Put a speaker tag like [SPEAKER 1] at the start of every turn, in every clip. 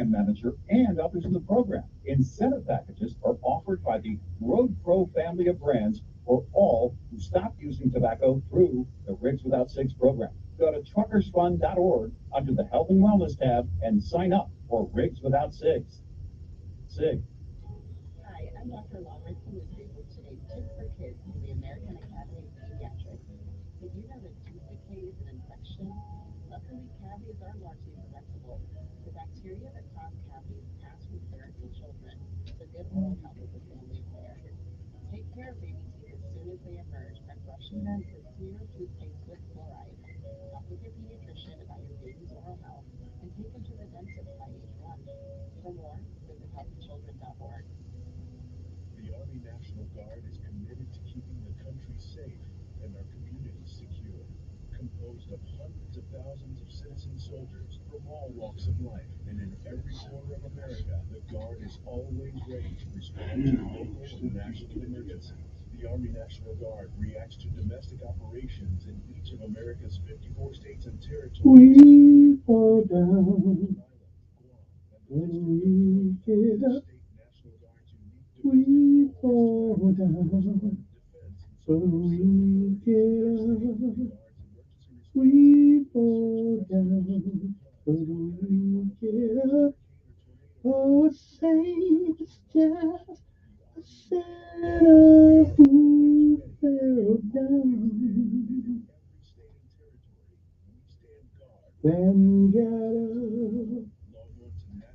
[SPEAKER 1] manager and others in the program. Incentive packages are offered by the Road Pro family of brands for all who stop using tobacco through the Rigs Without Cigs program. Go to truckersfund.org under the Health and Wellness tab and sign up for Rigs Without Cigs.
[SPEAKER 2] Hi, I'm Dr. Lauren with today's tip for kids from the American Academy of Pediatrics. Did you know that tooth decay is an infection? Luckily, cavities are largely preventable. The bacteria that cause cavities pass from parents to children, so good oral health is a family affair. Take care of baby teeth as soon as they emerge by brushing them with clear toothpaste with fluoride. Talk with your pediatrician about your baby's oral health and take them to the dentist by age 1. For more, visit healthychildren.org.
[SPEAKER 3] The Army National Guard is committed to keeping the country safe and our communities secure. Composed of hundreds of thousands of citizen soldiers from all walks of life, and in every corner of America, the Guard is always ready to respond to local and national emergencies. The Army National Guard reacts to domestic operations in each of America's 54 states and territories.
[SPEAKER 4] We fall down when we get up. We fall down when we get up. We fall down when we get up. Oh, a saint's just a sinner who fell down. Then got up.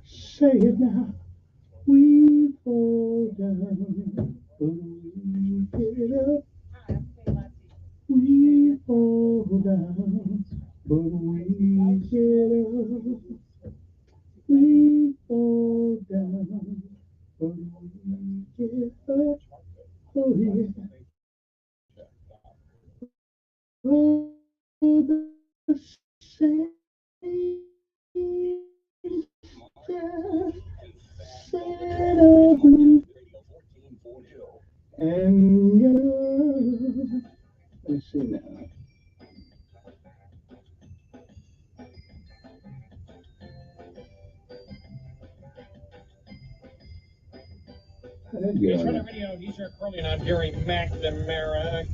[SPEAKER 4] Say it now. We fall down when we get up. We fall down but we get up. We fall down but we get up. Oh yeah. Oh, the saints just said and let's see now.
[SPEAKER 1] He's running radio. He's your Curly on Gary McNamara.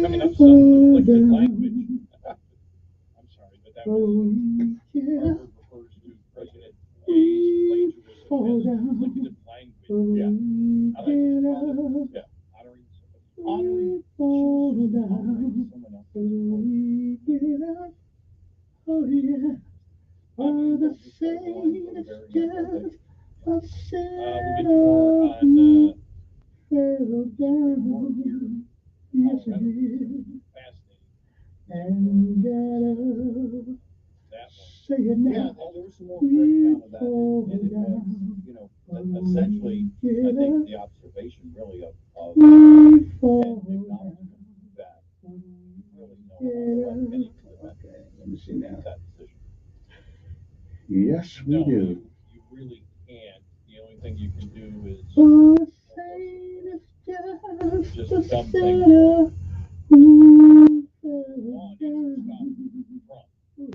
[SPEAKER 1] Coming up, some conflicted language. I'm sorry, but that was Harvard refers to President Hayes' plagiarism as conflicted language. Yeah, I like it. Yeah, honoring someone else.
[SPEAKER 4] Oh yeah. Oh, the saints just a sinner who fell down. Yes, it did. And got up. Say it now.
[SPEAKER 1] Yeah, there was some more breakdown of that. And it was, essentially, I think the observation really of and acknowledgement that really no one any
[SPEAKER 4] okay, let me see now.
[SPEAKER 1] that decision.
[SPEAKER 4] Yes, we do.
[SPEAKER 1] You really can't. The only thing you can do is
[SPEAKER 4] Oh, saint is
[SPEAKER 1] just
[SPEAKER 4] a
[SPEAKER 1] dumb
[SPEAKER 4] sinner
[SPEAKER 1] things.
[SPEAKER 4] who fell
[SPEAKER 1] One
[SPEAKER 4] down.
[SPEAKER 1] Trump.
[SPEAKER 4] Yeah.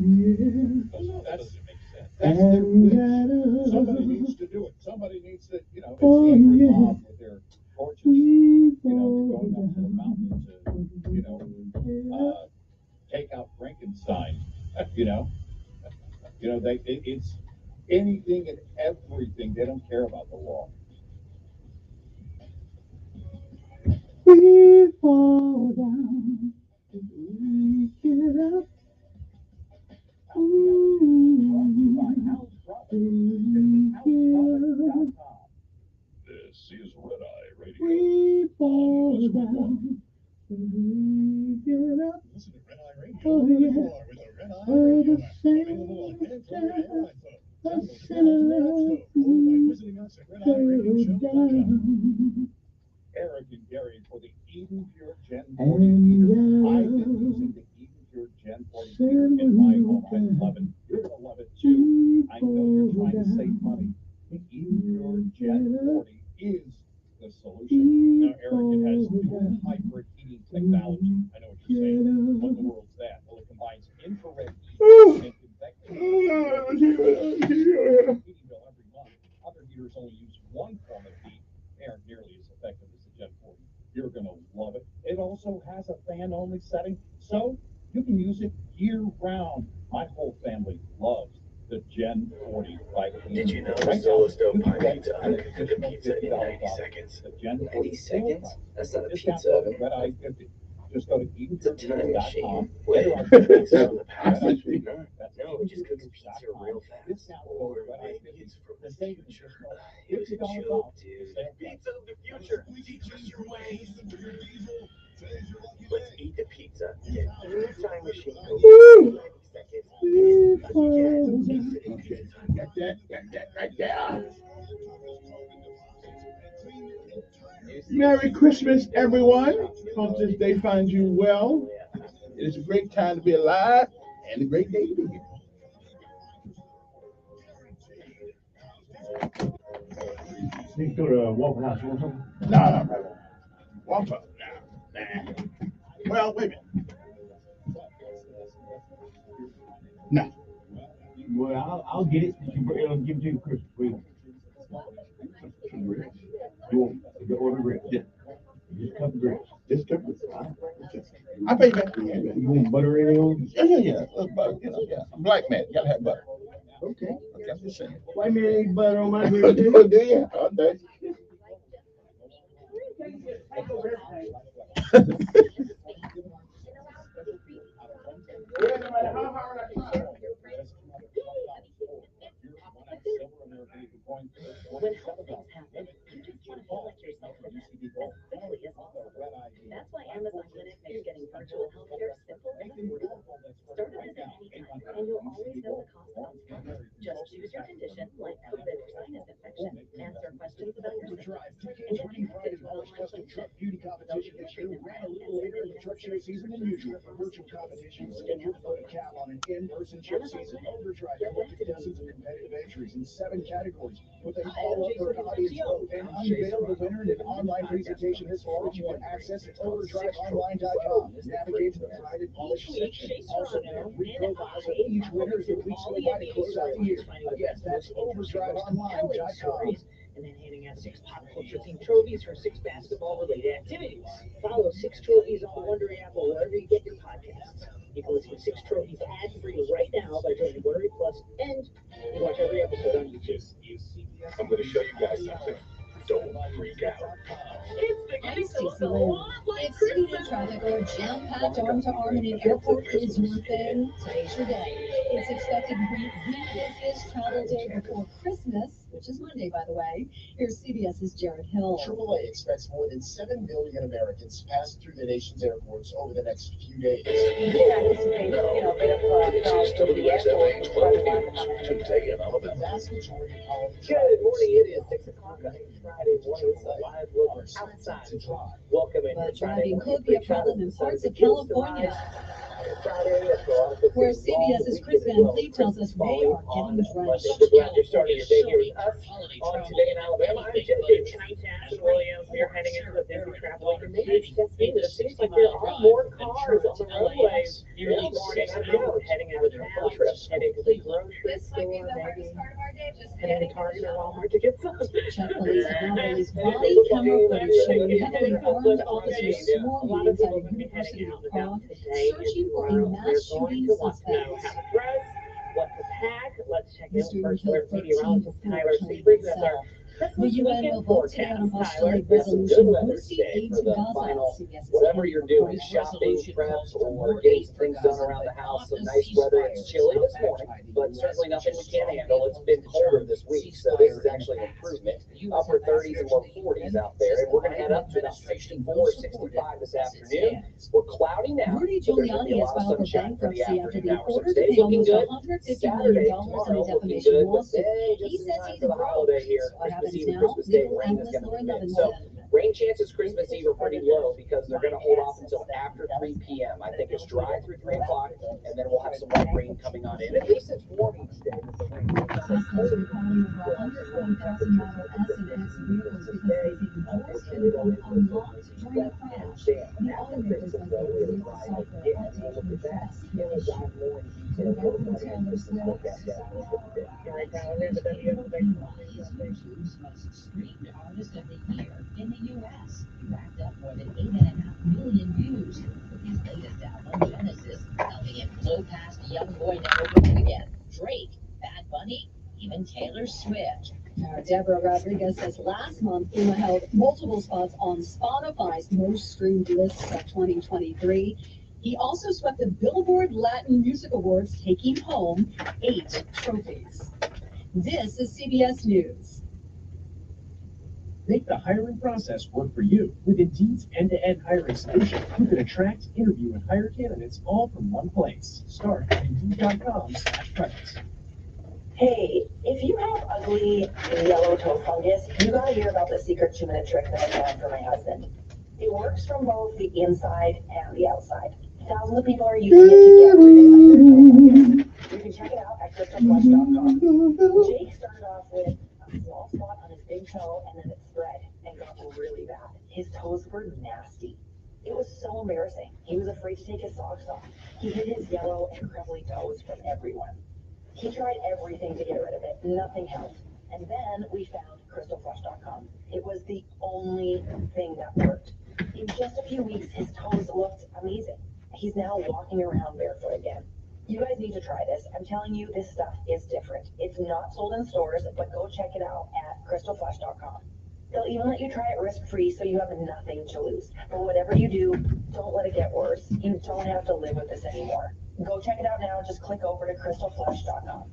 [SPEAKER 1] That doesn't make sense. That's their wish. Somebody needs to do it. Somebody needs to, it's the angry mob with their torches, going up to the mountain to, take out Frankenstein. It's anything and everything. They don't care about the law.
[SPEAKER 4] We fall down, we get up.
[SPEAKER 3] This is Red Eye Radio.
[SPEAKER 4] We fall down, we get up.
[SPEAKER 3] Listen to Red Eye Radio.
[SPEAKER 4] Oh yeah.
[SPEAKER 3] With the Red Eye
[SPEAKER 4] Oh,
[SPEAKER 3] Radio
[SPEAKER 4] the
[SPEAKER 3] app.
[SPEAKER 4] saints
[SPEAKER 3] Available on Android and iPhone.
[SPEAKER 4] a sinner
[SPEAKER 3] By visiting us at
[SPEAKER 4] fell
[SPEAKER 3] redeyeradio.com.
[SPEAKER 4] down.
[SPEAKER 1] Eric and Gary for the Eden Pure Gen 40 heater. I've been using the Eden Pure Gen 40 heater in my home. I love it. You're going to love it too. I know you're trying to save money. The Eden Pure Gen 40 is the solution. Now, Eric, it has dual hybrid heating technology. I know what you're saying. What in the world's that? Well, it combines infrared heat and convective heat. Heating bill also has a fan-only setting, so you can use it year-round. My whole family loves the Gen 40 by
[SPEAKER 3] Did you know
[SPEAKER 1] Right
[SPEAKER 3] the
[SPEAKER 1] now,
[SPEAKER 3] solo
[SPEAKER 1] you
[SPEAKER 3] stove
[SPEAKER 1] can
[SPEAKER 3] pie
[SPEAKER 1] get
[SPEAKER 3] pizza oven can cook a pizza in
[SPEAKER 1] $50
[SPEAKER 3] 90
[SPEAKER 1] off
[SPEAKER 3] seconds?
[SPEAKER 1] the Gen 40
[SPEAKER 5] 90 seconds? That's not a
[SPEAKER 1] Discount
[SPEAKER 5] pizza
[SPEAKER 1] code
[SPEAKER 5] oven.
[SPEAKER 1] Red Eye 50. Just go to
[SPEAKER 5] It's a time machine.
[SPEAKER 3] Wait,
[SPEAKER 1] Enter our
[SPEAKER 3] pizza on the past?
[SPEAKER 1] Red Eye 50.
[SPEAKER 3] No, it just cooks pizza real fast.
[SPEAKER 1] Discount
[SPEAKER 3] Or
[SPEAKER 1] code Red Eye
[SPEAKER 3] maybe
[SPEAKER 1] 50.
[SPEAKER 3] it's from
[SPEAKER 1] The
[SPEAKER 3] the
[SPEAKER 1] savings
[SPEAKER 3] future.
[SPEAKER 1] is
[SPEAKER 3] It was a
[SPEAKER 1] $50
[SPEAKER 3] joke,
[SPEAKER 1] off.
[SPEAKER 3] dude. Pizza of the future. Teach us your ways. Let's eat the pizza. Get through the time machine. Go 90 seconds.
[SPEAKER 1] Got that right there. Merry Christmas, everyone. Hope this day finds you well. It is a great time to be alive and a great day to be here.
[SPEAKER 6] You can go to Waffle House. You want something?
[SPEAKER 1] No, brother. Waffle. Nah. Well, wait a minute. No.
[SPEAKER 6] Well, I'll get it. Give it to you, Chris. Wait.
[SPEAKER 1] Some grits.
[SPEAKER 6] You want the order grits?
[SPEAKER 1] Yeah.
[SPEAKER 6] Just a couple grits.
[SPEAKER 1] Just a couple. I pay back.
[SPEAKER 6] You want butter anything on?
[SPEAKER 1] Yeah. Butter, yeah. I'm black man. Gotta have butter.
[SPEAKER 6] Okay.
[SPEAKER 1] I'm just saying.
[SPEAKER 6] White man ain't butter on my
[SPEAKER 1] Do
[SPEAKER 6] grits.
[SPEAKER 1] you? Okay.
[SPEAKER 2] When health things happen, you just want to feel like yourself again as quickly as possible. That's why Amazon Clinic makes getting virtual healthcare simple and affordable. Start a visit anytime, and you'll always know the cost upfront. Just choose your condition, like COVID or sinus infection, answer questions about your symptoms, and get connected to an online clinician.
[SPEAKER 3] Beauty competition this year ran a little later in the truck show season than usual. Virtual competitions still put a cap on an in-person show season. Overdrive collected dozens of competitive entries in 7 categories with an all-up for an audience vote and unveiled the winner in an online presentation this fall that you can access at overdriveonline.com. Navigate to the private polished section. Also, there are 3 profiles of each winner as a week's away to close out the year. Again, that's overdriveonline.com.
[SPEAKER 7] And then handing out 6 pop culture themed trophies for 6 basketball related activities. Follow 6 Trophies on the Wondery app or wherever you get your podcasts. You can listen to 6 Trophies ad free right now by joining Wondery Plus, and you can watch every episode on YouTube.
[SPEAKER 3] I'm going to show you guys something. Don't freak out.
[SPEAKER 8] I'm Stacey Lynn. If city and traffic are jam-packed arm to arm in an airport is your thing, today's your day. It's expected to be the busiest travel day before Christmas, which is Monday, by the way. Here's CBS's Jared Hill.
[SPEAKER 3] AAA expects more than 7 million Americans to pass through the nation's airports over the next few days. The vast majority of holiday
[SPEAKER 7] Good morning, it is 6 o'clock on a Friday morning. It's a live look outside. Welcome in.
[SPEAKER 8] But driving could be a problem in parts of California, where CBS's Chris Van Fleet tells us they are getting drenched.
[SPEAKER 7] You're starting your day here with us on Today in Alabama. I'm Jason Williams. We're heading into a busy travel and maybe it's just me, but it seems like there are more cars on the roadways this morning. I'm out heading into the travel trip, heading to the grocery store, maybe heading to Target or Walmart to get some.
[SPEAKER 8] Check police have now released body camera footage showing heavily armed officers swarming inside a university in Prague, searching for a mass shooting suspect.
[SPEAKER 7] What to pack? Let's check in
[SPEAKER 8] Mr.
[SPEAKER 7] first
[SPEAKER 8] killed
[SPEAKER 7] alert meteorologist
[SPEAKER 8] 13
[SPEAKER 7] Tyler
[SPEAKER 8] people
[SPEAKER 7] Seabriggs.
[SPEAKER 8] killing
[SPEAKER 7] That's our
[SPEAKER 8] himself.
[SPEAKER 7] Christmas
[SPEAKER 8] The UN will
[SPEAKER 7] weekend
[SPEAKER 8] vote today on a
[SPEAKER 7] forecast.
[SPEAKER 8] much delayed
[SPEAKER 7] Tyler,
[SPEAKER 8] resolution to boost the aid to Gaza. CBS's
[SPEAKER 5] Whatever
[SPEAKER 8] Kevin
[SPEAKER 5] you're doing,
[SPEAKER 8] Elkins.
[SPEAKER 5] shopping, prep, or getting things done around the house, some nice weather. It's chilly this morning, but certainly nothing we can't handle. It's been colder this week, so this is actually an improvement. Upper 30s and low 40s out there, and we're going to head up to about 64, 65 this afternoon. We're cloudy now.
[SPEAKER 8] Rudy
[SPEAKER 5] but there's gonna be
[SPEAKER 8] Giuliani
[SPEAKER 5] a
[SPEAKER 8] has
[SPEAKER 5] lot of
[SPEAKER 8] filed for
[SPEAKER 5] sunshine for the
[SPEAKER 8] bankruptcy after
[SPEAKER 5] afternoon
[SPEAKER 8] the
[SPEAKER 5] hours. So
[SPEAKER 8] order to
[SPEAKER 5] today's
[SPEAKER 8] pay
[SPEAKER 5] looking
[SPEAKER 8] almost
[SPEAKER 5] good.
[SPEAKER 8] $150
[SPEAKER 5] Saturday,
[SPEAKER 8] million in
[SPEAKER 5] tomorrow,
[SPEAKER 8] a
[SPEAKER 5] looking
[SPEAKER 8] defamation
[SPEAKER 5] good, but
[SPEAKER 8] lawsuit.
[SPEAKER 5] then
[SPEAKER 8] He
[SPEAKER 5] just in
[SPEAKER 8] says
[SPEAKER 5] time
[SPEAKER 8] he's
[SPEAKER 5] for the
[SPEAKER 8] broke.
[SPEAKER 5] holiday here,
[SPEAKER 8] What
[SPEAKER 5] Christmas
[SPEAKER 8] happens
[SPEAKER 5] Eve and
[SPEAKER 8] now?
[SPEAKER 5] Christmas Day,
[SPEAKER 8] Legal
[SPEAKER 5] rain is
[SPEAKER 8] analyst
[SPEAKER 5] going to
[SPEAKER 8] Lauren
[SPEAKER 5] begin. So
[SPEAKER 8] Levinson.
[SPEAKER 5] rain chances Christmas Eve are pretty low because they're going to hold off until after 3 p.m. I think it's dry through 3 o'clock, and then we'll have some light rain coming on in. At least it's warm each day with the rain.
[SPEAKER 8] Tesla's recalling over 140,000 Model S and X vehicles because they say the doors could have been unlocked during a crash. The automakers say they released the software update to address the issue. American Taylor Swift. YouTube's most streamed artist of the year in the U.S. He racked up more than 8.5 million views Taylor Swift. Deborah Rodriguez says last month FEMA held multiple spots on Spotify's most streamed lists of 2023. He also swept the Billboard Latin Music Awards, taking home 8 trophies. This is CBS News.
[SPEAKER 1] Make the hiring process work for you. With Indeed's end-to-end hiring solution, you can attract, interview, and hire candidates all from one place. Start at Indeed.com/credits.
[SPEAKER 9] Hey, if you have ugly yellow toe fungus, you gotta hear about the secret 2-minute trick that I found for my husband. It works from both the inside and the outside. Thousands of people are using it to get rid of their toe fungus. You can check it out at crystalflush.com. Jake started off with a small spot on his big toe, and then it spread and got really bad. His toes were nasty. It was so embarrassing. He was afraid to take his socks off. He hid his yellow and crumbly toes from everyone. He tried everything to get rid of it. Nothing helped. And then we found crystalflush.com. It was the only thing that worked. In just a few weeks, his toes looked amazing. He's now walking around barefoot again. You guys need to try this. I'm telling you, this stuff is different. It's not sold in stores, but go check it out at crystalflush.com. They'll even let you try it risk-free, so you have nothing to lose. But whatever you do, don't let it get worse. You don't have to live with this anymore. Go check it out now. Just click over to crystalflush.com.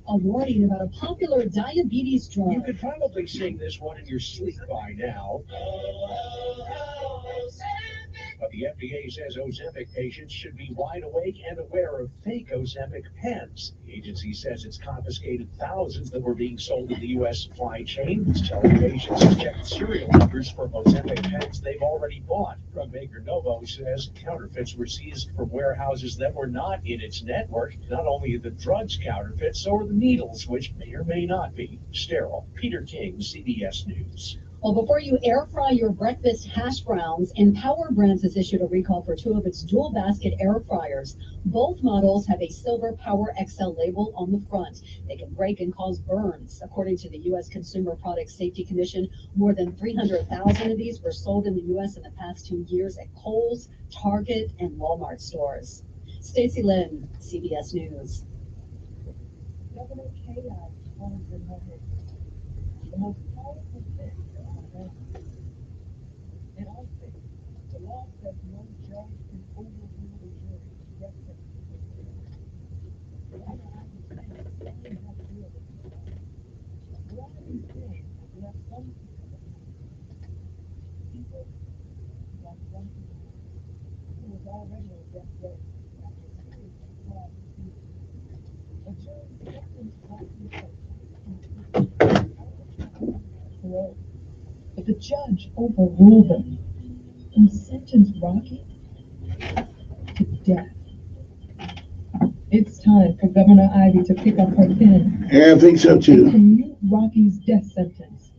[SPEAKER 8] A warning about a popular diabetes drug.
[SPEAKER 1] You could probably sing this one in your sleep by now. But the FDA says Ozempic patients should be wide awake and aware of fake Ozempic pens. The agency says it's confiscated thousands that were being sold in the U.S. supply chain. It's telling patients to check serial numbers for Ozempic pens they've already bought. Drug maker Novo says counterfeits were seized from warehouses that were not in its network. Not only are the drugs counterfeit, so are the needles, which may or may not be sterile. Peter King, CBS News.
[SPEAKER 8] Well, before you air fry your breakfast hash browns, Empower Brands has issued a recall for 2 of its dual basket air fryers. Both models have a silver Power XL label on the front. They can break and cause burns. According to the U.S. Consumer Product Safety Commission, more than 300,000 of these were sold in the U.S. in the past 2 years at Kohl's, Target, and Walmart stores. Stacey Lynn, CBS News.
[SPEAKER 10] Governor Chaos holds in her hand the most powerful fish on earth. In our state, the law says no judge can overrule a jury's death sentence. Governor Isaac's saying some have failed in this law. One of these things has left some people behind. People like one man who was already on death row after a series of flawed proceedings. A jury sentenced Rocky to parole, but the judge overruled them and sentenced Rocky to death. It's time for Governor Ivy to pick up her pen.
[SPEAKER 4] Yeah, I think so
[SPEAKER 10] And
[SPEAKER 4] too.
[SPEAKER 10] commute Rocky's death sentence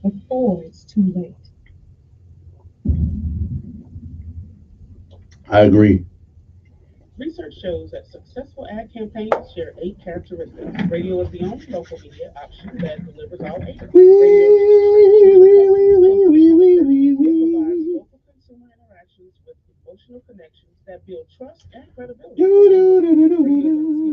[SPEAKER 10] before it's too late.
[SPEAKER 4] I agree.
[SPEAKER 11] Research shows that successful ad campaigns share 8 characteristics. Radio is the only local media option that delivers all 8. It provides local consumer interactions with emotional connections that build trust and credibility. Radio is quick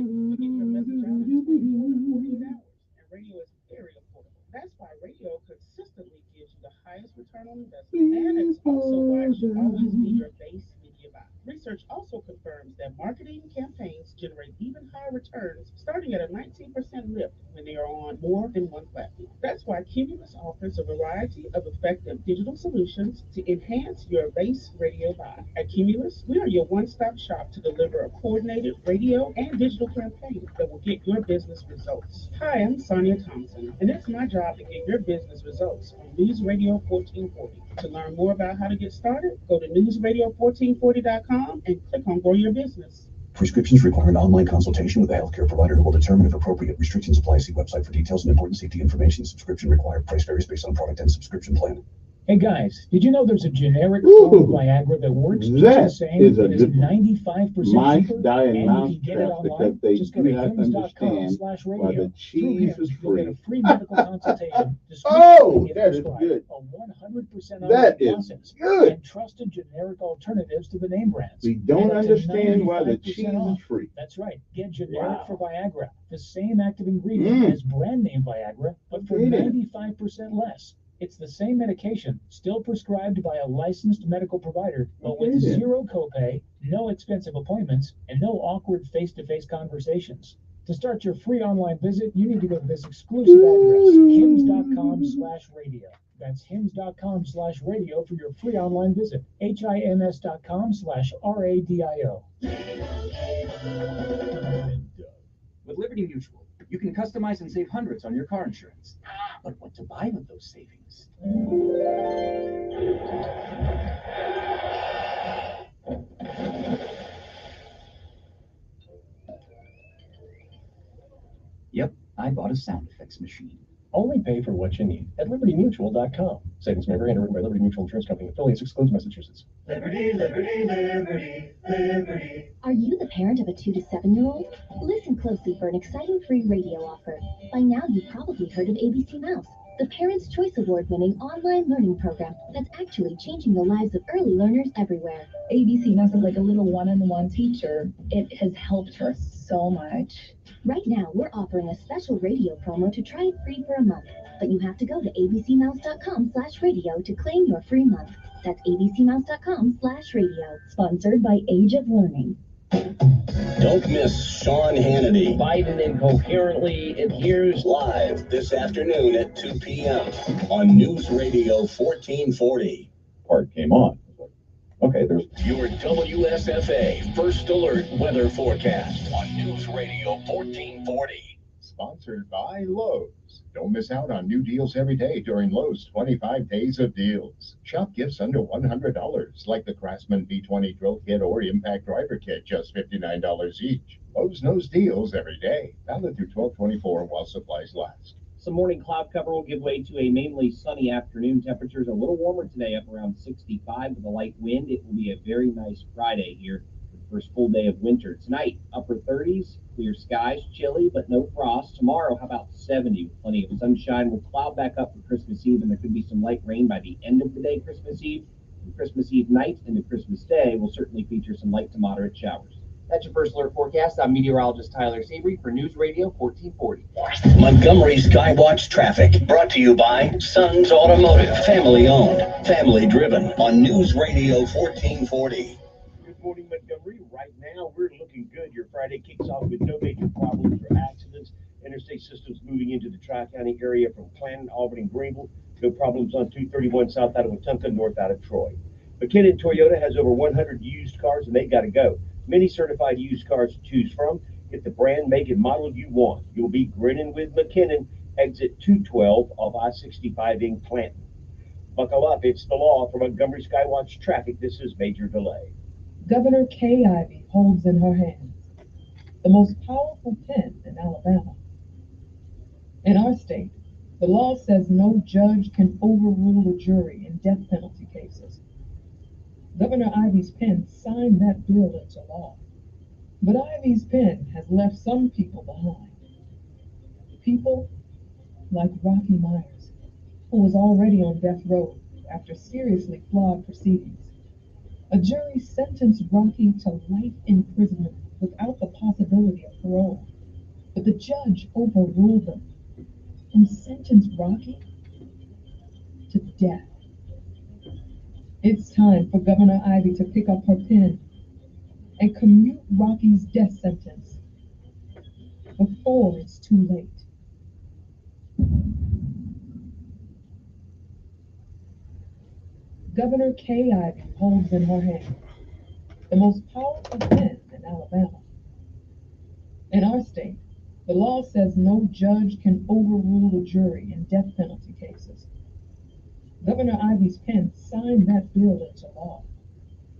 [SPEAKER 11] to get your message out in 24 to 48 hours, and radio is very affordable. That's why radio consistently gives you the highest return on investment, and it's also why it should always be your base media buy. Research also confirms that marketing campaigns generate even higher returns, starting at a 19% lift when they are on more than one platform. That's why Cumulus offers a variety of effective digital solutions to enhance your base radio buy. At Cumulus, we are your one-stop shop to deliver a coordinated radio and digital campaign that will get your business results. Hi, I'm Sonia Thompson, and it's my job to get your business results on News Radio 1440. To learn more about how to get started, go to newsradio1440.com and click on Grow Your Business.
[SPEAKER 12] Prescriptions require an online consultation with a healthcare provider who will determine if appropriate. Restrictions apply. See website for details and important safety information. Subscription required. Price varies based on product and subscription plan.
[SPEAKER 13] Hey guys, did you know there's a generic form of Viagra that works just the same?
[SPEAKER 4] Is a
[SPEAKER 13] It is 95%
[SPEAKER 4] mice
[SPEAKER 13] cheaper,
[SPEAKER 4] die in
[SPEAKER 13] and you
[SPEAKER 4] mouse
[SPEAKER 13] can get it
[SPEAKER 4] traps because
[SPEAKER 13] online.
[SPEAKER 4] they
[SPEAKER 13] Just go
[SPEAKER 4] do
[SPEAKER 13] to
[SPEAKER 4] not understand why
[SPEAKER 13] hims.com/radio.
[SPEAKER 4] the
[SPEAKER 13] Through
[SPEAKER 4] cheese
[SPEAKER 13] Hims,
[SPEAKER 4] is
[SPEAKER 13] you'll get a
[SPEAKER 4] free.
[SPEAKER 13] free medical consultation,
[SPEAKER 4] Oh,
[SPEAKER 13] if
[SPEAKER 4] that is
[SPEAKER 13] prescribed,
[SPEAKER 4] good.
[SPEAKER 13] a 100%
[SPEAKER 4] That
[SPEAKER 13] online
[SPEAKER 4] is
[SPEAKER 13] process,
[SPEAKER 4] good.
[SPEAKER 13] and trusted generic alternatives to the name brands.
[SPEAKER 4] We don't
[SPEAKER 13] And up to
[SPEAKER 4] understand why the
[SPEAKER 13] 95%
[SPEAKER 4] cheese
[SPEAKER 13] off.
[SPEAKER 4] is free.
[SPEAKER 13] That's right. Get generic
[SPEAKER 4] Wow.
[SPEAKER 13] for Viagra, the same active ingredient as brand name Viagra, but for
[SPEAKER 4] Okay, then.
[SPEAKER 13] 95% less. It's the same medication, still prescribed by a licensed medical provider, but with
[SPEAKER 4] Okay, then.
[SPEAKER 13] zero copay, no expensive appointments, and no awkward face-to-face conversations. To start your free online visit, you need to go to this exclusive address, hims.com/radio. That's hims.com/radio for your free online visit. hims.com/radio.
[SPEAKER 14] With Liberty Mutual, you can customize and save hundreds on your car insurance. But what to buy with those savings? Yep, I bought a sound effects machine.
[SPEAKER 15] Only pay for what you need at libertymutual.com. Savings may vary and are written by Liberty Mutual Insurance Company. Affiliates excludes Massachusetts.
[SPEAKER 8] Liberty, liberty, liberty, liberty. Are you the parent of a 2 to 7-year-old? Listen closely for an exciting free radio offer. By now, you've probably heard of ABC Mouse, the Parents' Choice Award-winning online learning program that's actually changing the lives of early learners everywhere.
[SPEAKER 16] ABC Mouse is like a little one-on-one teacher. It has helped her so much.
[SPEAKER 8] Right now, we're offering a special radio promo to try it free for a month, but you have to go to abcmouse.com/radio to claim your free month. That's abcmouse.com/radio. Sponsored by Age of Learning.
[SPEAKER 17] Don't miss Sean Hannity. Biden incoherently adheres live this afternoon at 2 p.m. on News Radio 1440.
[SPEAKER 12] Part came on. Okay, there's
[SPEAKER 17] Your WSFA First Alert Weather Forecast on News Radio 1440.
[SPEAKER 1] Sponsored by Lowe's. Don't miss out on new deals every day during Lowe's 25 days of deals. Shop gifts under $100, like the Craftsman B20 drill kit or Impact driver kit, just $59 each. Lowe's knows deals every day. Valid through 12/24 while supplies last.
[SPEAKER 18] Some morning cloud cover will give way to a mainly sunny afternoon. Temperatures a little warmer today, up around 65 with a light wind. It will be a very nice Friday here, the first full day of winter. Tonight, upper 30s, clear skies, chilly, but no frost. Tomorrow, how about 70 with plenty of sunshine? We'll cloud back up for Christmas Eve, and there could be some light rain by the end of the day, Christmas Eve. And Christmas Eve night into Christmas Day will certainly feature some light to moderate showers. That's your first alert forecast. I'm meteorologist Tyler Savory for News Radio 1440.
[SPEAKER 17] Montgomery Skywatch traffic brought to you by Sons Automotive, family owned, family driven on News Radio 1440.
[SPEAKER 19] Good morning, Montgomery. Right now, we're looking good. Your Friday kicks off with no major problems or accidents. Interstate systems moving into the Tri-County area from Clanton, Albany, and Greenville. No problems on 231 south out of Wetumpka, north out of Troy. McKinnon Toyota has over 100 used cars, and they got to go. Many certified used cars to choose from. Get the brand, make, and model you want. You'll be grinning with McKinnon. Exit 212 off I-65 in Clanton. Buckle up. It's the law. For Montgomery Skywatch traffic, this is Major Delay.
[SPEAKER 10] Governor Kay Ivey holds in her hands the most powerful pen in Alabama. In our state, the law says no judge can overrule a jury in death penalty cases. Governor Ivey's pen signed that bill into law. But Ivey's pen has left some people behind. People like Rocky Myers, who was already on death row after seriously flawed proceedings. A jury sentenced Rocky to life imprisonment without the possibility of parole. But the judge overruled them and sentenced Rocky to death. It's time for Governor Ivey to pick up her pen and commute Rocky's death sentence before it's too late. Governor Kay Ivey holds in her hand the most powerful pen in Alabama. In our state, the law says no judge can overrule a jury in death penalty cases. Governor Ivey's pen signed that bill into law.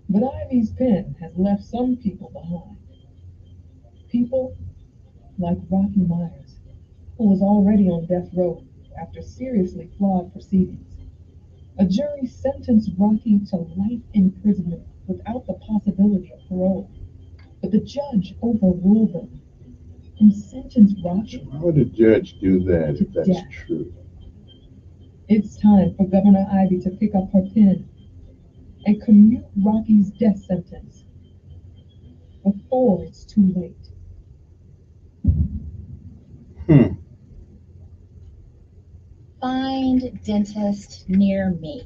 [SPEAKER 10] But Ivey's pen has left some people behind. People like Rocky Myers, who was already on death row after seriously flawed proceedings. A jury sentenced Rocky to life imprisonment without the possibility of parole, but the judge overruled them and sentenced Rocky.
[SPEAKER 1] Why would a judge do that if that's
[SPEAKER 10] death.
[SPEAKER 1] true?
[SPEAKER 10] It's time for Governor Ivy to pick up her pen and commute Rocky's death sentence before it's too late.
[SPEAKER 8] Find dentist near me.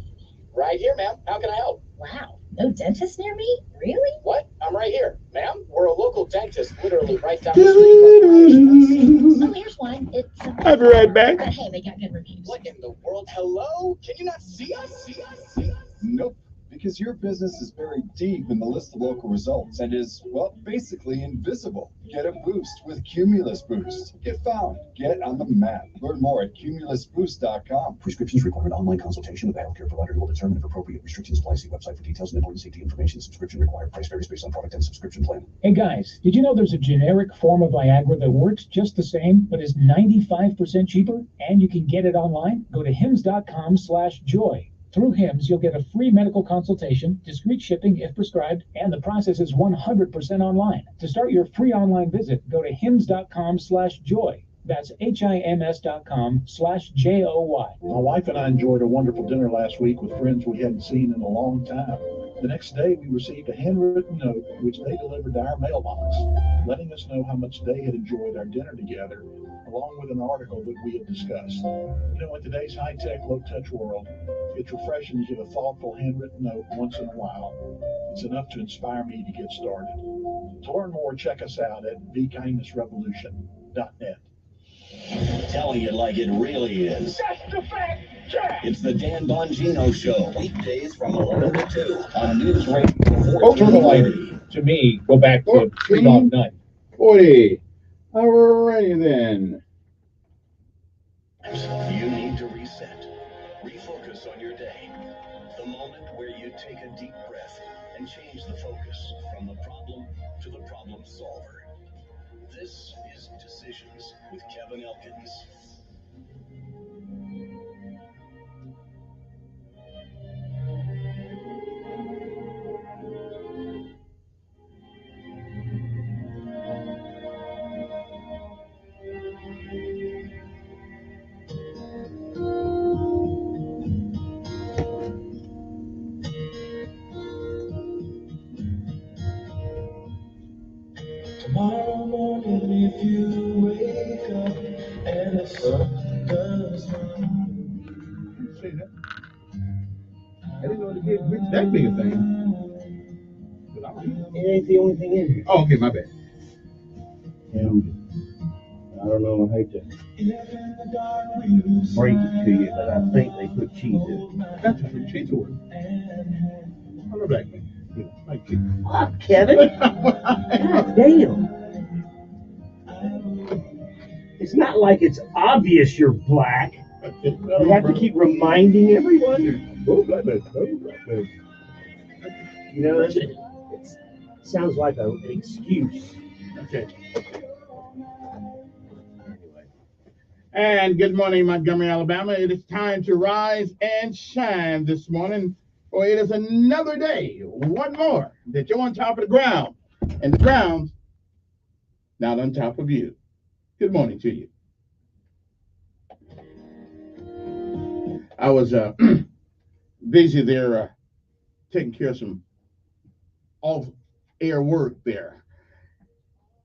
[SPEAKER 5] Right here, ma'am. How can I help?
[SPEAKER 8] Wow, no dentist near me? Really?
[SPEAKER 5] What? I'm right here. Ma'am, we're a local dentist, literally right down the street from
[SPEAKER 8] Oh, here's one. It's
[SPEAKER 1] I'll be right back.
[SPEAKER 8] But hey, they got good reviews.
[SPEAKER 5] What in the world? Hello? Can you not see us?
[SPEAKER 12] Nope, because your business is buried deep in the list of local results and is, well, basically invisible. Get a boost with Cumulus Boost. Get found. Get on the map. Learn more at cumulusboost.com. Prescriptions require an online consultation with a healthcare provider who will determine if appropriate restrictions apply. See website for details and important safety information. Subscription required. Price varies based on product and subscription plan.
[SPEAKER 13] Hey guys, did you know there's a generic form of Viagra that works just the same, but is 95% cheaper? And you can get it online? Go to hims.com/joy. Through HIMS, you'll get a free medical consultation, discreet shipping if prescribed, and the process is 100% online. To start your free online visit, go to hims.com/joy. That's HIMS.com/JOY.
[SPEAKER 20] My wife and I enjoyed a wonderful dinner last week with friends we hadn't seen in a long time. The next day, we received a handwritten note which they delivered to our mailbox, letting us know how much they had enjoyed our dinner together, along with an article that we had discussed. You know, in today's high-tech, low-touch world, it's refreshing to get a thoughtful handwritten note once in a while. It's enough to inspire me to get started. To learn more, check us out at BeKindnessRevolution.net.
[SPEAKER 17] Telling it like it really is.
[SPEAKER 19] That's the fact, Jack.
[SPEAKER 17] It's the Dan Bongino Show. Weekdays from 11 to 2 on News Radio
[SPEAKER 1] Turn the light
[SPEAKER 17] 1440.
[SPEAKER 13] To me, go back to Rudolph Nutt.
[SPEAKER 1] 40. Alrighty then.
[SPEAKER 17] You need to reset. Refocus on your day. The moment where you take a deep breath and change the focus from the problem to the problem solver. This is Decisions with Kevin Elkins.
[SPEAKER 4] Tomorrow morning, if you wake up and the sun does not.
[SPEAKER 1] Say that. I didn't know the kid reached that big a thing.
[SPEAKER 19] It ain't the only thing in here.
[SPEAKER 1] Oh, okay, my bad.
[SPEAKER 19] Yeah, I don't know, I hate to break it to you, but I think they put cheese in it.
[SPEAKER 1] That's what cheese order. Hello, black man. Like cheese.
[SPEAKER 19] What, Kevin? God damn. It's not like it's obvious you're black. You have to keep reminding everyone.
[SPEAKER 1] Oh, black man. Oh, black man.
[SPEAKER 19] You know, it sounds like an excuse.
[SPEAKER 1] Okay. And good morning, Montgomery, Alabama. It is time to rise and shine this morning, for it is another day, one more, that you're on top of the ground, and the ground's not on top of you. Good morning to you. I was busy there taking care of some off-air work there.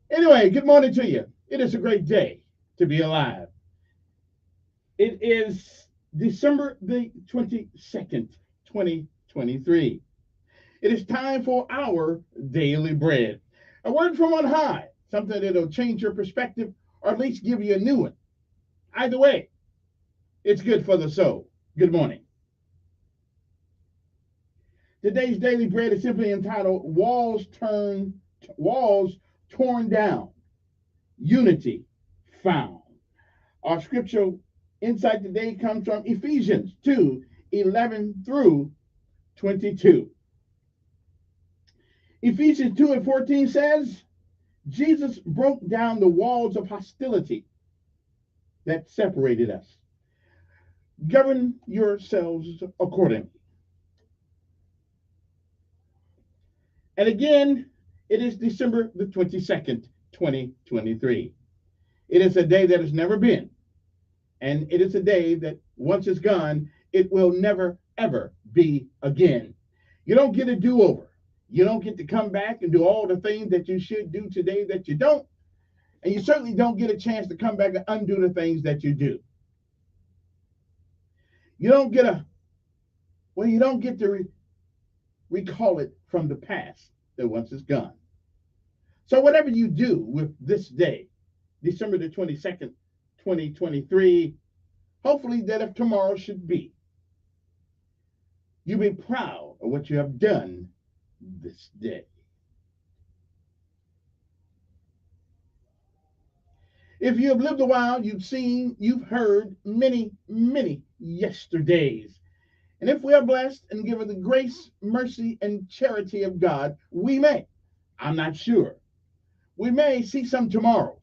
[SPEAKER 1] Anyway, good morning to you. It is a great day to be alive. It is December the 22nd, 2023. It is time for our daily bread. A word from on high, something that'll change your perspective or at least give you a new one. Either way, it's good for the soul. Good morning. Today's daily bread is simply entitled Walls Torn Down, Unity Found. Our scriptural insight today comes from Ephesians 2:11 through 22. Ephesians 2:14 says, Jesus broke down the walls of hostility that separated us. Govern yourselves accordingly. And again, it is December the 22nd, 2023. It is a day that has never been, and it is a day that once it's gone, it will never, ever be again. You don't get a do-over. You don't get to come back and do all the things that you should do today that you don't. And you certainly don't get a chance to come back and undo the things that you do. You don't get to recall it from the past that once it's gone. So whatever you do with this day, December the 22nd, 2023, hopefully that if tomorrow should be, you be proud of what you have done this day. If you have lived a while, you've heard many, many yesterdays. And if we are blessed and given the grace, mercy, and charity of God, we may, I'm not sure, we may see some tomorrows.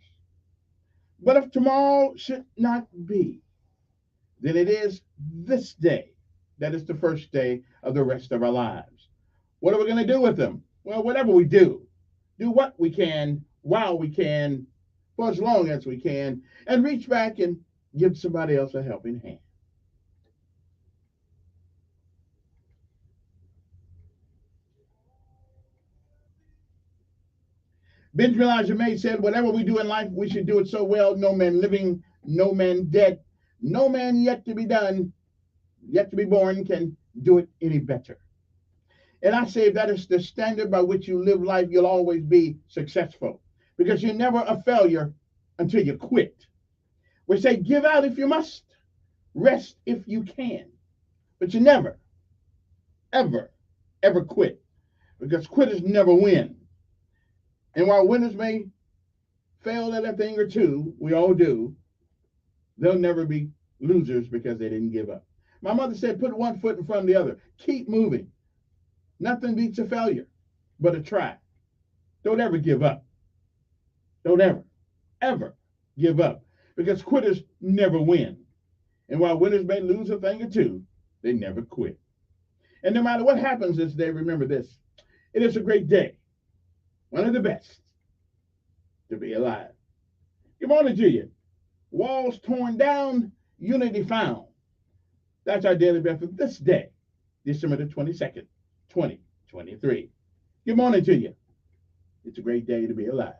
[SPEAKER 1] But if tomorrow should not be, then it is this day that is the first day of the rest of our lives. What are we going to do with them? Well, whatever we do what we can while we can, for as long as we can, and reach back and give somebody else a helping hand. Benjamin Elijah May said, whatever we do in life, we should do it so well, no man living, no man dead, no man yet to be done, yet to be born can do it any better. And I say if that is the standard by which you live life, you'll always be successful, because you're never a failure until you quit. We say give out if you must, rest if you can, but you never, ever, ever quit, because quitters never win. And while winners may fail at a thing or two, we all do, they'll never be losers because they didn't give up. My mother said, put one foot in front of the other. Keep moving. Nothing beats a failure but a try. Don't ever give up. Don't ever, ever give up, because quitters never win. And while winners may lose a thing or two, they never quit. And no matter what happens this day, remember this. It is a great day. One of the best to be alive. Good morning to you. Walls torn down, unity found. That's our daily breath for this day, December the 22nd, 2023. Good morning to you. It's a great day to be alive.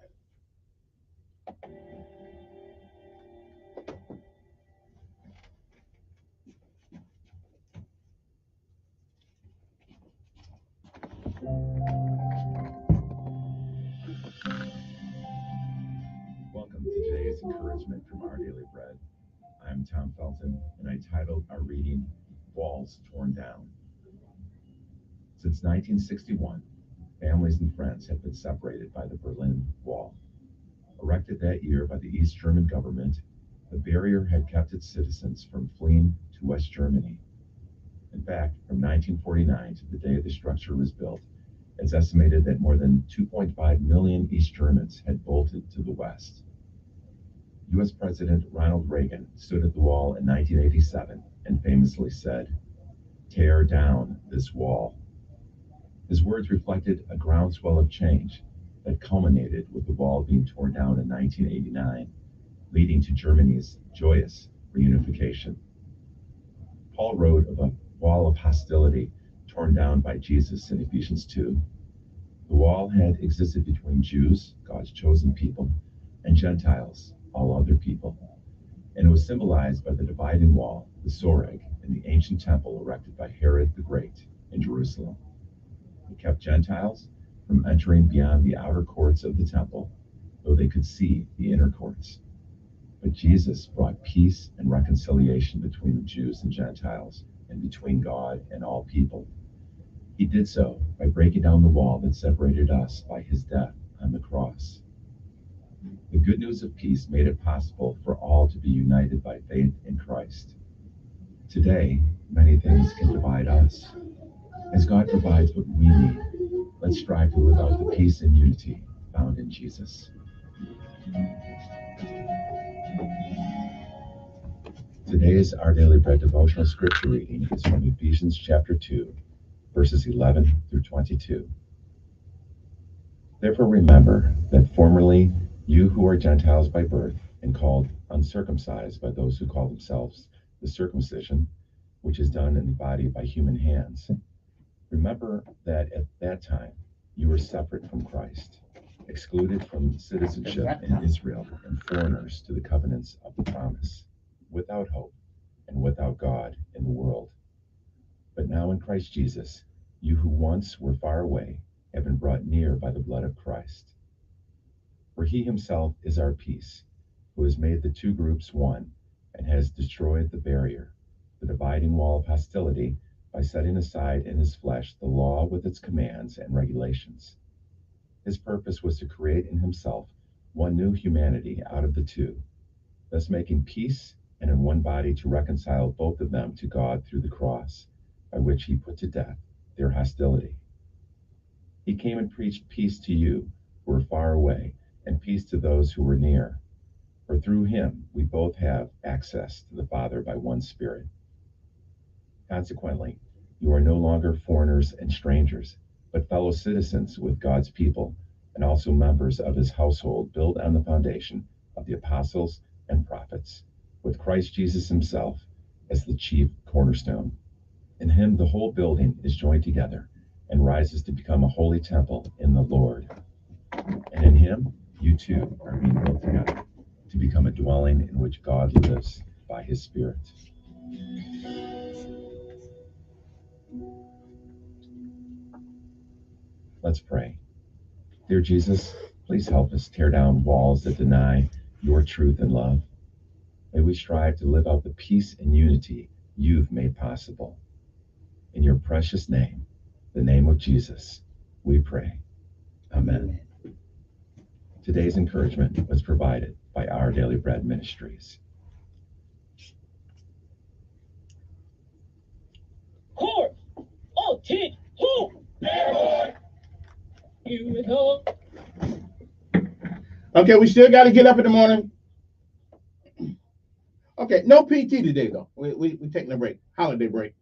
[SPEAKER 21] Welcome to today's encouragement from Our Daily Bread. I'm Tom Felton, and I titled our reading, Walls Torn Down. Since 1961, families and friends have been separated by the Berlin Wall. Erected that year by the East German government, the barrier had kept its citizens from fleeing to West Germany. In fact, from 1949 to the day the structure was built, it's estimated that more than 2.5 million East Germans had bolted to the West. U.S. President Ronald Reagan stood at the wall in 1987 and famously said, "Tear down this wall." His words reflected a groundswell of change that culminated with the wall being torn down in 1989, leading to Germany's joyous reunification. Paul wrote of a wall of hostility torn down by Jesus in Ephesians 2. The wall had existed between Jews, God's chosen people, and Gentiles, all other people, and it was symbolized by the dividing wall, the Soreg, in the ancient temple erected by Herod the Great in Jerusalem. It kept Gentiles from entering beyond the outer courts of the temple, though they could see the inner courts. But Jesus brought peace and reconciliation between the Jews and Gentiles, and between God and all people. He did so by breaking down the wall that separated us by his death on the cross. The good news of peace made it possible for all to be united by faith in Christ. Today, many things can divide us. As God provides what we need, let's strive to live out the peace and unity found in Jesus. Today's Our Daily Bread devotional scripture reading is from Ephesians chapter 2, verses 11 through 22. Therefore remember that formerly you who are Gentiles by birth and called uncircumcised by those who call themselves the circumcision, which is done in the body by human hands, remember that at that time you were separate from Christ, excluded from citizenship in Israel and foreigners to the covenants of the promise, without hope and without God in the world. But now in Christ Jesus, you who once were far away have been brought near by the blood of Christ. For he himself is our peace, who has made the two groups one and has destroyed the barrier, the dividing wall of hostility, by setting aside in his flesh the law with its commands and regulations. His purpose was to create in himself one new humanity out of the two, thus making peace, and in one body to reconcile both of them to God through the cross, by which he put to death their hostility. He came and preached peace to you who were far away, and peace to those who were near. For through him we both have access to the Father by one Spirit. Consequently, you are no longer foreigners and strangers, but fellow citizens with God's people, and also members of his household, built on the foundation of the apostles and prophets, with Christ Jesus himself as the chief cornerstone. In him the whole building is joined together and rises to become a holy temple in the Lord. And in him you too are being built together to become a dwelling in which God lives by his Spirit. Let's pray. Dear Jesus, please help us tear down walls that deny your truth and love. May we strive to live out the peace and unity you've made possible. In your precious name, the name of Jesus, we pray. Amen. Today's encouragement was provided by Our Daily Bread Ministries.
[SPEAKER 6] Court! Oh, kid! Who? Airborne! Here we go.
[SPEAKER 1] Okay, we still got to get up in the morning. Okay, no PT today, though. We taking a break, holiday break.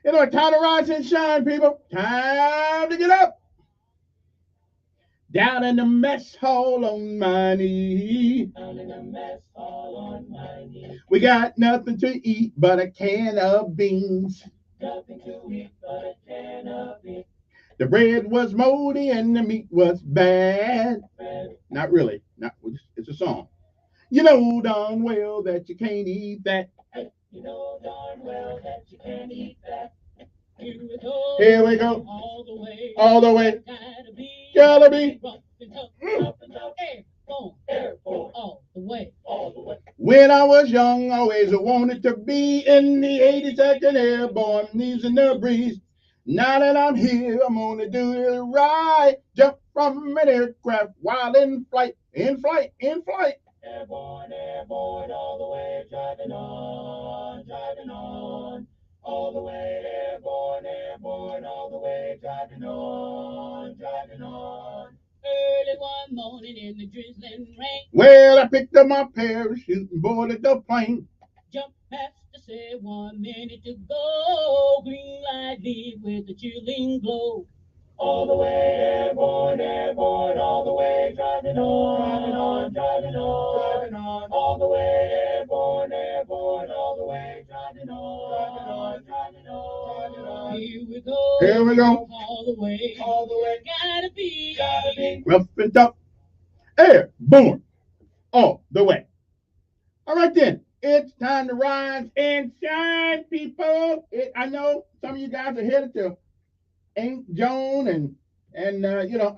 [SPEAKER 1] You know, time to rise and shine, people. Time to get up. Down in the mess hall on my knee.
[SPEAKER 6] Down in the mess hall on my knee.
[SPEAKER 1] We got nothing to eat but a can of beans.
[SPEAKER 6] Nothing to eat but a can of beans.
[SPEAKER 1] The bread was moldy and the meat was bad.
[SPEAKER 6] Bread.
[SPEAKER 1] Not really. It's a song. You know darn well that you can't eat that.
[SPEAKER 6] Hey, you know darn well that you can't eat that. Here we go.
[SPEAKER 1] Here we go.
[SPEAKER 6] All the way.
[SPEAKER 1] All the way.
[SPEAKER 6] Gotta be.
[SPEAKER 1] Gotta be.
[SPEAKER 6] Rough and tough. Airborne. Airborne. All the way. All the way.
[SPEAKER 1] When I was young, I always wanted to be in the 82nd Airborne, using the breeze. Now that I'm here, I'm gonna do it right. Jump from an aircraft while in flight, in flight, in flight.
[SPEAKER 6] Airborne, airborne, all the way, driving on, driving on. All the way, airborne, airborne, all the way, driving on, driving on. Early one morning in the drizzling rain.
[SPEAKER 1] Well, I picked up my parachute and boarded the plane.
[SPEAKER 6] Jump past the say 1 minute to go. Green light leave with a chilling glow. All the way, airborne, airborne, all the way, driving on, driving on, driving on. All the way, airborne, airborne, all the way, driving on, driving on. Here we go.
[SPEAKER 1] Here we go.
[SPEAKER 6] All the way, gotta be,
[SPEAKER 1] Rough and tough. Airborne. All the way. All right then. It's time to rise and shine, people. I know some of you guys are headed to Aunt Joan and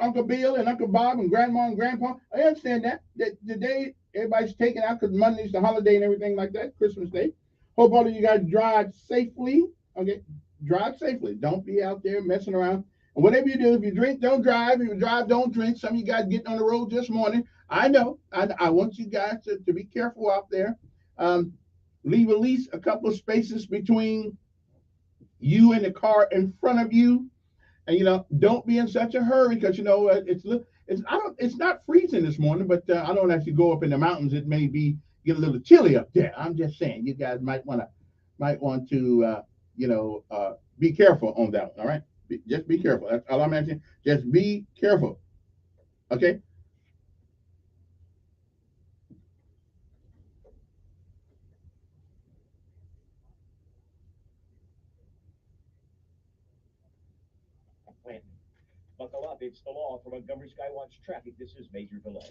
[SPEAKER 1] Uncle Bill and Uncle Bob and Grandma and Grandpa. I understand that. The day everybody's taking out because Monday's the holiday and everything like that, Christmas Day. Hope all of you guys drive safely. Okay, drive safely. Don't be out there messing around. And whatever you do, if you drink, don't drive. If you drive, don't drink. Some of you guys getting on the road this morning. I know. I want you guys to be careful out there. Leave at least a couple of spaces between you and the car in front of you. And don't be in such a hurry because it's not freezing this morning, but I don't actually go up in the mountains. It may be get a little chilly up there. I'm just saying, you guys might want to be careful on that one. All right, just be careful. That's all I'm asking. Just be careful. Okay.
[SPEAKER 19] Buckle up, it's the law. For Montgomery Skywatch Traffic, this is Major Delay.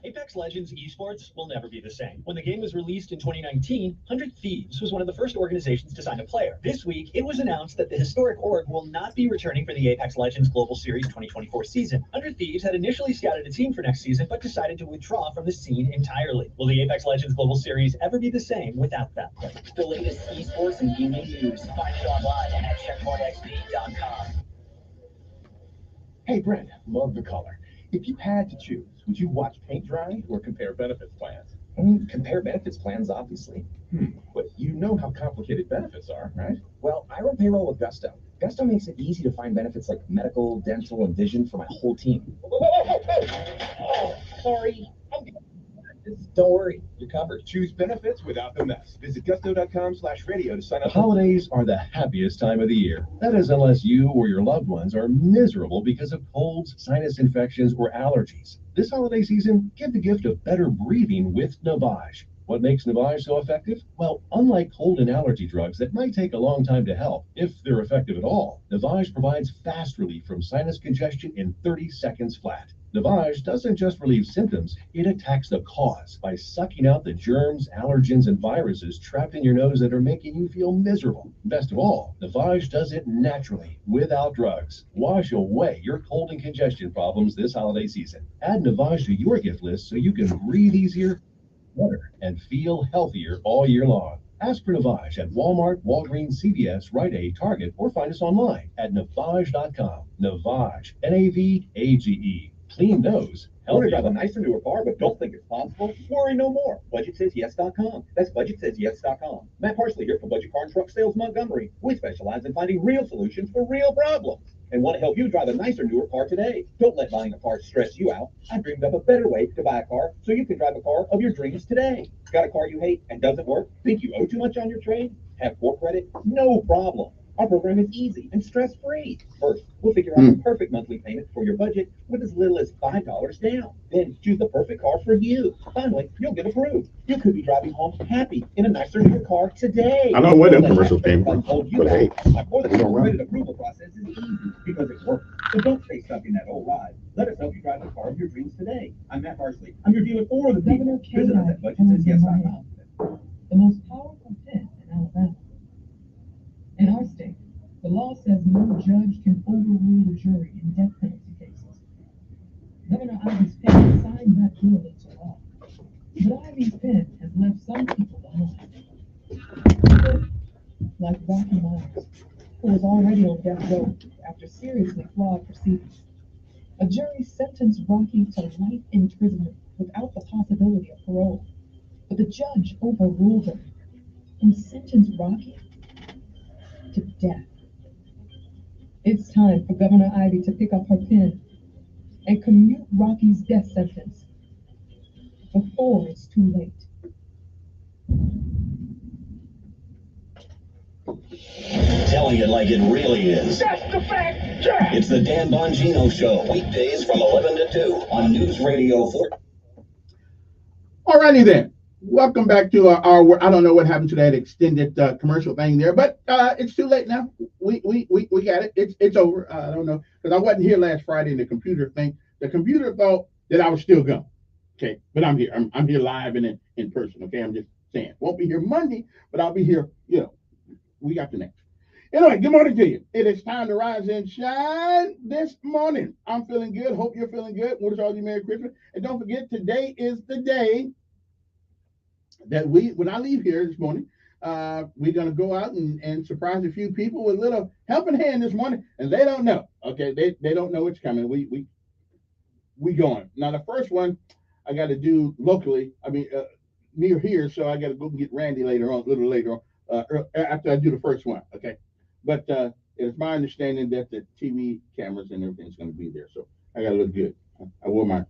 [SPEAKER 2] Apex Legends esports will never be the same. When the game was released in 2019, 100 Thieves was one of the first organizations to sign a player. This week, it was announced that the historic org will not be returning for the Apex Legends Global Series 2024 season. 100 Thieves had initially scouted a team for next season, but decided to withdraw from the scene entirely. Will the Apex Legends Global Series ever be the same without them?
[SPEAKER 5] The latest esports and gaming news. Find it online at checkpointxp.com.
[SPEAKER 15] Hey, Brent, love the color. If you had to choose, would you watch paint dry or compare benefits plans?
[SPEAKER 5] Compare benefits plans, obviously.
[SPEAKER 15] But you know how complicated benefits are, right?
[SPEAKER 5] Well, I run payroll with Gusto. Gusto makes it easy to find benefits like medical, dental, and vision for my whole team.
[SPEAKER 7] Oh, sorry.
[SPEAKER 5] Don't worry, you're covered.
[SPEAKER 15] Choose benefits without the mess. Visit gusto.com/radio to sign up. The holidays are the happiest time of the year. That is, unless you or your loved ones are miserable because of colds, sinus infections, or allergies. This holiday season, give the gift of better breathing with Navage. What makes Navage so effective? Well, unlike cold and allergy drugs that might take a long time to help, if they're effective at all, Navage provides fast relief from sinus congestion in 30 seconds flat. Navage doesn't just relieve symptoms, it attacks the cause by sucking out the germs, allergens, and viruses trapped in your nose that are making you feel miserable. Best of all, Navage does it naturally, without drugs. Wash away your cold and congestion problems this holiday season. Add Navage to your gift list so you can breathe easier, better, and feel healthier all year long. Ask for Navage at Walmart, Walgreens, CVS, Rite Aid, Target, or find us online at Navage.com. Navage, Navage. Clean nose.
[SPEAKER 22] Want to drive a nicer, newer car, but don't think it's possible? Worry no more. BudgetSaysYes.com. That's BudgetSaysYes.com. Matt Parsley here from Budget Car and Truck Sales Montgomery. We specialize in finding real solutions for real problems and want to help you drive a nicer, newer car today. Don't let buying a car stress you out. I dreamed up a better way to buy a car so you can drive a car of your dreams today. Got a car you hate and doesn't work? Think you owe too much on your trade? Have poor credit? No problem. Our program is easy and stress-free. First, we'll figure out the perfect monthly payment for your budget with as little as $5 down. Then choose the perfect car for you. Finally, you'll get approved. You could be driving home happy in a nicer new car today.
[SPEAKER 1] I don't know where them commercials came from, but hey,
[SPEAKER 22] Our credit approval process is easy because it works. So don't stay stuck in that old ride. Let us help you drive the car of your dreams today. I'm Matt Parsley. I'm your dealer for the people. Visit us at BudgetSaysYes.com.
[SPEAKER 10] The most powerful pin in Alabama. In our state, the law says no judge can overrule a jury in death penalty cases. Governor Ivy's pen signed that bill into law. But Ivy's pen has left some people behind. Like Rocky Myers, who was already on death row after seriously flawed proceedings. A jury sentenced Rocky to life imprisonment without the possibility of parole. But the judge overruled him and sentenced Rocky to death. It's time for Governor Ivy to pick up her pen and commute Rocky's death sentence before it's too late.
[SPEAKER 17] Telling it like it really is.
[SPEAKER 22] That's the fact.
[SPEAKER 17] It's the Dan Bongino Show, weekdays from 11 to 2 on News Radio 4.
[SPEAKER 1] Alrighty then. Welcome back to our I don't know what happened to that extended commercial thing there, but it's too late now. We got it. It's over. I don't know, because I wasn't here last Friday in the computer thing. The computer thought that I was still gone. Okay, but I'm here. I'm here live and in person. Okay, I'm just saying. Won't be here Monday, but I'll be here. We got the next. Anyway, good morning to you. It is time to rise and shine this morning. I'm feeling good. Hope you're feeling good. Wish all you Merry Christmas. And don't forget, today is the day that when I leave here this morning, we're going to go out and surprise a few people with a little helping hand this morning. And they don't know. Okay, they don't know it's coming. We going. Now, the first one I got to do locally. I mean, near here. So I got to go get Randy a little later on, after I do the first one. Okay. But it's my understanding that the TV cameras and everything's going to be there, so I got to look good. I wore my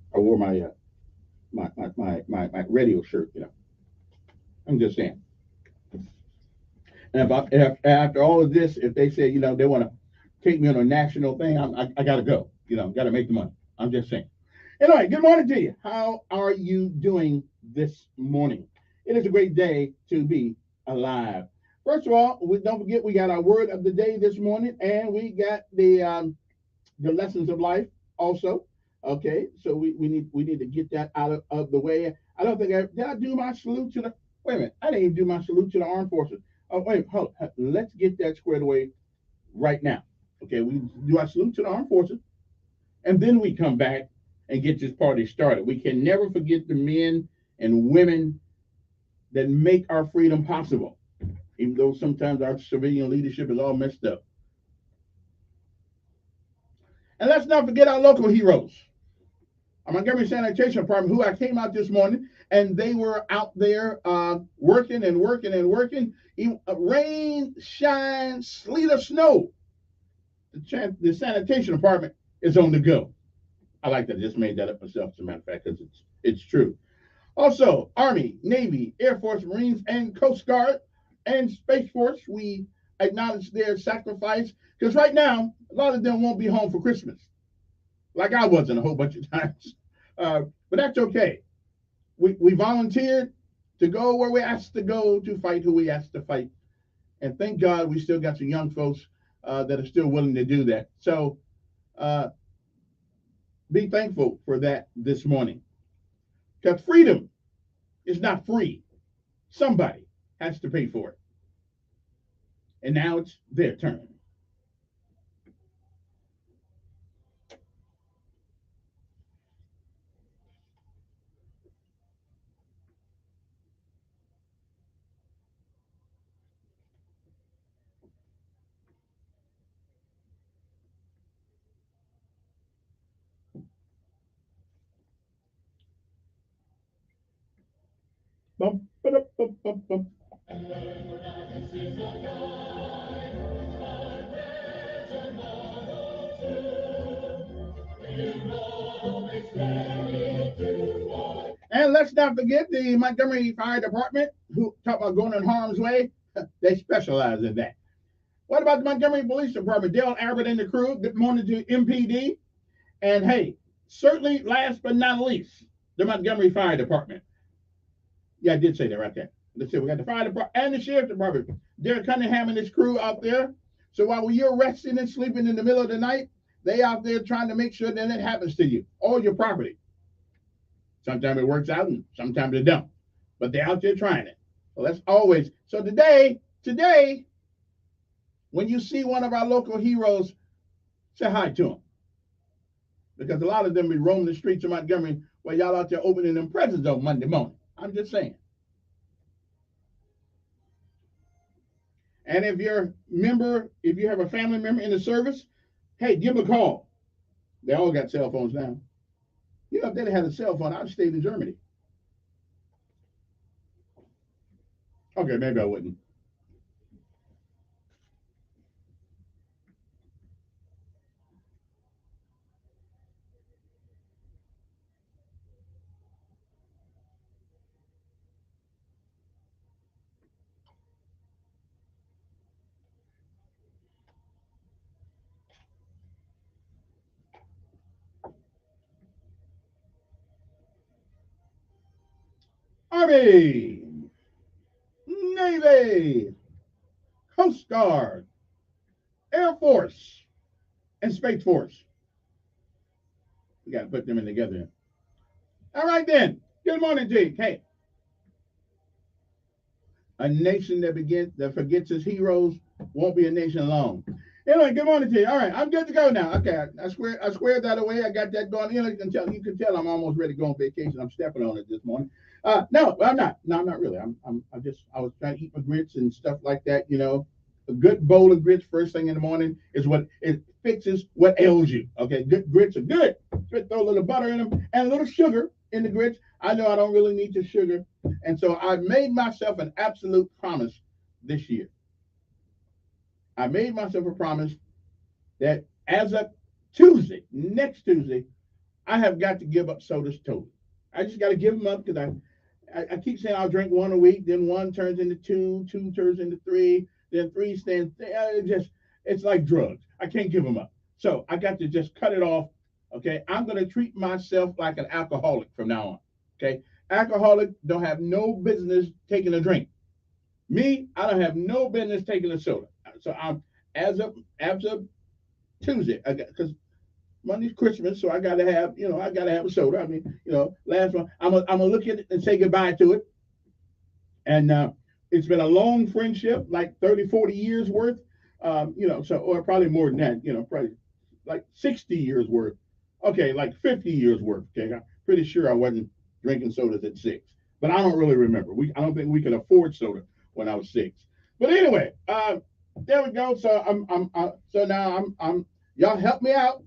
[SPEAKER 1] my radio shirt, I'm just saying. And if after all of this, if they say, they want to take me on a national thing, I got to go. Got to make the money. I'm just saying. Anyway, good morning to you. How are you doing this morning? It is a great day to be alive. First of all, don't forget we got our word of the day this morning, and we got the lessons of life also. Okay, so we need to get that out of the way. I don't think did I do my salute to the. Wait a minute, I didn't even do my salute to the armed forces. Oh wait, hold on. Let's get that squared away right now. Okay, we do our salute to the armed forces, and then we come back and get this party started. We can never forget the men and women that make our freedom possible, even though sometimes our civilian leadership is all messed up. And let's not forget our local heroes. Our Montgomery Sanitation Department, who I came out this morning, and they were out there working and working and working. Rain, shine, sleet, or snow. The sanitation department is on the go. I like that. I just made that up myself, as a matter of fact, because it's true. Also, Army, Navy, Air Force, Marines, and Coast Guard and Space Force, we acknowledge their sacrifice, because right now, a lot of them won't be home for Christmas, like I wasn't a whole bunch of times. But that's okay. We volunteered to go where we're asked to go, to fight who we asked to fight. And thank God we still got some young folks that are still willing to do that. So be thankful for that this morning. Because freedom is not free. Somebody has to pay for it. And now it's their turn. Bum, ba-da, bum, bum, bum. And let's not forget the Montgomery Fire Department, who talk about going in harm's way. They specialize in that. What about the Montgomery Police Department? Dale Abbott and the crew. Good morning to MPD. And hey, certainly last but not least, the Montgomery Fire Department. Yeah, I did say that right there. Let's see, we got the fire department and the sheriff department. Derek Cunningham and his crew out there. So while you're resting and sleeping in the middle of the night, they out there trying to make sure that it happens to you or your property. Sometimes it works out and sometimes it don't. But they're out there trying it. Well, that's always. So today, when you see one of our local heroes, say hi to them. Because a lot of them be roaming the streets of Montgomery while y'all out there opening them presents on Monday morning. I'm just saying. And if you have a family member in the service, hey, give them a call. They all got cell phones now. If they had a cell phone, I'd stayed in Germany. Okay, maybe I wouldn't. Army, Navy, Coast Guard, Air Force, and Space Force. We got to put them in together. All right, then. Good morning, Jake. Hey, a nation that forgets its heroes won't be a nation long. Anyway, good morning to you. All right, I'm good to go now. Okay, I squared that away. I got that going. You can tell I'm almost ready to go on vacation. I'm stepping on it this morning. No, I'm not. No, I'm not really. I was trying to eat my grits and stuff like that. A good bowl of grits first thing in the morning is what it fixes what ails you. Okay, good grits are good. Just throw a little butter in them and a little sugar in the grits. I know I don't really need the sugar, and so I made myself an absolute promise this year. I made myself a promise that as of Tuesday, next Tuesday, I have got to give up sodas totally.
[SPEAKER 3] I just got to give them up because I keep saying I'll drink one a week, then one turns into two, two turns into three, then three stands. It's like drugs. I can't give them up. So I got to just cut it off. Okay, I'm going to treat myself like an alcoholic from now on. Okay, alcoholic don't have no business taking a drink. Me, I don't have no business taking a soda. So I'm as of Tuesday, because Monday's Christmas, so I gotta have, I gotta have a soda. I mean, last one, I'm gonna look at it and say goodbye to it. And it's been a long friendship, like 30, 40 years worth. So or probably more than that, probably like 60 years worth. Okay, like 50 years worth. Okay, I'm pretty sure I wasn't drinking sodas at 6, but I don't really remember. I don't think we could afford soda when I was 6. But anyway, there we go. So so now I'm y'all help me out.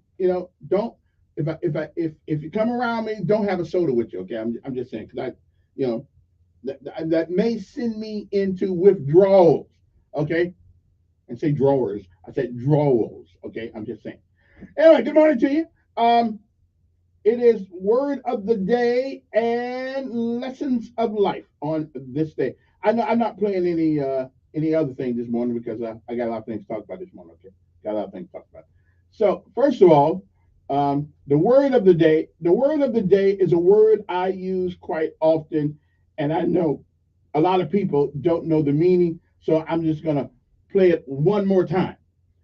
[SPEAKER 3] Don't if you come around me, don't have a soda with you. Okay, I'm just saying because that may send me into withdrawals. Okay, and say drawers. I said drawers. Okay, I'm just saying. Anyway, good morning to you. It is word of the day and lessons of life on this day. I'm not playing any other thing this morning because I got a lot of things to talk about this morning. Okay, got a lot of things to talk about. So first of all, the word of the day. The word of the day is a word I use quite often, and I know a lot of people don't know the meaning. So I'm just gonna play it one more time.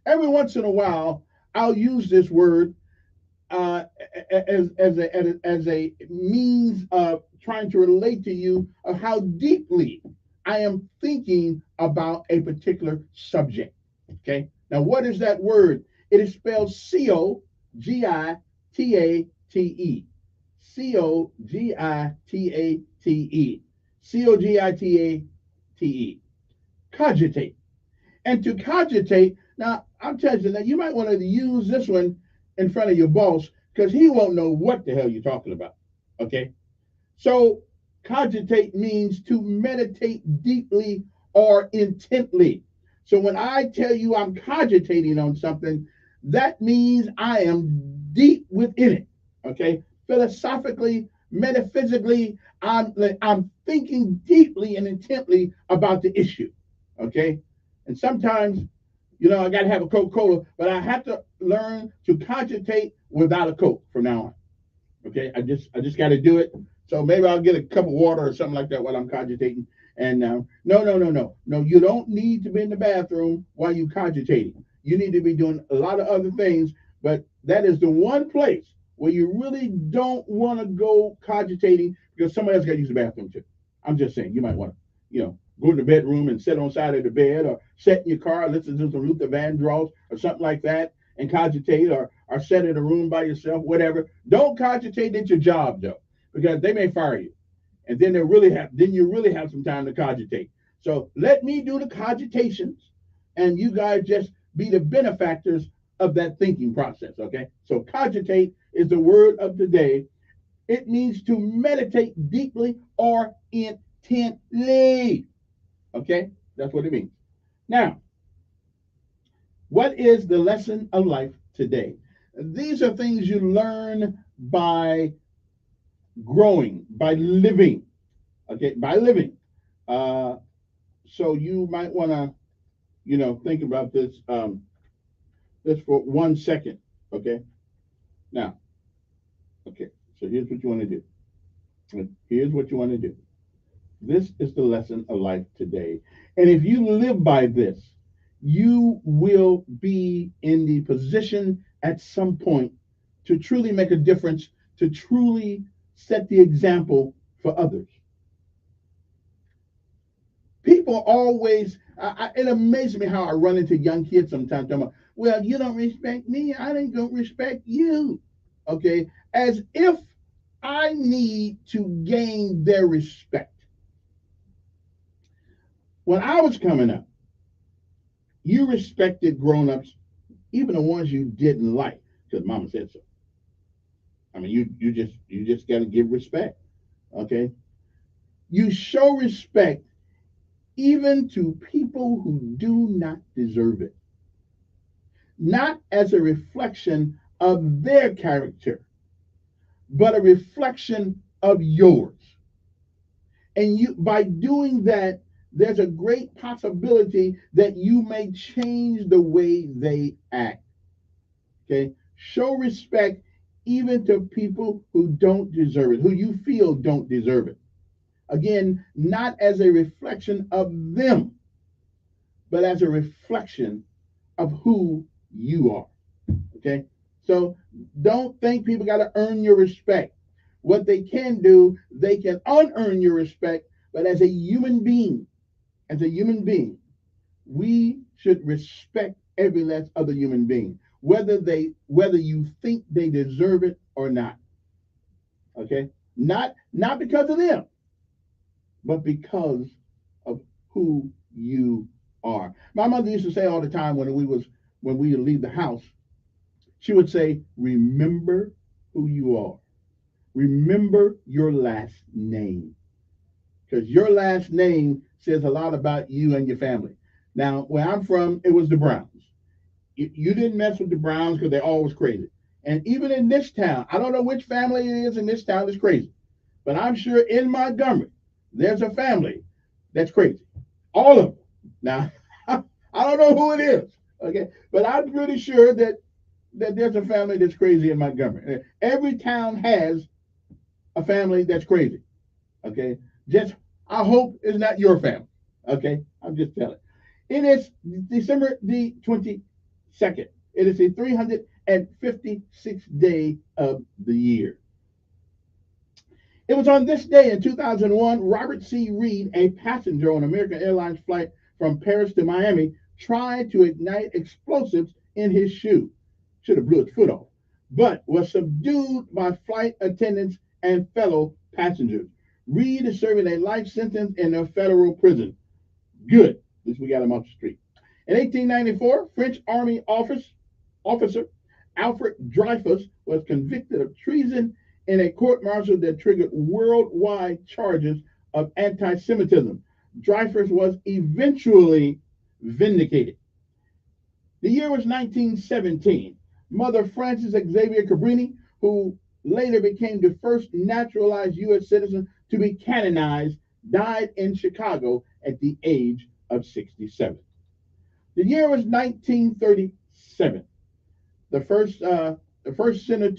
[SPEAKER 3] Every once in a while, I'll use this word as a means of trying to relate to you of how deeply I am thinking about a particular subject. Okay. Now, what is that word? It is spelled Cogitate. Cogitate. Cogitate. Cogitate. And to cogitate, now I'm telling you that you might want to use this one in front of your boss because he won't know what the hell you're talking about. Okay? So cogitate means to meditate deeply or intently. So when I tell you I'm cogitating on something, that means I am deep within it. Okay? Philosophically, metaphysically, I'm thinking deeply and intently about the issue. Okay? And sometimes, I got to have a Coca-Cola, but I have to learn to cogitate without a Coke from now on. Okay, I just got to do it. So maybe I'll get a cup of water or something like that while I'm cogitating. And no, you don't need to be in the bathroom while you're cogitating. You need to be doing a lot of other things, but that is the one place where you really don't want to go cogitating because somebody else got to use the bathroom too. I'm just saying, you might want to, go to the bedroom and sit on the side of the bed or sit in your car, listen to some Luther Vandross or something like that and cogitate or sit in a room by yourself, whatever. Don't cogitate at your job though, because they may fire you. And then you really have some time to cogitate. So let me do the cogitations and you guys just be the benefactors of that thinking process, okay? So cogitate is the word of the day. It means to meditate deeply or intently. Okay, that's what it means. Now, what is the lesson of life today? These are things you learn by growing, by living. Okay, by living. So you might want to, think about this, this for 1 second. Okay. Now, okay. So here's what you want to do. Here's what you want to do. This is the lesson of life today. And if you live by this, you will be in the position at some point to truly make a difference, to truly set the example for others. People always, it amazes me how I run into young kids sometimes talking about, well, you don't respect me, I ain't gonna respect you. Okay, as if I need to gain their respect. When I was coming up, you respected grown-ups, even the ones you didn't like, because mama said so. I mean, you just got to give respect, okay? You show respect even to people who do not deserve it, not as a reflection of their character, but a reflection of yours. And you, by doing that, there's a great possibility that you may change the way they act. Okay? Show respect even to people who don't deserve it, who you feel don't deserve it. Again, not as a reflection of them, but as a reflection of who you are. Okay? So don't think people got to earn your respect. What they can do, they can unearn your respect, but as a human being, we should respect every last other human being, whether you think they deserve it or not. Okay? Not because of them, but because of who you are. My mother used to say all the time when we would leave the house, she would say, remember who you are. Remember your last name. Because your last name says a lot about you and your family. Now, where I'm from, it was the Browns. You didn't mess with the Browns because they're always crazy. And even in this town, I don't know which family it is in this town that's crazy, but I'm sure in Montgomery, there's a family that's crazy. All of them. Now, I don't know who it is, okay? But I'm pretty sure that there's a family that's crazy in Montgomery. Every town has a family that's crazy, okay? Just, I hope it's not your family, okay? I'm just telling. It is December the 22nd. It is the 356th day of the year. It was on this day in 2001, Robert C. Reed, a passenger on American Airlines flight from Paris to Miami, tried to ignite explosives in his shoe. Should have blew his foot off, but was subdued by flight attendants and fellow passengers. Reed is serving a life sentence in a federal prison. Good. At least we got him off the street. In 1894, French Army officer Alfred Dreyfus was convicted of treason in a court-martial that triggered worldwide charges of anti-Semitism. Dreyfus was eventually vindicated. The year was 1917. Mother Frances Xavier Cabrini, who later became the first naturalized U.S. citizen to be canonized, died in Chicago at the age of 67. The year was 1937. The first center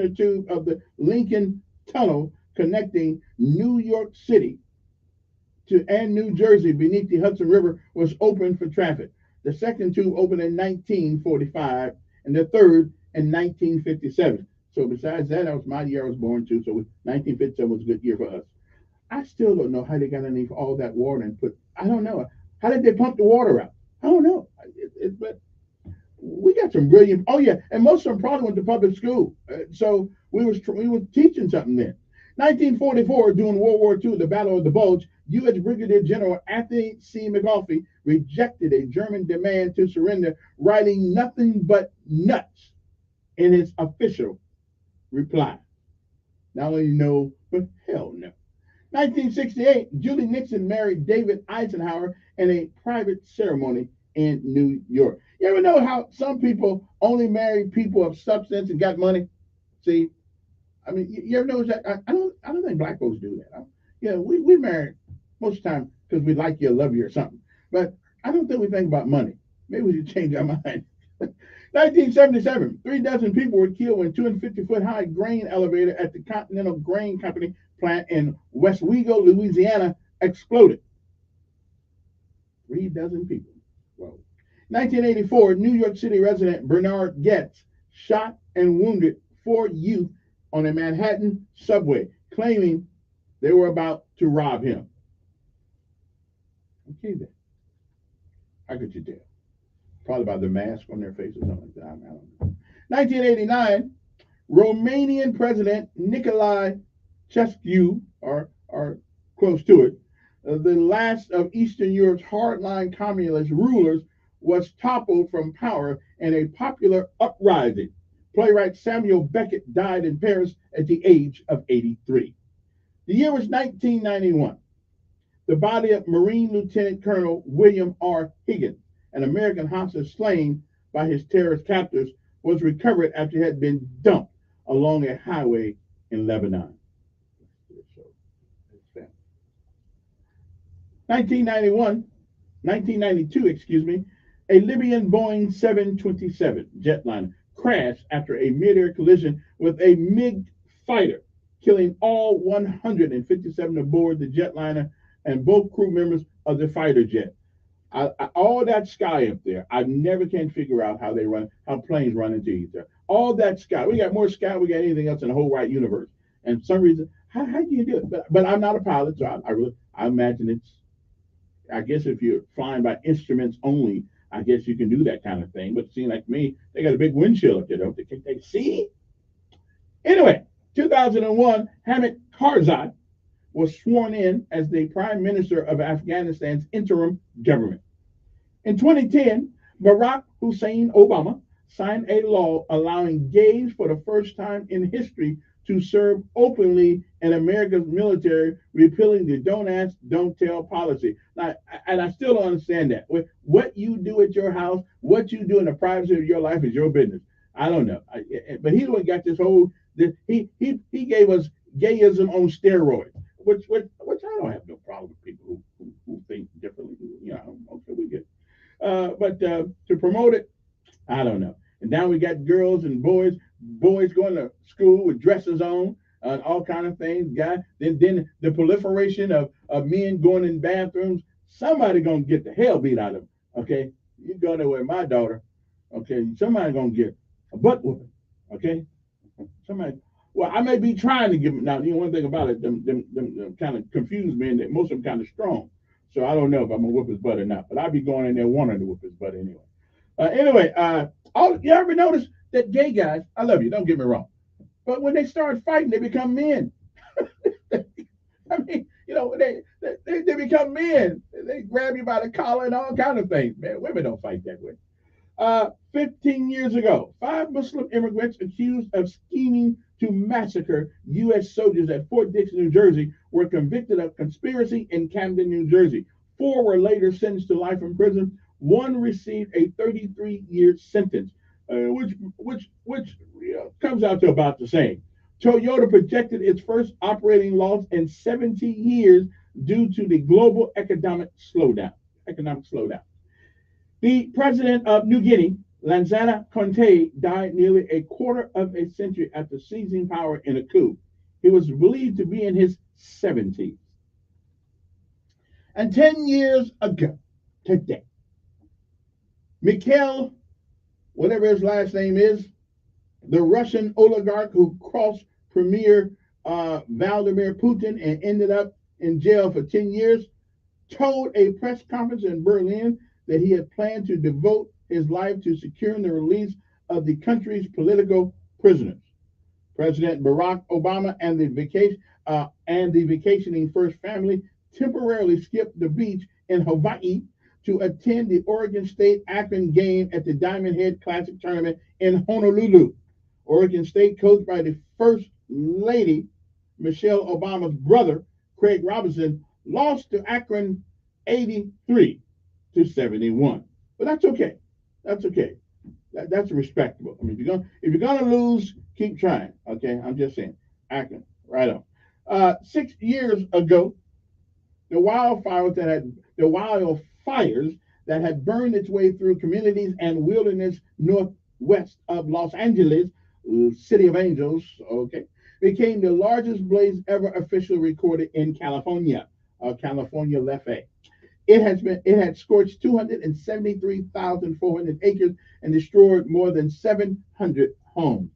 [SPEAKER 3] tube of the Lincoln Tunnel connecting New York City and New Jersey beneath the Hudson River was opened for traffic. The second tube opened in 1945, and the third in 1957. So besides that, that was my year I was born too. So 1957 was a good year for us. I still don't know how they got underneath all that water and I don't know. How did they pump the water out? I don't know. But we got some brilliant, oh yeah, and most of them probably went to public school. So we were teaching something then. 1944, during World War II, the Battle of the Bulge, U.S. Brigadier General Anthony C. McAuliffe rejected a German demand to surrender, writing nothing but nuts in his official reply. Not only no, but hell no. 1968, Julie Nixon married David Eisenhower in a private ceremony in New York. You ever know how some people only marry people of substance and got money? See, I mean, you ever notice that? I don't think black folks do that. We marry most of the time because we like you or love you or something. But I don't think we think about money. Maybe we should change our mind. 1977, 36 people were killed when a 250-foot high grain elevator at the Continental Grain Company plant in Westwego, Louisiana, exploded. 36 people. Whoa. 1984, New York City resident Bernard Goetz shot and wounded 4 youth on a Manhattan subway, claiming they were about to rob him. Okay, then. How could you tell? Probably by the mask on their faces. I don't know. 1989, Romanian President Nicolae Ceausescu, or close to it, the last of Eastern Europe's hardline communist rulers, was toppled from power in a popular uprising. Playwright Samuel Beckett died in Paris at the age of 83. The year was 1991. The body of Marine Lieutenant Colonel William R. Higgins, an American hostage slain by his terrorist captors, was recovered after it had been dumped along a highway in Lebanon. 1992, excuse me, a Libyan Boeing 727 jetliner crashed after a mid-air collision with a MiG fighter, killing all 157 aboard the jetliner and both crew members of the fighter jet. All that sky up there, I never can figure out how planes run into each other. All that sky, we got more sky than we got anything else in the whole wide universe. And for some reason, how do you do it? But I'm not a pilot, so I imagine it's. I guess if you're flying by instruments only, I guess you can do that kind of thing. But it seems like to me, they got a big windshield up there, don't they? Can they see? Anyway, 2001, Hamid Karzai was sworn in as the Prime Minister of Afghanistan's interim government. In 2010, Barack Hussein Obama signed a law allowing gays for the first time in history to serve openly in America's military, repealing the don't ask, don't tell policy. Now, and I still don't understand that. What you do at your house, what you do in the privacy of your life is your business. I don't know. But he's the one got this whole, he gave us gayism on steroids, which I don't have no problem with people who think differently. You know, okay, we get. But to promote it, I don't know. And now we got girls and boys going to school with dresses on and all kind of things. Then the proliferation of men going in bathrooms. Somebody gonna get the hell beat out of them. Okay, you go there with my daughter. Okay, somebody gonna get a butt whooping. Okay, somebody. Well, I may be trying to give them. Now, one thing about it, them kind of confused men that most of them kind of strong. So I don't know if I'm gonna whoop his butt or not. But I'll be going in there wanting to whoop his butt anyway. You ever notice that gay guys? I love you. Don't get me wrong, but when they start fighting, they become men. I mean, they become men. They grab you by the collar and all kind of things. Man, women don't fight that way. 15 years ago, 5 Muslim immigrants accused of scheming to massacre U.S. soldiers at Fort Dix, New Jersey, were convicted of conspiracy in Camden, New Jersey. 4 were later sentenced to life in prison. 1 received a 33-year sentence, which comes out to about the same. Toyota projected its first operating loss in 70 years due to the global economic slowdown. The president of New Guinea, Lansana Conté, died nearly a quarter of a century after seizing power in a coup. He was believed to be in his 70s. And 10 years ago today, Mikhail, whatever his last name is, the Russian oligarch who crossed Premier Vladimir Putin and ended up in jail for 10 years, told a press conference in Berlin that he had planned to devote his life to securing the release of the country's political prisoners. President Barack Obama and the vacationing first family temporarily skipped the beach in Hawaii to attend the Oregon State Akron game at the Diamond Head Classic Tournament in Honolulu. Oregon State, coached by the First Lady, Michelle Obama's brother, Craig Robinson, lost to Akron 83-71. But that's okay. That's okay. That's respectable. I mean, if you're gonna lose, keep trying. Okay, I'm just saying. Akron, right on. 6 years ago, the wildfires that had burned its way through communities and wilderness northwest of Los Angeles, City of Angels, okay, became the largest blaze ever officially recorded in California. California Leffe. It had scorched 273,400 acres and destroyed more than 700 homes.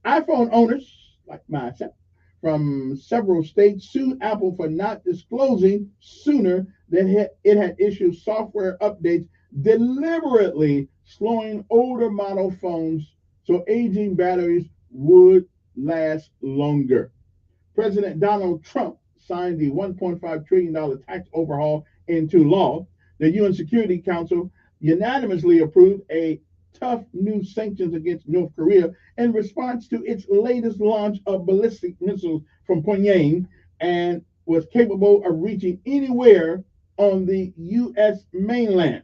[SPEAKER 3] iPhone owners, like myself, from several states sued Apple for not disclosing sooner that it had issued software updates deliberately slowing older model phones so aging batteries would last longer. President Donald Trump signed the $1.5 trillion tax overhaul into law. The UN Security Council unanimously approved a tough new sanctions against North Korea in response to its latest launch of ballistic missiles from Pyongyang and was capable of reaching anywhere on the U.S. mainland.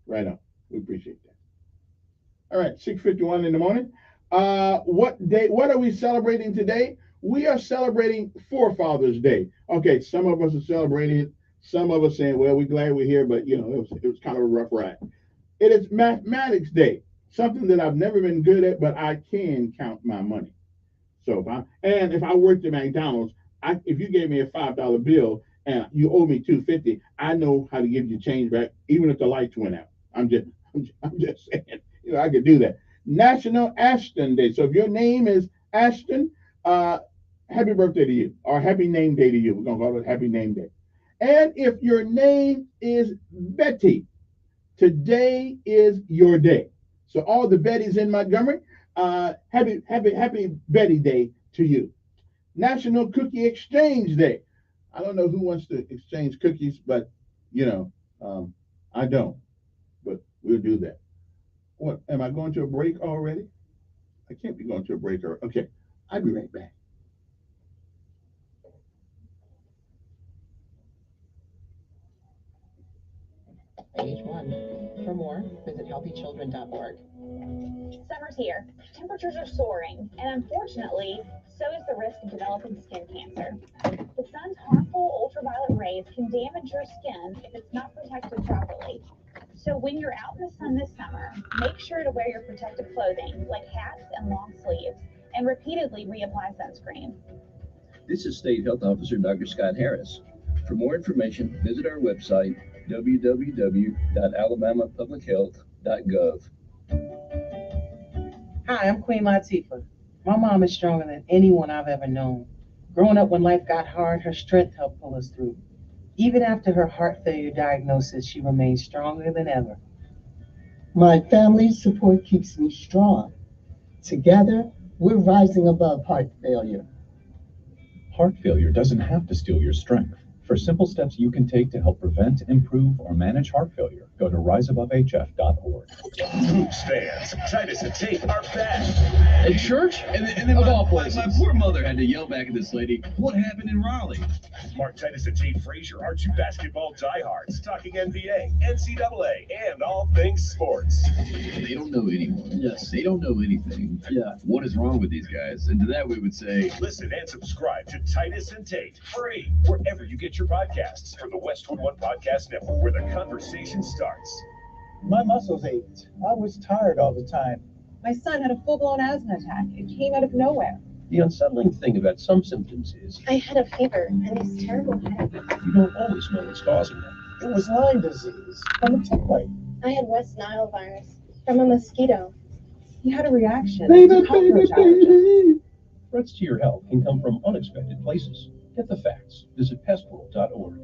[SPEAKER 3] Right on. We appreciate that. All right, 6:51 in the morning. What are we celebrating today? we are celebrating Forefathers Day. Okay, some of us are celebrating it. Some of us saying, well, we're glad we're here, but you know, it was kind of a rough ride. It is Mathematics Day, something that I've never been good at, but I can count my money. So if I worked at McDonald's, if you gave me a $5 bill and you owe me $2.50, I know how to give you change back, even if the lights went out. I'm just saying, you know, I could do that. National Ashton Day. So if your name is Ashton, happy birthday to you, or happy name day to you. We're gonna call it Happy Name Day. And if your name is Betty, today is your day. So all the Bettys in Montgomery, happy Betty Day to you. National Cookie Exchange Day. I don't know who wants to exchange cookies, but you know, I don't. But we'll do that. What, am I going to a break already? I can't be going to a break already. Okay, I'll be right back.
[SPEAKER 9] Page 1. For more, visit healthychildren.org.
[SPEAKER 11] Summer's here. Temperatures are soaring, and unfortunately, so is the risk of developing skin cancer. The sun's harmful ultraviolet rays can damage your skin if it's not protected properly. So when you're out in the sun this summer, make sure to wear your protective clothing, like hats and long sleeves, and repeatedly reapply sunscreen.
[SPEAKER 23] This is State Health Officer Dr. Scott Harris. For more information, visit our website, www.alabamapublichealth.gov.
[SPEAKER 24] Hi, I'm Queen Latifah. My mom is stronger than anyone I've ever known. Growing up when life got hard, her strength helped pull us through. Even after her heart failure diagnosis, she remains stronger than ever.
[SPEAKER 25] My family's support keeps me strong. Together, we're rising above heart failure.
[SPEAKER 26] Heart failure doesn't have to steal your strength. For simple steps you can take to help prevent, improve, or manage heart failure, go to riseabovehf.org.
[SPEAKER 17] Hoops fans, Titus and Tate are back.
[SPEAKER 27] At church? And then my poor mother had to yell back at this lady, what happened in Raleigh?
[SPEAKER 17] Mark Titus and Tate Frazier are two basketball diehards talking NBA, NCAA, and all things sports.
[SPEAKER 27] They don't know anyone. Yes. They don't know anything. Yeah. What is wrong with these guys? And to that we would say,
[SPEAKER 17] listen and subscribe to Titus and Tate free wherever you get your podcasts from the Westwood One Podcast Network, where the conversation starts.
[SPEAKER 28] My muscles ached. I was tired all the time.
[SPEAKER 29] My son had a full-blown asthma attack. It came out of nowhere.
[SPEAKER 30] The unsettling thing about some symptoms is
[SPEAKER 29] I had a fever and this terrible headache.
[SPEAKER 30] you don't always know what's causing them.
[SPEAKER 28] It was Lyme disease from a tick bite.
[SPEAKER 29] I had West Nile virus from a mosquito. He had a reaction
[SPEAKER 30] Baby,
[SPEAKER 29] to cockroach allergen.
[SPEAKER 30] Threats to your health can come from unexpected places. Get the facts. Visit pestworld.org.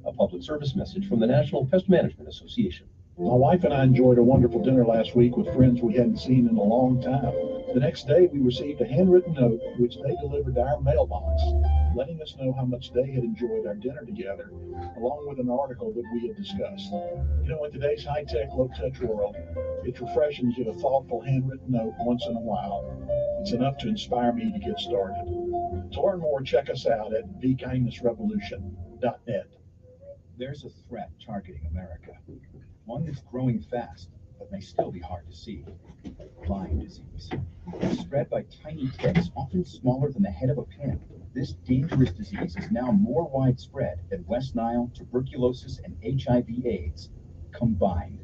[SPEAKER 30] A public service message from the National Pest Management Association.
[SPEAKER 20] My wife and I enjoyed a wonderful dinner last week with friends we hadn't seen in a long time. The next day, we received a handwritten note which they delivered to our mailbox, letting us know how much they had enjoyed our dinner together, along with an article that we had discussed. You know, in today's high-tech, low-touch world, it's refreshing to get a thoughtful handwritten note once in a while. It's enough to inspire me to get started. To learn more, check us out at thekindnessrevolution.net.
[SPEAKER 31] There's a threat targeting America, one that's growing fast, but may still be hard to see. Lyme disease. It's spread by tiny ticks, often smaller than the head of a pin. This dangerous disease is now more widespread than West Nile, tuberculosis, and HIV/AIDS combined.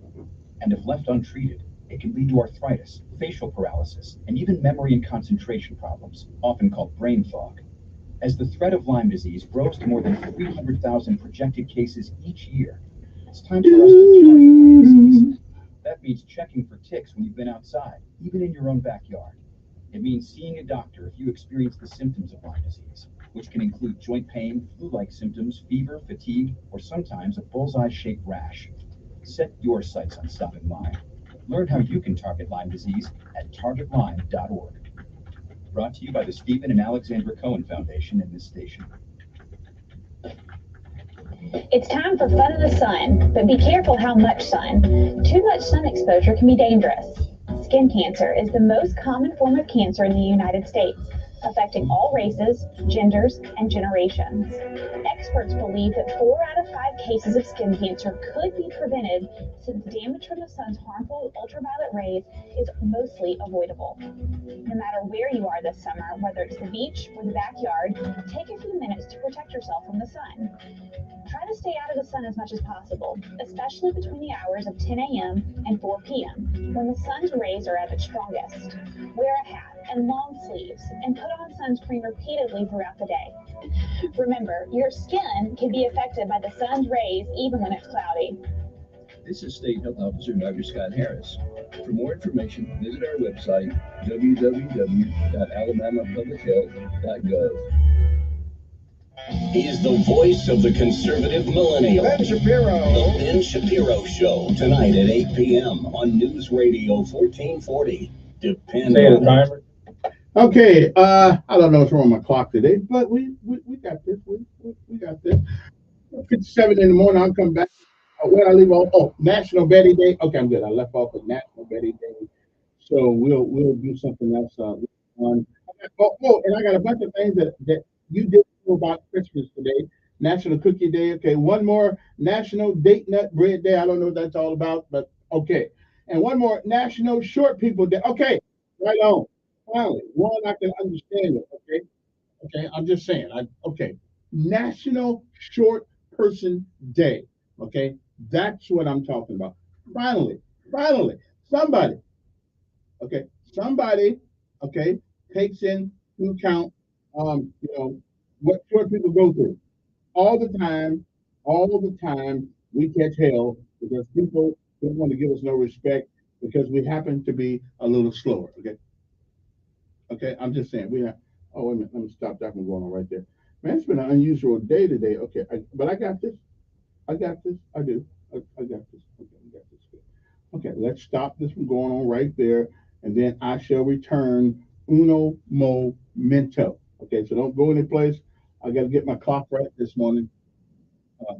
[SPEAKER 31] And if left untreated, it can lead to arthritis, facial paralysis, and even memory and concentration problems, often called brain fog. As the threat of Lyme disease grows to more than 300,000 projected cases each year, it's time for us to target Lyme disease. That means checking for ticks when you've been outside, even in your own backyard. It means seeing a doctor if you experience the symptoms of Lyme disease, which can include joint pain, flu-like symptoms, fever, fatigue, or sometimes a bullseye-shaped rash. Set your sights on stopping Lyme. Learn how you can target Lyme disease at targetlyme.org. Brought to you by the Stephen and Alexandra Cohen Foundation and this station.
[SPEAKER 11] It's time for fun in the sun, but be careful how much sun. Too much sun exposure can be dangerous. Skin cancer is the most common form of cancer in the United States, affecting all races, genders, and generations. Experts believe that 4 out of 5 cases of skin cancer could be prevented since damage from the sun's harmful ultraviolet rays is mostly avoidable. No matter where you are this summer, whether it's the beach or the backyard, take a few minutes to protect yourself from the sun. Try to stay out of the sun as much as possible, especially between the hours of 10 a.m. and 4 p.m., when the sun's rays are at its strongest. Wear a hat and long sleeves, and put on sunscreen repeatedly throughout the day. Remember, your skin can be affected by the sun's rays even when it's cloudy.
[SPEAKER 23] This is State Health Officer Dr. Scott Harris. For more information, visit our website, www.alabamapublichealth.gov.
[SPEAKER 17] He is the voice of the conservative millennial.
[SPEAKER 3] Ben Shapiro.
[SPEAKER 17] The Ben Shapiro Show, tonight at 8 p.m. on News Radio 1440. Depend on it.
[SPEAKER 3] Okay, I don't know what's wrong with my clock today, but we got this. We got this. 57 in the morning, I'll come back. Where I leave off? Oh, National Betty Day. Okay, I'm good. I left off with National Betty Day. So we'll do something else on. And I got a bunch of things that you didn't know about Christmas today. National Cookie Day. Okay, one more National Date Nut Bread Day. I don't know what that's all about, but okay. And one more National Short People Day. Okay, right on. Finally, one I can understand it. Okay, I'm just saying. Okay, National Short Person Day. Okay, that's what I'm talking about. Finally, somebody, takes into account, what short people go through. All the time, we catch hell because people don't want to give us no respect because we happen to be a little slower. Okay, I'm just saying we have. Oh, wait a minute, let me stop that from going on right there. Man, it's been an unusual day today. Okay, but I got this. I do. I got this. Okay, I got this. Okay, let's stop this from going on right there, and then I shall return uno momento. Okay, so don't go any place. I got to get my clock right this morning. Are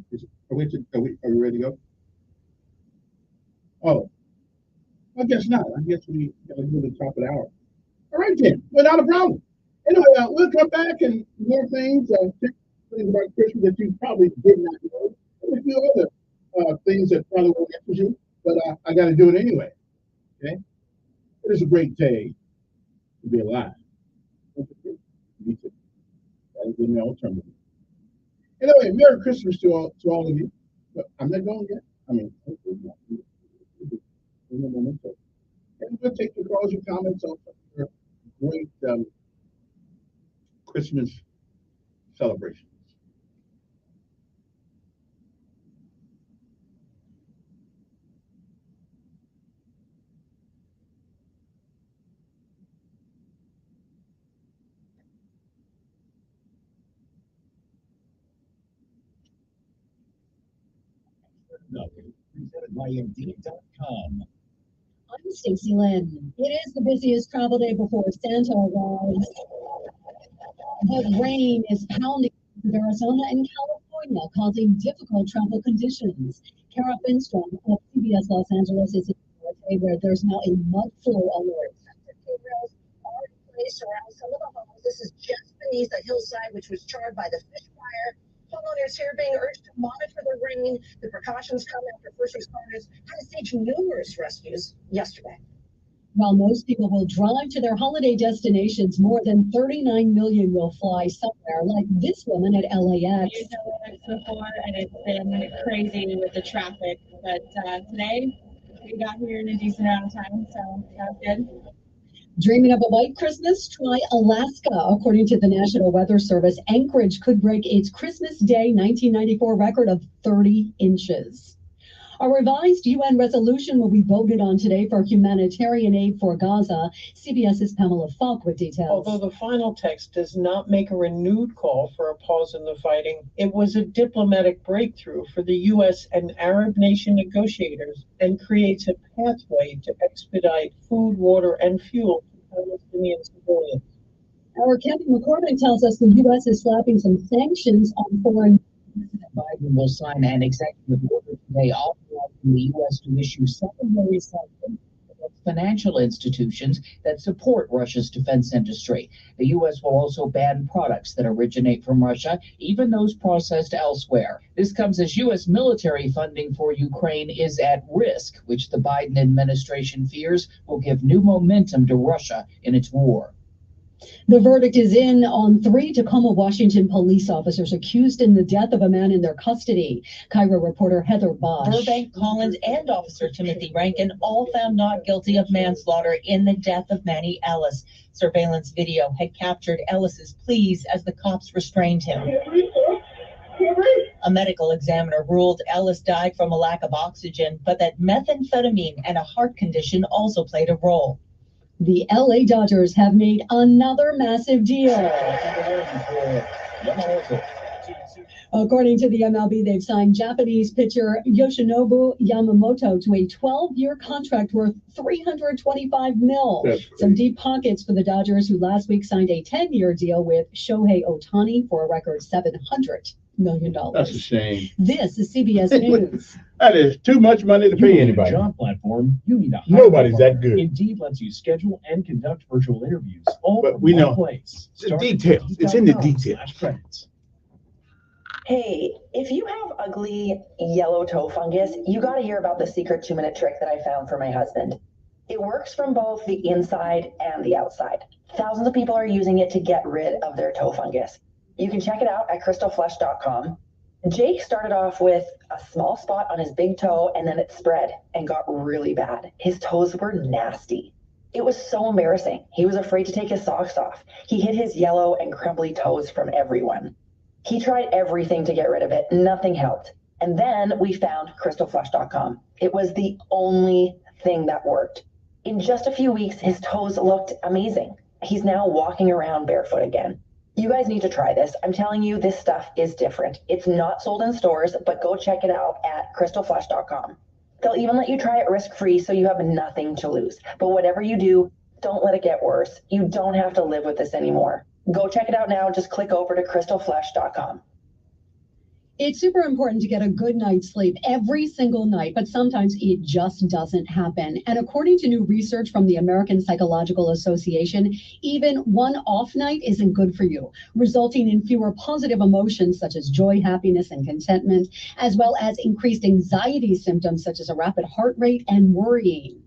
[SPEAKER 3] we ready to go? Oh, I guess not. I guess we got to do the top of the hour. All right, then, without a problem. Anyway, we'll come back and more things, things about Christmas that you probably did not know, and a few other things that probably won't interest you, but I got to do it anyway. Okay, it is a great day to be alive. Me too. That is the alternative. Anyway, Merry Christmas to all of you. But I'm not going yet. I mean, and we'll take your calls and comments on your great Christmas celebrations.
[SPEAKER 17] Presented by Indeed.com.
[SPEAKER 2] I'm Stacey Lynn. It is the busiest travel day before Santa arrives. The rain is pounding through Arizona and California, causing difficult travel conditions. Kara Finstrom of CBS Los Angeles is in a where there's now a mud flow alert.
[SPEAKER 4] Rails are in place around some of the homes. This is just beneath a hillside which was charred by the fish fire. Homeowners here being urged to monitor the rain. The precautions come after first responders had to stage numerous rescues yesterday.
[SPEAKER 2] While most people will drive to their holiday destinations, more than 39 million will fly somewhere, like this woman at LAX.
[SPEAKER 6] You've done LAX before, and it's been crazy with the traffic. But today, we got here in a decent amount of time, so that's good.
[SPEAKER 2] Dreaming of a white Christmas? Try Alaska. According to the National Weather Service, Anchorage could break its Christmas Day 1994 record of 30 inches. A revised UN resolution will be voted on today for humanitarian aid for Gaza. CBS's Pamela Falk with details.
[SPEAKER 8] Although the final text does not make a renewed call for a pause in the fighting, it was a diplomatic breakthrough for the U.S. and Arab nation negotiators and creates a pathway to expedite food, water, and fuel to Palestinian civilians.
[SPEAKER 2] Our Kevin McCormick tells us the U.S. is slapping some sanctions on foreign.
[SPEAKER 12] President Biden will sign an executive order today authorizing the U.S. to issue secondary sanctions against financial institutions that support Russia's defense industry. The U.S. will also ban products that originate from Russia, even those processed elsewhere. This comes as U.S. military funding for Ukraine is at risk, which the Biden administration fears will give new momentum to Russia in its war.
[SPEAKER 2] The verdict is in on 3 Tacoma, Washington police officers accused in the death of a man in their custody. Cairo reporter Heather Bosch.
[SPEAKER 5] Burbank, Collins, and Officer Timothy Rankin all found not guilty of manslaughter in the death of Manny Ellis. Surveillance video had captured Ellis's pleas as the cops restrained him. A medical examiner ruled Ellis died from a lack of oxygen, but that methamphetamine and a heart condition also played a role.
[SPEAKER 2] The LA Dodgers have made another massive deal. According to the MLB, they've signed Japanese pitcher Yoshinobu Yamamoto to a 12-year contract worth $325 million. Some deep pockets for the Dodgers, who last week signed a 10-year deal with Shohei Ohtani for a record $700 million.
[SPEAKER 3] That's a shame.
[SPEAKER 2] This is CBS News.
[SPEAKER 3] That is too much money to pay anybody.
[SPEAKER 30] Job platform, you need a
[SPEAKER 3] Nobody's that good.
[SPEAKER 30] Indeed lets you schedule and conduct virtual interviews all
[SPEAKER 3] But
[SPEAKER 30] from
[SPEAKER 3] we
[SPEAKER 30] one
[SPEAKER 3] know.
[SPEAKER 30] place.
[SPEAKER 3] The details. It's in the details.
[SPEAKER 30] Credits.
[SPEAKER 7] Hey, if you have ugly yellow toe fungus, you got to hear about the secret 2-minute trick that I found for my husband. It works from both the inside and the outside. Thousands of people are using it to get rid of their toe fungus. You can check it out at crystalflesh.com. Jake started off with a small spot on his big toe, and then it spread and got really bad. His toes were nasty. It was so embarrassing. He was afraid to take his socks off. He hid his yellow and crumbly toes from everyone. He tried everything to get rid of it. Nothing helped. And then we found crystalflesh.com. It was the only thing that worked. In just a few weeks, his toes looked amazing. He's now walking around barefoot again. You guys need to try this. I'm telling you, this stuff is different. It's not sold in stores, but go check it out at crystalflesh.com. They'll even let you try it risk-free, so you have nothing to lose. But whatever you do, don't let it get worse. You don't have to live with this anymore. Go check it out now. Just click over to crystalflesh.com.
[SPEAKER 2] It's super important to get a good night's sleep every single night, but sometimes it just doesn't happen. And according to new research from the American Psychological Association, even one off night isn't good for you, resulting in fewer positive emotions such as joy, happiness, and contentment, as well as increased anxiety symptoms such as a rapid heart rate and worrying.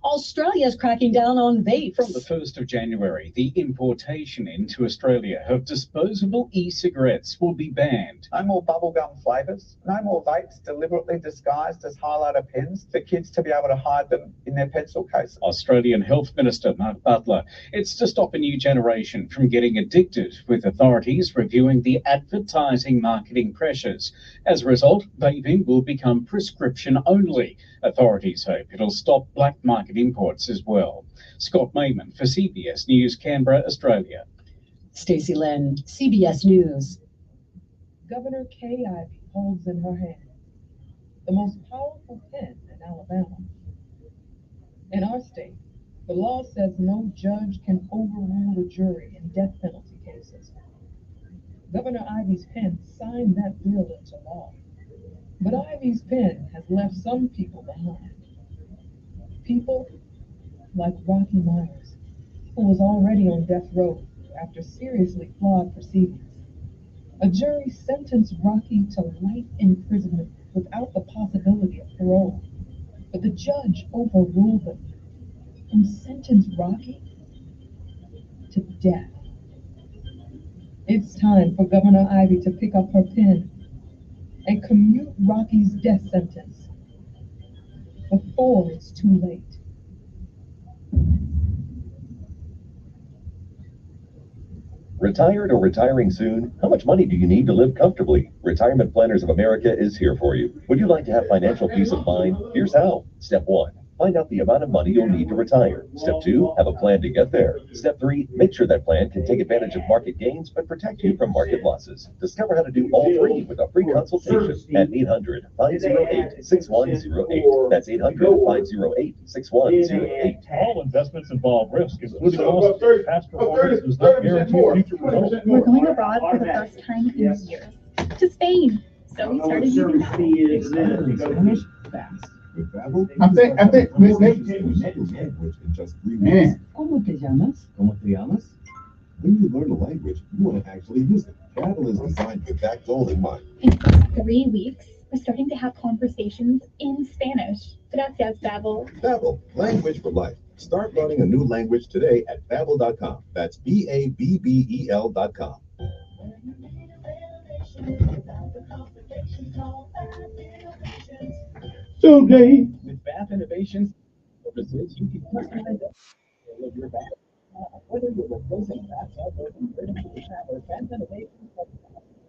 [SPEAKER 2] Australia is cracking down on vapes.
[SPEAKER 10] From the 1st of January, the importation into Australia of disposable e-cigarettes will be banned.
[SPEAKER 13] No more bubblegum flavours, no more vapes deliberately disguised as highlighter pens for kids to be able to hide them in their pencil cases.
[SPEAKER 10] Australian Health Minister Mark Butler. It's to stop a new generation from getting addicted, with authorities reviewing the advertising marketing pressures. As a result, vaping will become prescription only. Authorities hope it'll stop black market imports as well. Scott Mayman for CBS News, Canberra, Australia.
[SPEAKER 2] Stacey Lynn, CBS News.
[SPEAKER 14] Governor Kay Ivey holds in her hand the most powerful pen in Alabama. In our state, the law says no judge can overrule a jury in death penalty cases. Governor Ivey's pen signed that bill into law. But Ivey's pen has left some people behind. People like Rocky Myers, who was already on death row after seriously flawed proceedings. A jury sentenced Rocky to life imprisonment without the possibility of parole. But the judge overruled them and sentenced Rocky to death. It's time for Governor Ivey to pick up her pen and commute Rocky's death sentence before it's too late.
[SPEAKER 15] Retired or retiring soon? How much money do you need to live comfortably? Retirement Planners of America is here for you. Would you like to have financial peace of mind? Here's how. Step 1. Find out the amount of money you'll need to retire. Step 2, have a plan to get there. Step 3, make sure that plan can take advantage of market gains but protect you from market losses. Discover how to do all three with a free consultation at 800-508-6108. That's 800-508-6108.
[SPEAKER 16] All investments involve risk, including loss. Past performance does not guarantee future results.
[SPEAKER 18] We're going abroad for the first time in years, to Spain. So we started using that.
[SPEAKER 30] Fast.
[SPEAKER 15] With Babbel,
[SPEAKER 3] I think,
[SPEAKER 15] another language in just 3 weeks.
[SPEAKER 3] man.
[SPEAKER 12] ¿Cómo te llamas?
[SPEAKER 15] ¿Cómo te llamas? When you learn a language, you want to actually use it. Babbel is designed with that goal in mind.
[SPEAKER 18] In 3 weeks, we're starting to have conversations in Spanish. Gracias, Babbel.
[SPEAKER 15] Babbel, language for life. Start learning a new language today at Babbel.com. That's BABBEL.com.
[SPEAKER 3] So, Jay,
[SPEAKER 31] With bath innovations, services, you can customize all of your bath. Whether you're replacing bathtub or converting to the shower, bath innovations have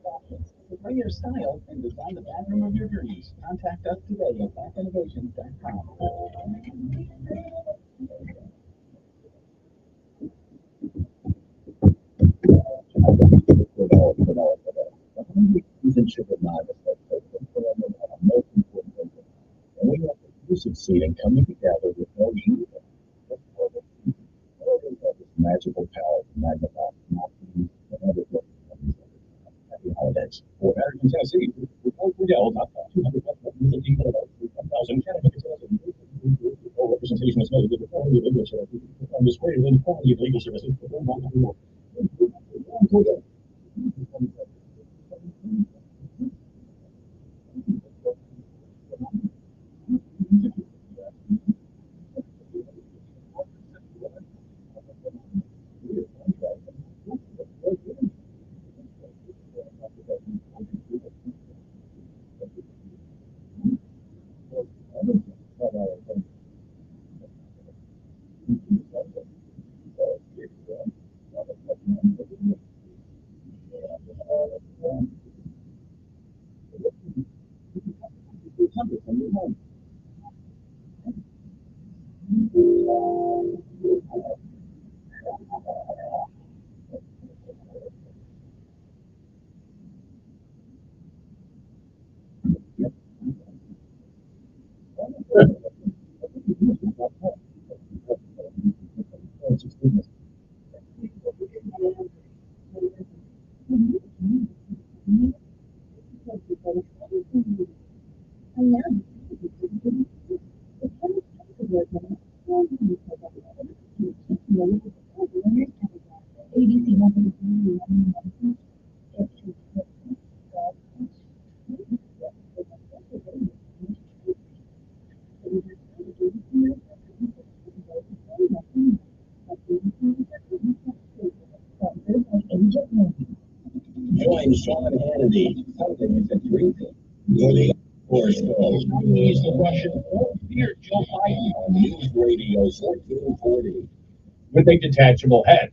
[SPEAKER 31] options. So bring your style and design the bathroom of your dreams. Contact us today at bathinnovations.com.
[SPEAKER 15] Citizenship of non-effective our most important interest. And we have to succeed in coming together with no evil. This magical power to magnify mountains and other things. Happy holidays. For American Tennessee, with Riddell, not 200 people, 1,000 candidates. Full representation is made with the quality of English on display in the quality of legal services. Join Sean Hannity, Sundays at 3 for the Horse Show. He's the Russian. Here, Joe Biden on News Radio 1440.
[SPEAKER 16] With a detachable head.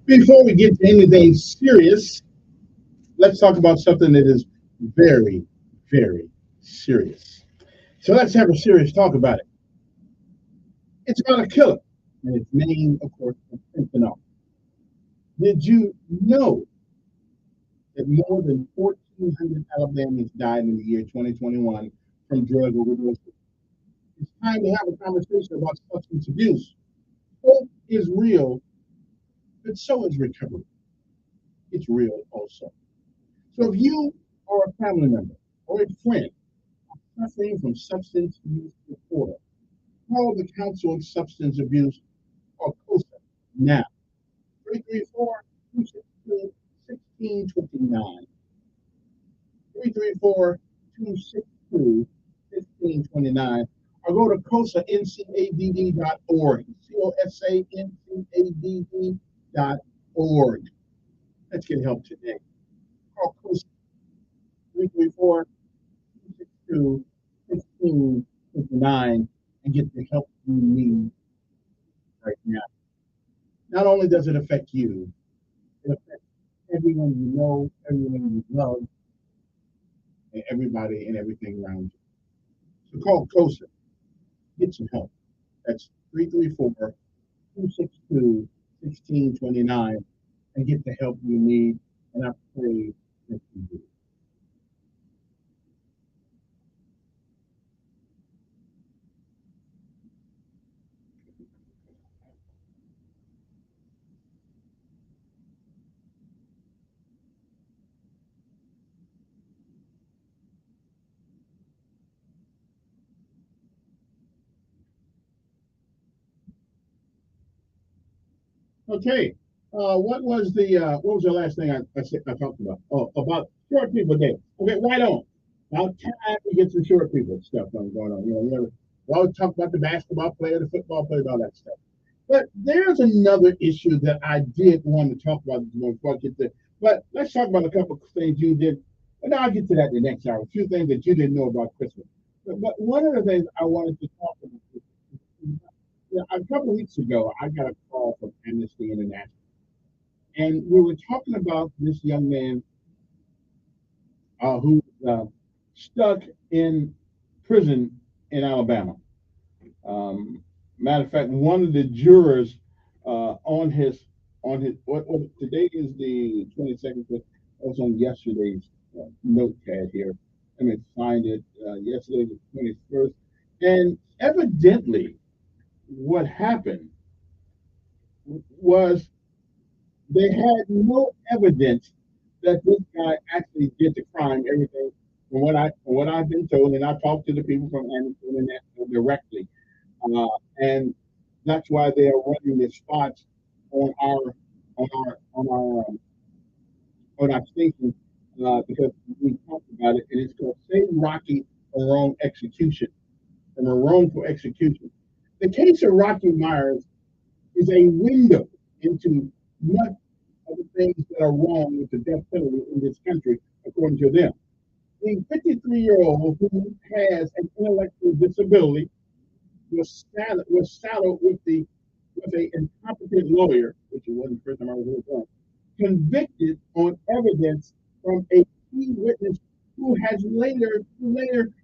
[SPEAKER 3] before we get to anything serious, let's talk about something that is very, very serious. So let's have a serious talk about it. It's about a killer, and its name, of course, is fentanyl. Did you know that more than 1,400 Alabamians died in the year 2021 from drug overdose? It's time to have a conversation about substance abuse. Hope is real, but so is recovery. It's real also. So if you are a family member or a friend suffering from substance use disorder, call the Council on Substance Abuse or COSA now. 334-262-1629. 334-262-1629. Or go to COSANCADD.org. COSANCADD.org. Let's get help today. Call COSA 334-262-1629 and get the help you need right now. Not only does it affect you, it affects everyone you know, everyone you love, and everybody and everything around you. So call COSA get some help. That's 334-262-1629 and get the help you need. And I pray that you do. Okay. What was the last thing I talked about? Oh, about short people day. Okay, right on. Now time to get some short people stuff going on. We always talk about the basketball player, the football player, all that stuff. But there's another issue that I did want to talk about before I get there. But let's talk about a couple of things you did. And I'll get to that in the next hour. A few things that you didn't know about Christmas. But one of the things I wanted to talk about a couple of weeks ago, I got a call from Amnesty International. And we were talking about this young man who's stuck in prison in Alabama. Matter of fact, one of the jurors on his what today is the 22nd. It was on yesterday's notepad here. Let me find it. Yesterday the 21st, and evidently, what happened was they had no evidence that this guy actually did the crime. Everything from what I've been told, and I talked to the people from Amnesty International directly, and that's why they are running the spots on our station because we talked about it, and it's called Save Rocky from Wrong Execution, from a wrongful execution. The case of Rocky Myers is a window into much of the things that are wrong with the death penalty in this country, according to them. The 53-year-old who has an intellectual disability was saddled with an incompetent lawyer, which it wasn't the first time I was on, convicted on evidence from a key witness who later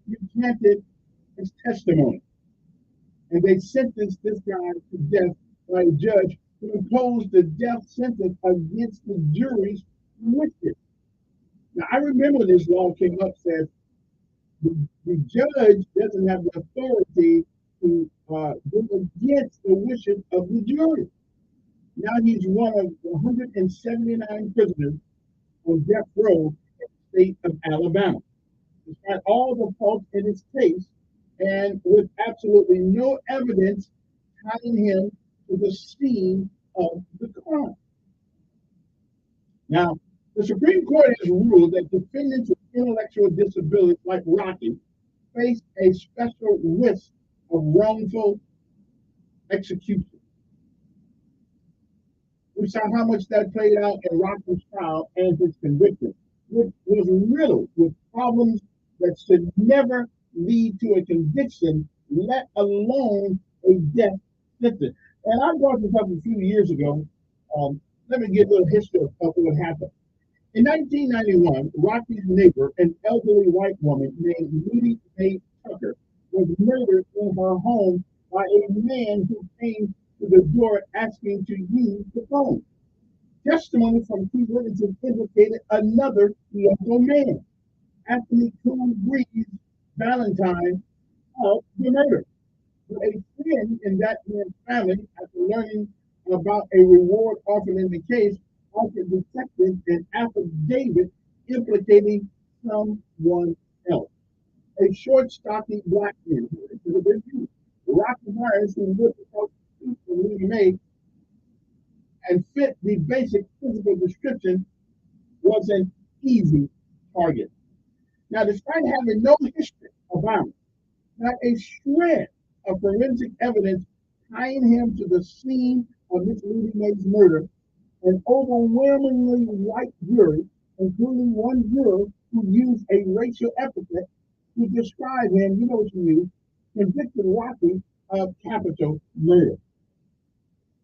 [SPEAKER 3] recanted his testimony. And they sentenced this guy to death by a judge who imposed the death sentence against the jury's wishes. Now, I remember when this law came up, says the judge doesn't have the authority to go against the wishes of the jury. Now he's one of 179 prisoners on death row in the state of Alabama. Despite all the faults in his case, and with absolutely no evidence tying him to the scene of the crime. Now, the Supreme Court has ruled that defendants with intellectual disabilities like Rocky face a special risk of wrongful execution. We saw how much that played out in Rocky's trial and his conviction, which was riddled with problems that should never lead to a conviction, let alone a death sentence. And I brought this up a few years ago. Let me give a little history of what happened. In 1991, Rocky's neighbor, an elderly white woman named Moody May Tucker, was murdered in her home by a man who came to the door asking to use the phone. Testimony from two witnesses indicated another local man, Anthony Cool Breeze Valentine, of the murder. But a friend in that man's family, after learning about a reward offered in the case, offered detectives an affidavit implicating someone else. A short, stocky black man, Rocky Myers, who lived across the street from Lee May and fit the basic physical description, was an easy target. Now, despite having no history of violence, not a shred of forensic evidence tying him to the scene of Miss Lee May's murder, an overwhelmingly white jury, including one juror who used a racial epithet to describe him, you know what you use, convicted Rocky of capital murder.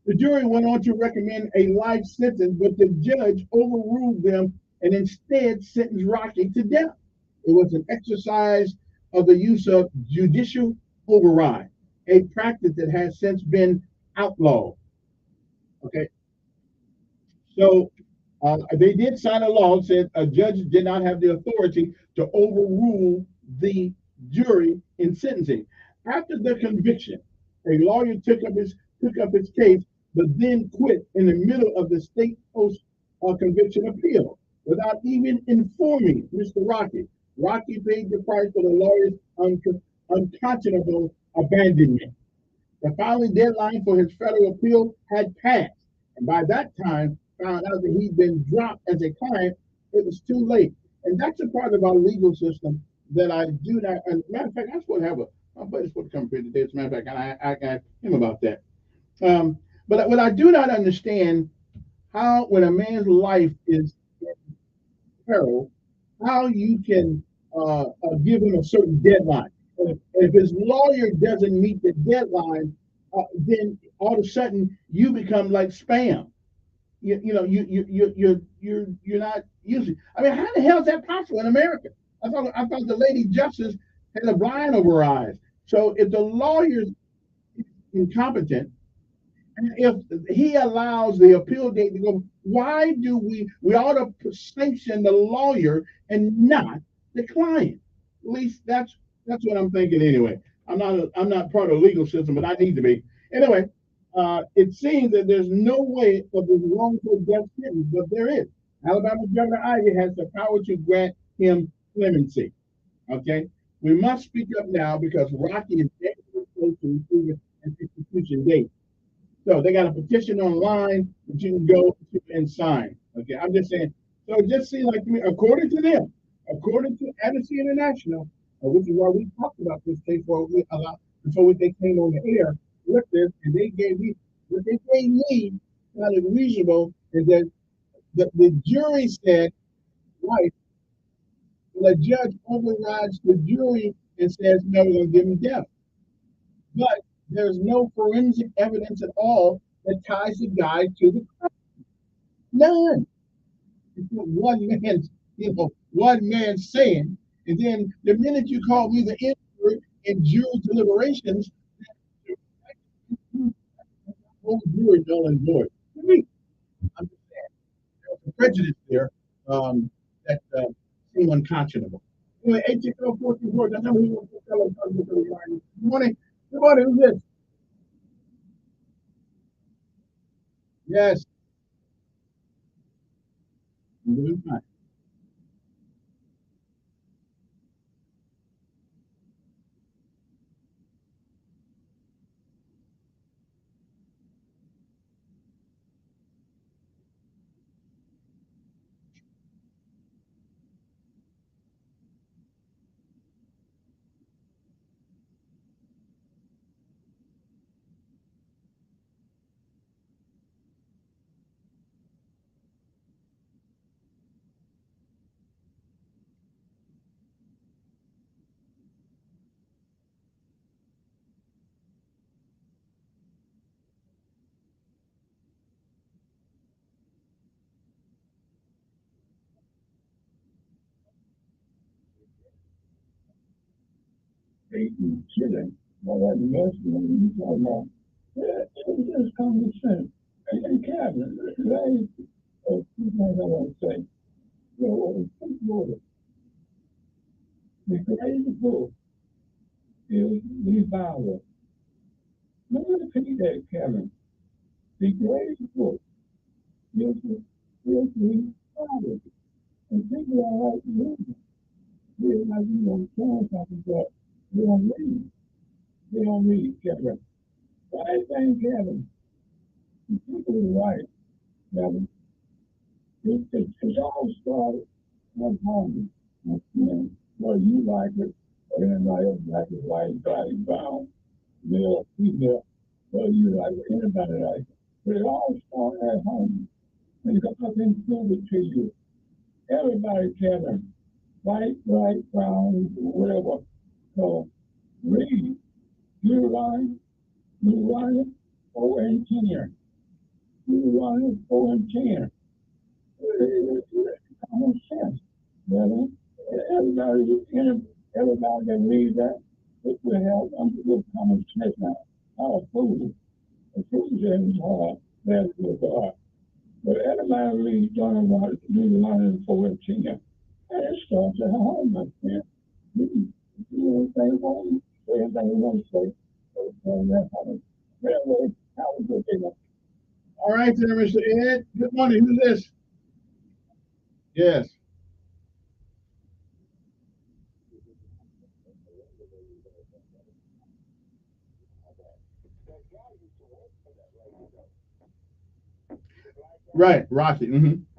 [SPEAKER 3] The jury went on to recommend a life sentence, but the judge overruled them and instead sentenced Rocky to death. It was an exercise of the use of judicial override. a practice that has since been outlawed. Okay, so they did sign a law that said a judge did not have the authority to overrule the jury in sentencing. After the conviction, a lawyer took up his case, but then quit in the middle of the state post conviction appeal without even informing Mr. Rocky. Rocky paid the price for the lawyer's unconscionable abandonment. The filing deadline for his federal appeal had passed, and by that time, found out that he'd been dropped as a client, it was too late. And that's a part of our legal system that I do not. And matter of fact, I'm supposed to have my buddy's supposed to come here today. As a matter of fact, and I asked him about that. But what I do not understand how, when a man's life is in peril, how you can give him a certain deadline. If his lawyer doesn't meet the deadline, then all of a sudden you become like spam. You're not using. I mean, how the hell is that possible in America? I thought the lady justice had a blind over her eyes. So if the lawyer's incompetent, and if he allows the appeal date to go, why do we ought to sanction the lawyer and not the client? At least that's what I'm thinking anyway. I'm not part of the legal system, but I need to be. Anyway, it seems that there's no way of this wrongful death sentence, but there is. Alabama Governor Ivey has the power to grant him clemency. Okay, we must speak up now because Rocky is dangerously close to receiving an execution date. So they got a petition online that you can go to and sign. Okay, I'm just saying. So it just seems like to me, according to them, according to Amnesty International, which is why we talked about this case before they came on the air with this, and they gave me what they gave me sounded reasonable is that the jury said, right, the judge overrides the jury and says, no, we're going to give him death. But there's no forensic evidence at all that ties the guy to the crime. None. It's one man saying, and then the minute you call me the N-word in jury deliberations, the whole jury null and void. To me, I'm just saying, there's a prejudice there that seemed unconscionable. Anyway, 860-424, that's how we want to tell us. Good morning. Good morning. Who's this? Yes. I'm doing fine. Chilling. Well, that mess you talking about. Yeah, it's just common sense. And Kevin, today, two things I want to say. Think about it. The greatest book is the Bible. Let me repeat that, Kevin. The greatest book is the Bible. And people are like reading. They're like, something, but they don't read. They don't read, Kevin. I think, Kevin, people are right, Kevin. It's all started with home. Whether you like it or anybody else like it, white, black, brown, male, female, whether you like it, anybody like it. But it all started at home. And God can prove it to you. Everybody can, white, black, brown, whatever. So read, Deuteronomy, 4 and 10. Deuteronomy 4 and 10. Common sense. Everybody can read that.
[SPEAKER 1] which were held under the common Smith now. Our food, the food is hard, very good for us. But everybody reads John Waters, Deuteronomy 4 and 10, and it starts at home, my friend. You do anything wrong, say anything you want to say, but that's how it really, how was it, you know?
[SPEAKER 3] All right, there, Mr. Ed. Good morning. Who's this? Yes. Right, Rocky. Mm-hmm.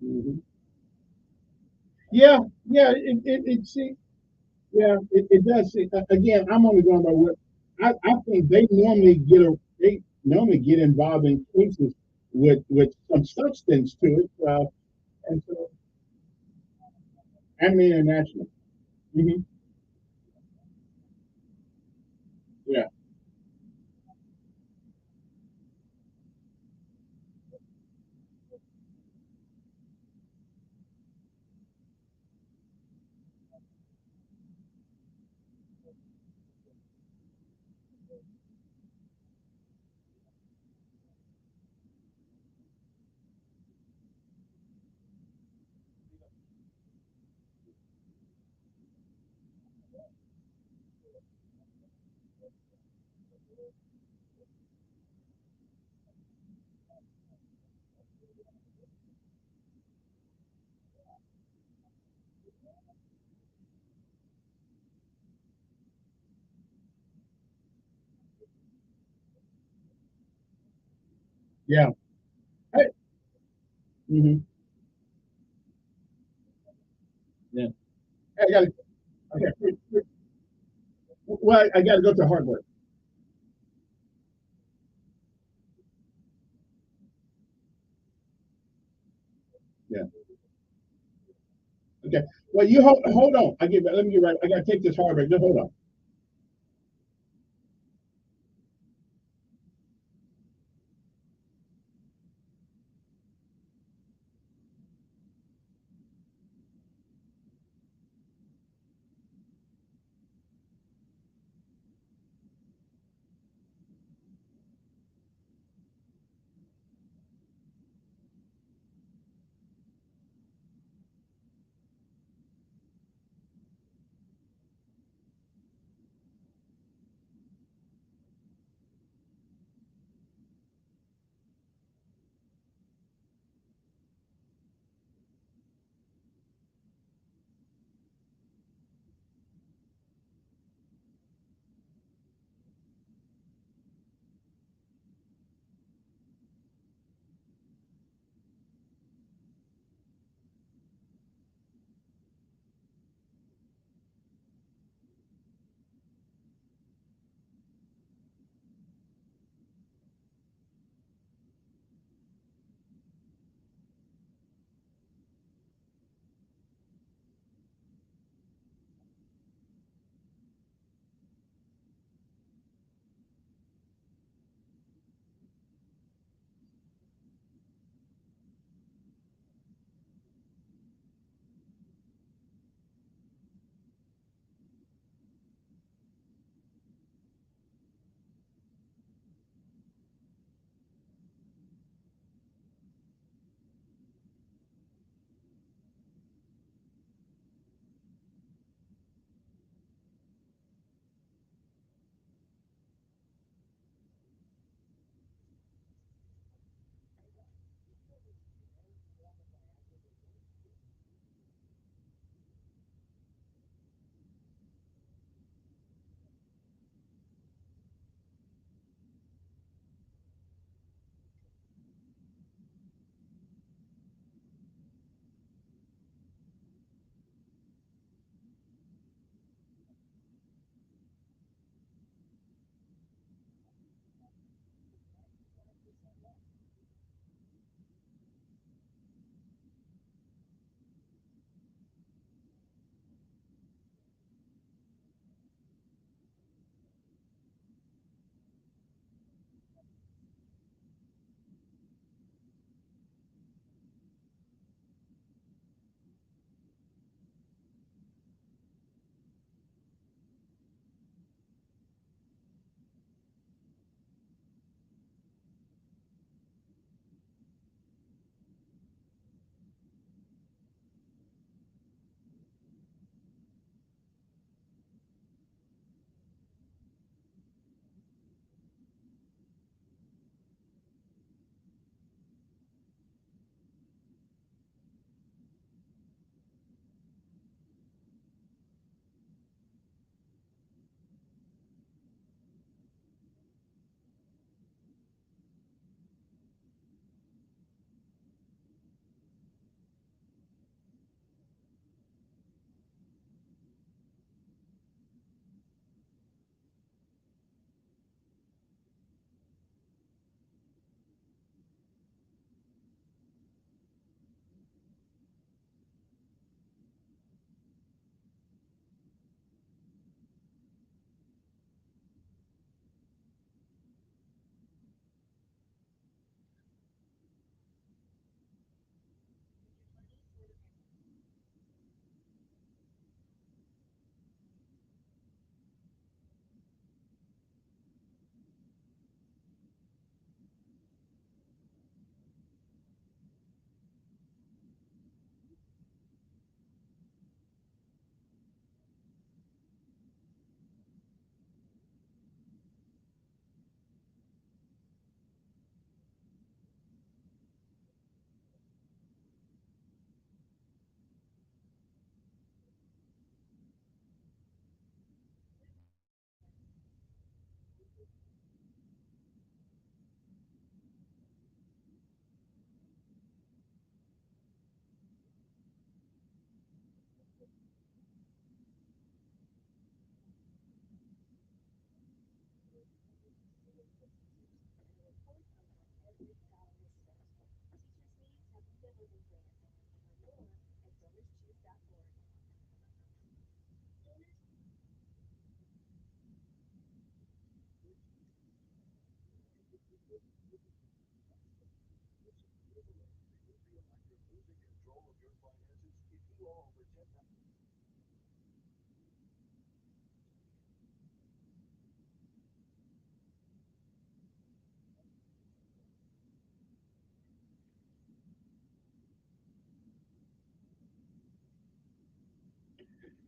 [SPEAKER 3] Mm-hmm. Yeah, yeah, it does. Again, I'm only going by what I think they normally get involved in cases with some substance to it, and so and the international. Hmm. Yeah, yeah. Hey, hmm. Yeah. Hey, I got to. Okay. Well, I got to go to Harvard. Yeah. Okay. Well, you hold on. Let me get right. I got to take this Harvard. Just hold on.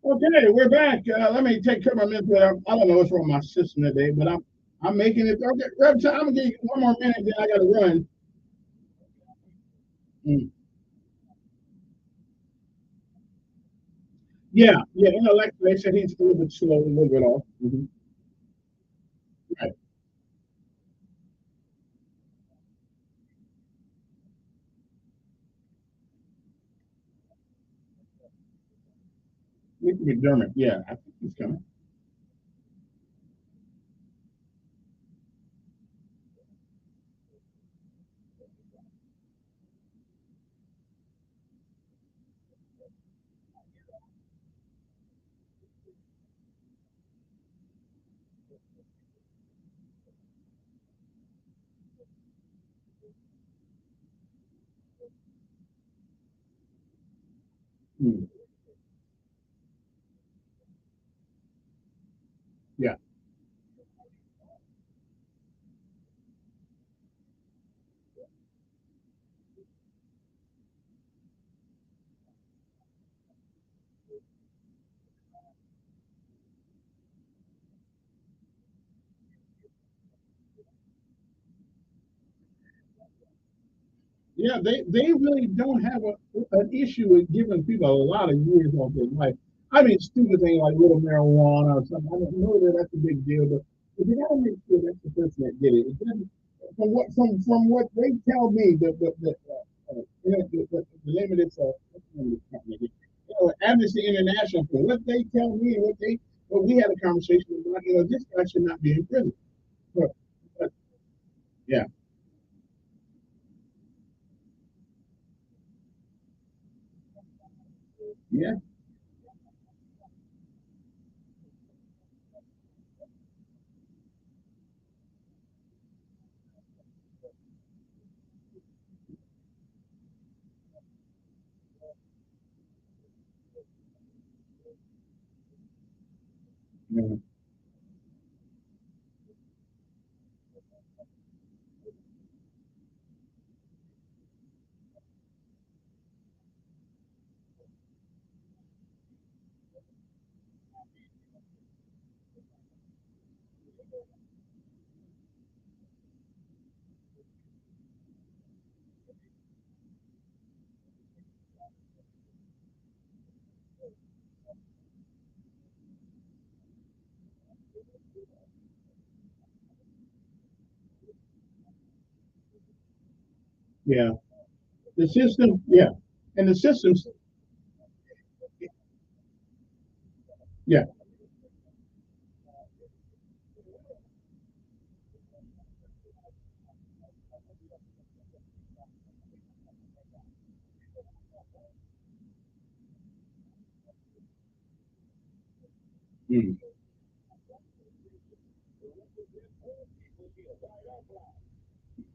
[SPEAKER 3] Okay, we're back. Let me take care of my minute. I don't know what's wrong with my system today, but I'm making it. Okay, Rev, I'm gonna give you one more minute. Then I gotta run. Mm. Yeah. You know, like they said, he's a little bit slow, a little bit off. Right. Nick McDermott. Yeah, I think he's coming. Mm. Yeah. Yeah, they really don't have an issue with giving people a lot of years off their life. I mean, stupid thing like little marijuana or something. I don't know that that's a big deal, but you gotta make sure that's the person that did it. It doesn't- from what they tell me, the name of this what's the name of this company? Amnesty International. From what they tell me and what we had a conversation about, this guy should not be in prison. But, but yeah, yeah, yeah, yeah. The system, yeah, and the systems, yeah. Mm.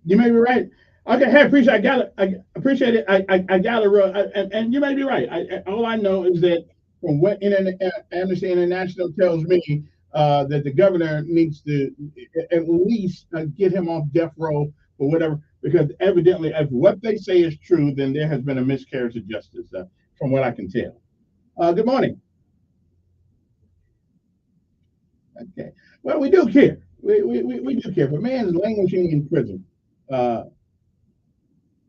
[SPEAKER 3] You may be right. Okay, hey, appreciate. I appreciate it. I got it. And you may be right. All I know is that from what Amnesty International tells me, that the governor needs to at least get him off death row or whatever, because evidently, if what they say is true, then there has been a miscarriage of justice, from what I can tell. Good morning. Okay. Well, we do care. We do care. If a man is languishing in prison, uh,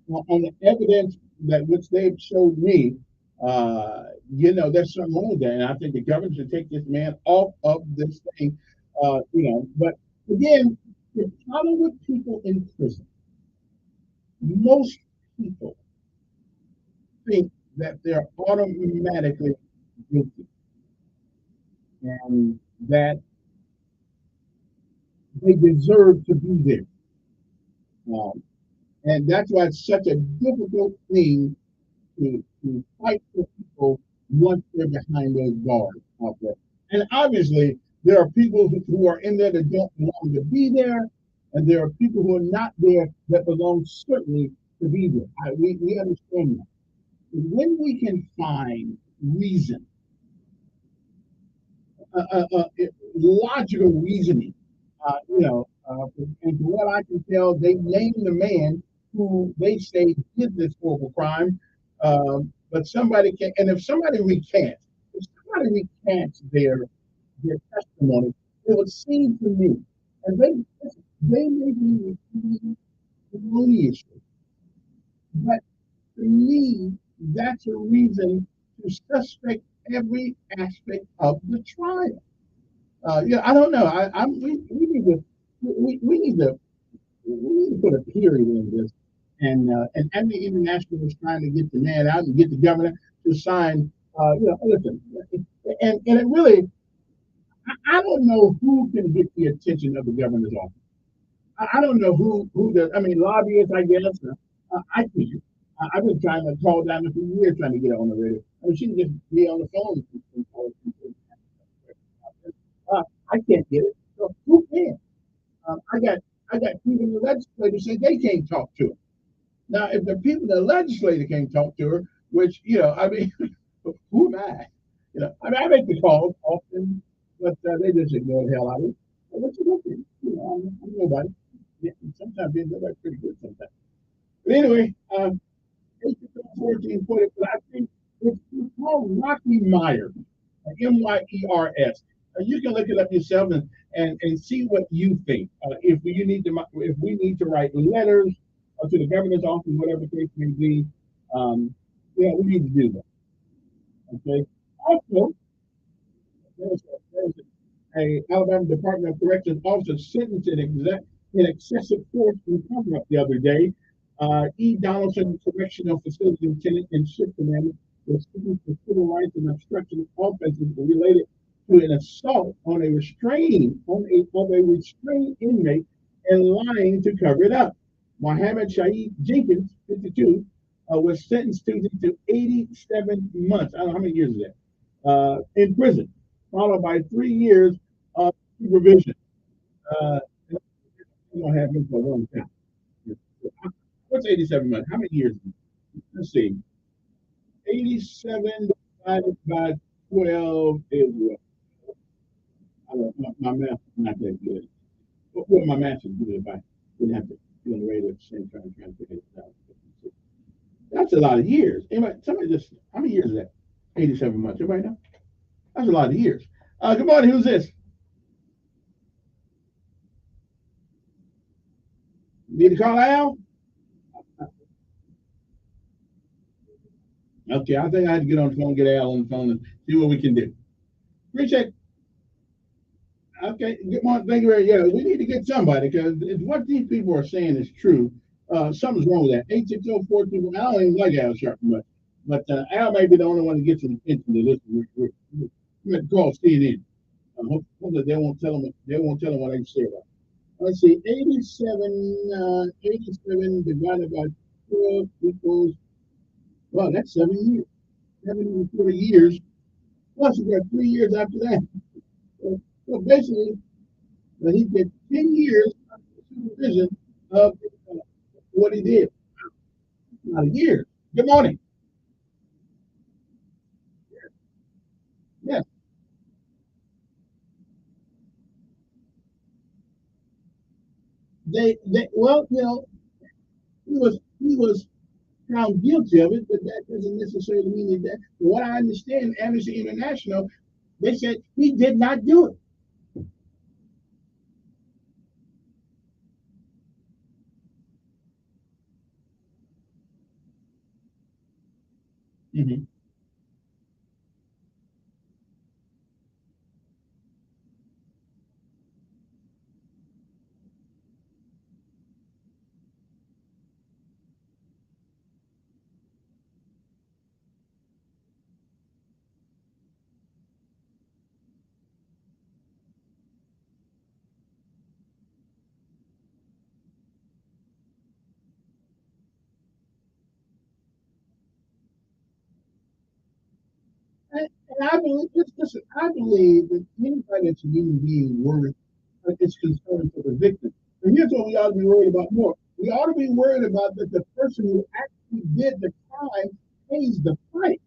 [SPEAKER 3] on the evidence that which they've showed me, there's something wrong with that. And I think the government should take this man off of this thing. But again, the problem with people in prison, most people think that they're automatically guilty and that they deserve to be there. Um, and that's why it's such a difficult thing to fight for people once they're behind those bars out there. And obviously, there are people who are in there that don't belong to be there, and there are people who are not there that belong certainly to be there. We understand that. When we can find reason, logical reasoning, and from what I can tell, they named the man who they say did this horrible crime. But somebody can, and if somebody recants, if try to recant their testimony, it would seem to me, and they may be repeating erroneously, but to me, that's a reason to suspect every aspect of the trial. I don't know. We need to we need to put a period in this. And Amnesty International is trying to get the man out and get the governor to sign. Listen, and it really, I don't know who can get the attention of the governor's office. I don't know who does. I mean, lobbyists, I guess. I can't. I've been trying to call down for years trying to get her on the radio. I mean, she can just be on the phone. I can't get it. So who can? I got people in the legislature say they can't talk to her. Now, if the people in the legislature can't talk to her, which I mean, who am I? I make the calls often, but they just ignore the hell out of it. What you looking? I'm nobody. Yeah, sometimes they look pretty good sometimes. But anyway, 1440, but I think it's called Rocky Myers, Myers. You can look it up yourself and see what you think. If we need to write letters to the governor's office, whatever the case may be, we need to do that. Okay. Also, there's a Alabama Department of Corrections officer sentenced in excessive force in cover-up the other day. E. Donaldson, Correctional Facility Lieutenant and Ship Commander, was sentenced for civil rights and obstruction of offenses related to an assault on a restrained inmate and lying to cover it up. Mohammed Shaheed Jenkins, 52, was sentenced to 87 months. I don't know how many years is that in prison, followed by 3 years of supervision. I'm gonna have him for a long time. What's 87 months? How many years? Let's see. 87 divided by 12 is what? I don't know. My math is not that good. Well, my math is good if I didn't have to be on the radio at the same time trying to figure it out. That's a lot of years. Anybody, how many years is that? 87 months. Everybody know? That's a lot of years. Good morning. Who's this? Need to call Al? Okay, I think I had to get on the phone, get Al on the phone, and see what we can do. Appreciate it. Okay, good morning. Thank you very much. Yeah, we need to get somebody because if what these people are saying is true, something's wrong with that. 860-14. I don't even like Al Sharpton much, but Al may be the only one that gets some attention to this. We're going to call CNN. Hopefully they won't tell them. They won't tell them what I say about. Let's see, 87 divided by 12 equals. Well, that's 7 years. 74 years. Plus, you got 3 years after that. So basically, he did 10 years of supervision of what he did. Not a year. Good morning. Yes. Well, he was found guilty of it, but that doesn't necessarily mean that. What I understand, Amnesty International, they said he did not do it. Mm-hmm. And I believe, listen, I believe that anybody that's a human being worth is concerned for the victim. And here's what we ought to be worried about more. We ought to be worried about that the person who actually did the crime pays the price.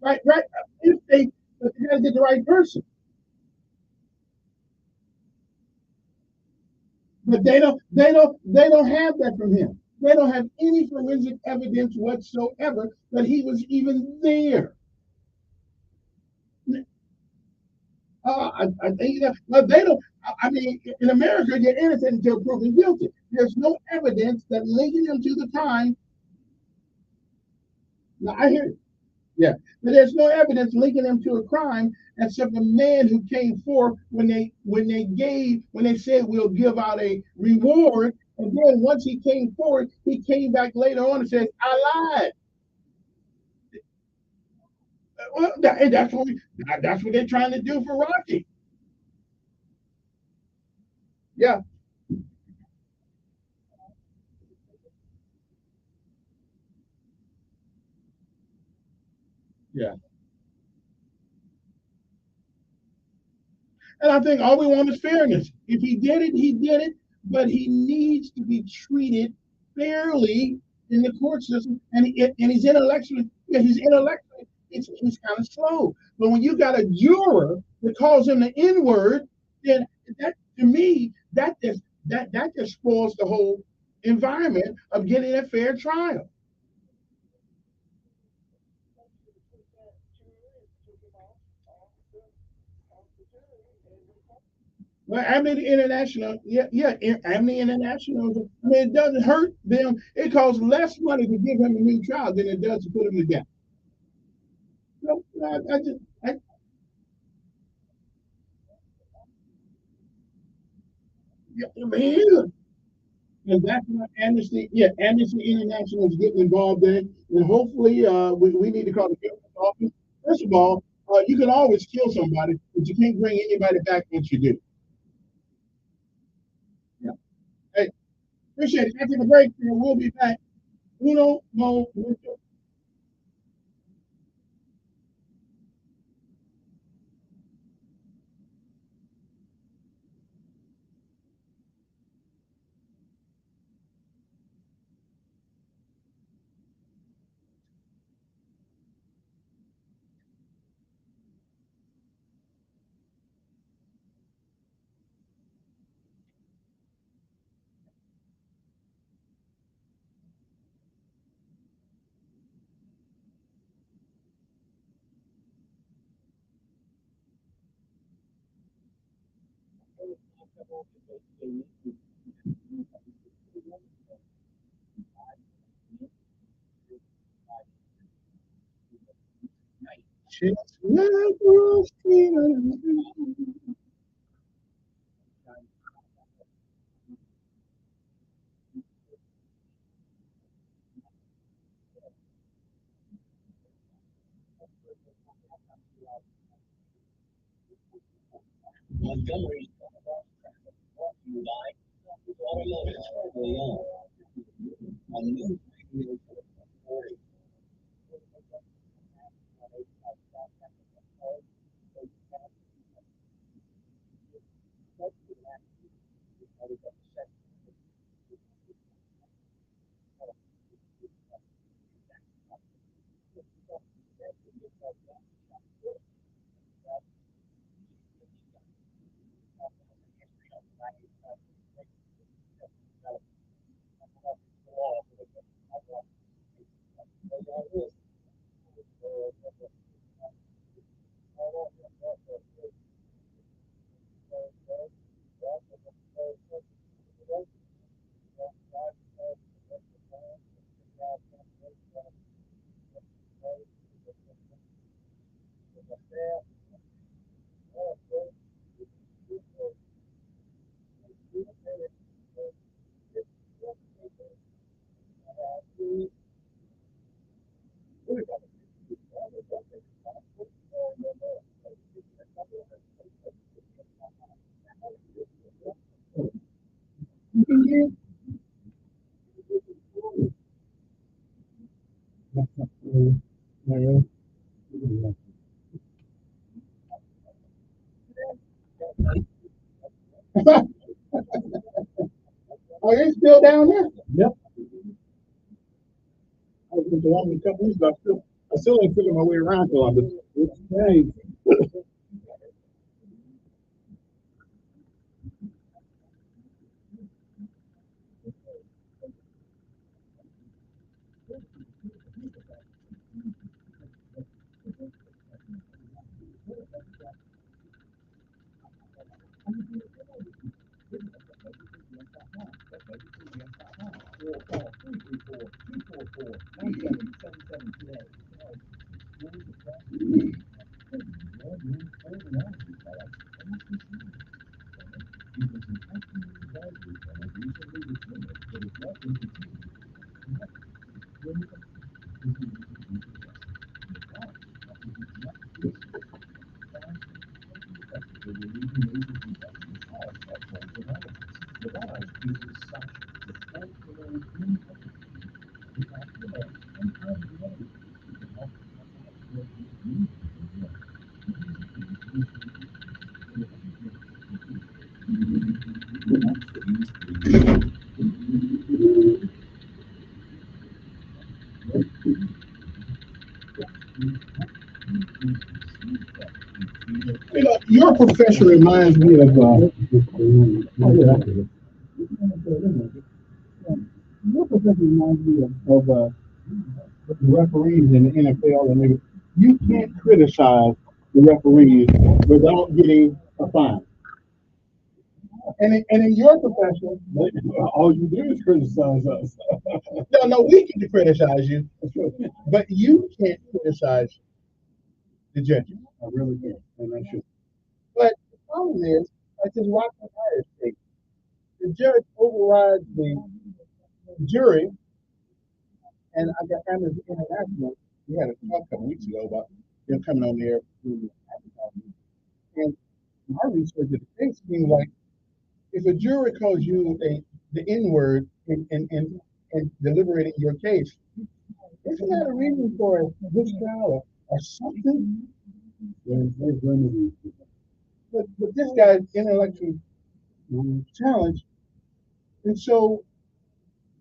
[SPEAKER 3] Right. If they gotta get the right person. But they don't have that from him. They don't have any forensic evidence whatsoever that he was even there. I think that, but they don't. I mean, in America, you're innocent until proven guilty. There's no evidence that linking him to the crime. Now, I hear you. Yeah, but there's no evidence linking him to a crime except the man who came forth when they said we'll give out a reward, and then once he came forward, he came back later on and says, "I lied." Well, that's what they're trying to do for Rocky. Yeah. Yeah. And I think all we want is fairness. If he did it, he did it, but he needs to be treated fairly in the court system. And he's intellectually, yeah, he's kind of slow. But when you got a juror that calls him the N word, then that to me that just spoils the whole environment of getting a fair trial. Well, Amnesty International, Amnesty International. I mean, it doesn't hurt them. It costs less money to give him a new trial than it does to put him to death. No, I just, I mean, and that's what Amnesty International is getting involved in, and hopefully, we need to call the government office. First of all, you can always kill somebody, but you can't bring anybody back once you do. Yeah. Hey, appreciate it. After the break, we'll be back. Uno, mo, mucho.
[SPEAKER 17] Montgomery's brought to you by Automotive, early on new
[SPEAKER 3] Are they still down there? Yep. I was going to one a couple weeks ago. I still ain't figuring my way around Columbus. It's strange. You know, your profession reminds me of your profession reminds me of referees in the NFL, and you can't criticize the referees without getting a fine. And in your profession, all you do is criticize us. No, we can criticize you, but you can't criticize the judges. I really can't, and I should. But the problem is, like this Rockland Irish case, the judge overrides the jury, and I got Amnesty International. We had a talk a couple weeks ago about them coming on there doing advertising. And my research of the case seems like if a jury calls you the N word in deliberating your case, isn't that a reason for a trial or something? There's remedies. But this guy's intellectual challenge, and so,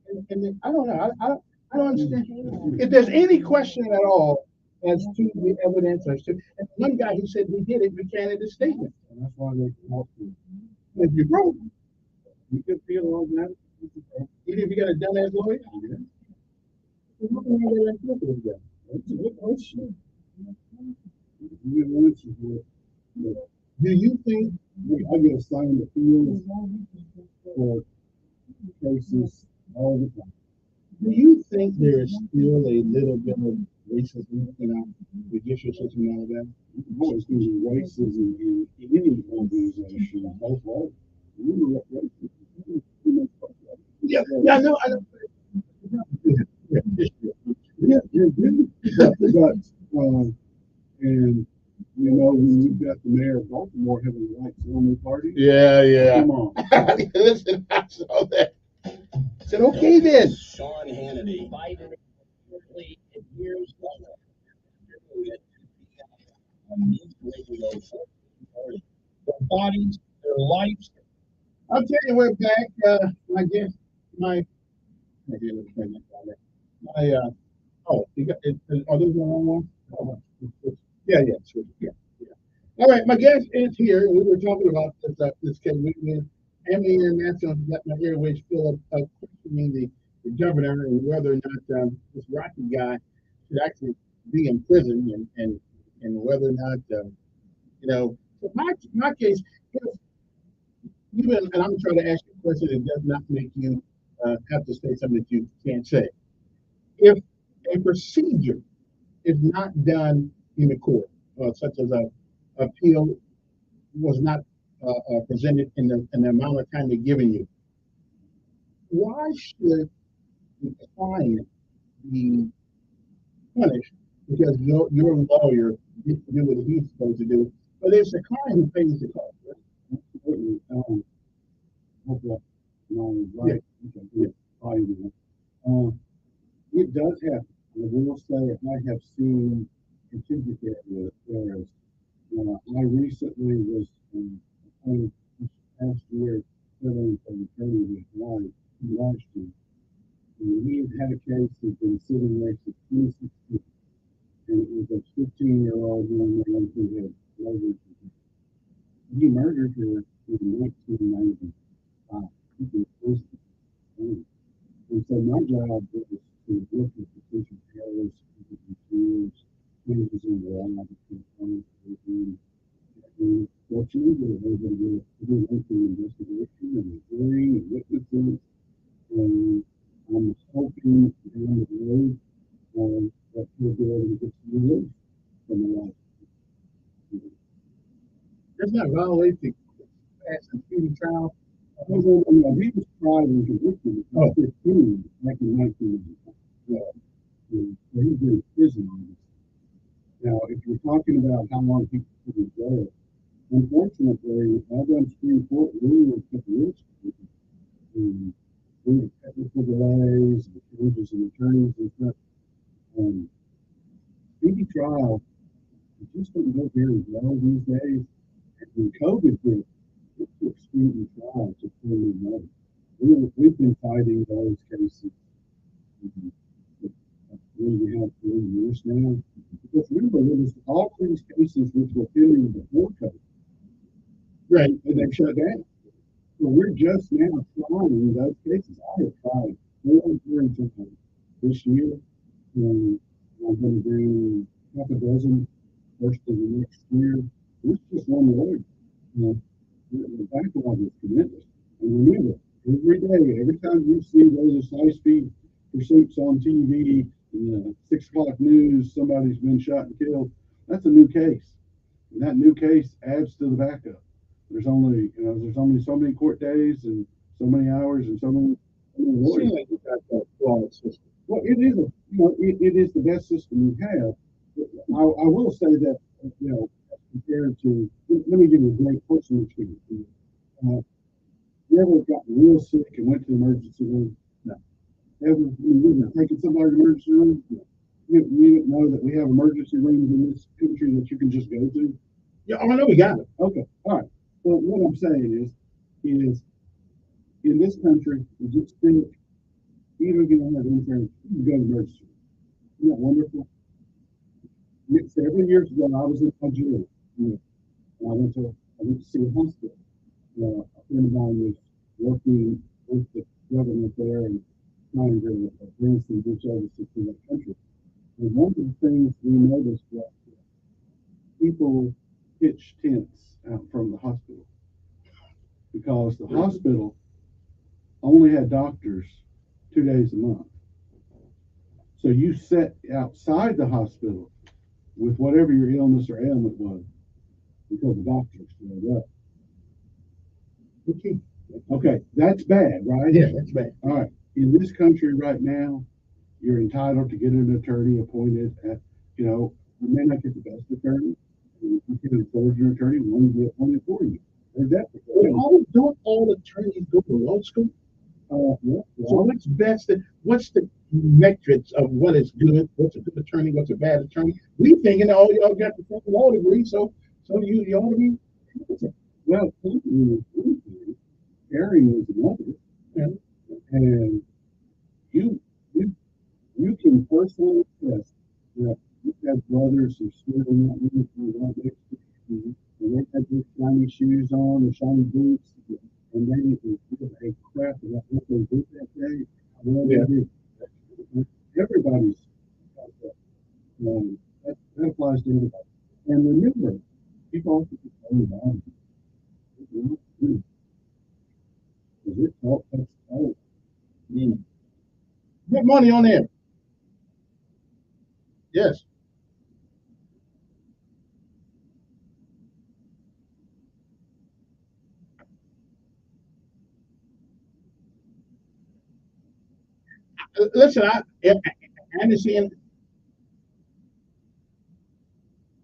[SPEAKER 3] and I don't know. I don't understand. If there's any question at all as to the evidence, and one guy who said he did it recanted his statement. And that's why they help you. If you're broke, you can feel all that. Even if you got a dumbass lawyer, how can you get that with that? That's a good question. Do you think I get assigned the field for cases all the time? Do you think there's still a little bit of racism in our judicial system in Alabama? There's racism in any organization. Yeah, I know. And you know, when we got the mayor of Baltimore having a white family party. Yeah. Come on. Listen, I saw that. I said, okay then.
[SPEAKER 17] Sean Hannity.
[SPEAKER 3] Their bodies, their lives. I'll tell you what, back, I guess my you got it, are those the wrong one? Yeah. All right, my guest is here. We were talking about this case. Amnesty International got my airways full of questioning the governor and whether or not this Rocky guy should actually be in prison and whether or not you know. So my case, and I'm trying to ask you a question that does not make you have to say something that you can't say. If a procedure is not done in the court, such as a appeal was not presented in the amount of time they're giving you, why should the client be punished because your lawyer didn't do what he's supposed to do? But it's the client who pays the cost. Right? It does happen. I will say I have seen certificate whereas I recently was last year filling for the attorney with last year. And he had a case that's been sitting there since 2016. And it was a 15-year-old young man who had murdered her. He murdered her in 1995. He was prison. And so my job was to look at potential errors, changes in the law, and fortunately, we were able to do an investigation and hearing and witnesses. And I'm hoping down the road
[SPEAKER 9] to violate the fast and speedy trial.
[SPEAKER 19] He was tried and convicted at 15 back in 1995. So he's been in prison on this. Now, if you're talking about how long people could be jail, unfortunately, Alabama Supreme Court ruled a couple years ago, due to technical delays and changes in attorneys and stuff. Speedy trial just doesn't go very well these days. And when COVID hit, it took speedy trial to fully know. We've been fighting those cases we have 3 years now. Because remember, there was all these cases which were pending before COVID.
[SPEAKER 9] Right.
[SPEAKER 19] And they shut down. So we're just now trying those cases. I have tried 4 hearings this year, and I'm going to do half a dozen first of the next year. It's just one word. The backlog is tremendous. And remember, every day, every time you see those high-speed pursuits on TV, in the 6 o'clock news, somebody's been shot and killed, that's a new case. And that new case adds to the backup. There's only so many court days and so many hours and so many lawyers.
[SPEAKER 9] Like you got that flawed system.
[SPEAKER 19] Well, it is it is the best system we have. I will say that compared to, let me give you a great personal experience. You ever gotten real sick and went to the emergency room?
[SPEAKER 9] No.
[SPEAKER 19] Ever? You taken somebody to the emergency room? No. You didn't know that we have emergency rooms in this country that you can just go to?
[SPEAKER 9] Yeah, I know we got it.
[SPEAKER 19] Okay, all right. Well, what I'm saying is in this country, you get sick, even if you don't have insurance, you go to the emergency room. Isn't that wonderful? Several years ago, I was in Nigeria. I went to see a hospital. A friend of mine was working with the government there and trying to bring some good services to that country. And one of the things we noticed was people pitch tents out from the hospital because the hospital only had doctors 2 days a month. So you sat outside the hospital with whatever your illness or ailment was because the doctors showed up. Okay, that's bad, right?
[SPEAKER 9] Yeah, that's bad.
[SPEAKER 19] All right. In this country right now, you're entitled to get an attorney appointed at, you may not get the best attorney. If you can afford your attorney, one will be appointed for you. Heard that before.
[SPEAKER 9] Don't all attorneys go to law school?
[SPEAKER 19] Yeah.
[SPEAKER 9] So what's the metrics of what is good? What's a good attorney? What's a bad attorney? We thinking all y'all got the same law degree, so you ought to be.
[SPEAKER 19] Well, Aaron is another, and you can personally attest that you've got brothers who stood in that uniform right next to you, and they had their shiny shoes on and shiny boots, and they didn't give a crap about what they did that day. Well, they did. Everybody's got that. That applies to everybody. And remember, people also get owned on.
[SPEAKER 9] Get money on there. Yes. Listen, I understand.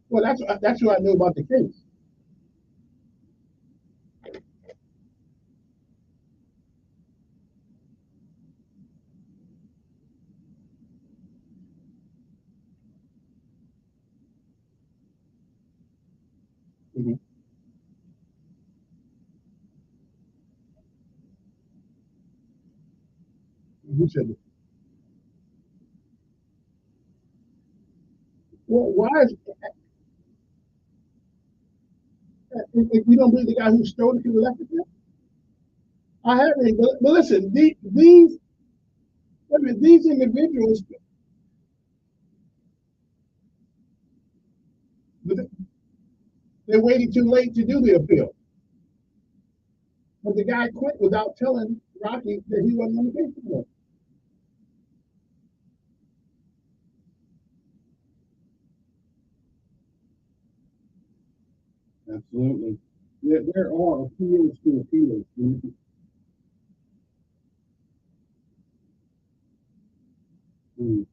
[SPEAKER 9] Well, that's what I knew about the case. Mm-hmm. Who said it? Well, why is if you don't believe the guy who stole it, you elected him? I haven't. But listen, these individuals, they waited too late to do the appeal. But the guy quit without telling Rocky that he wasn't on the case anymore.
[SPEAKER 19] Absolutely. There are appeals to appeals.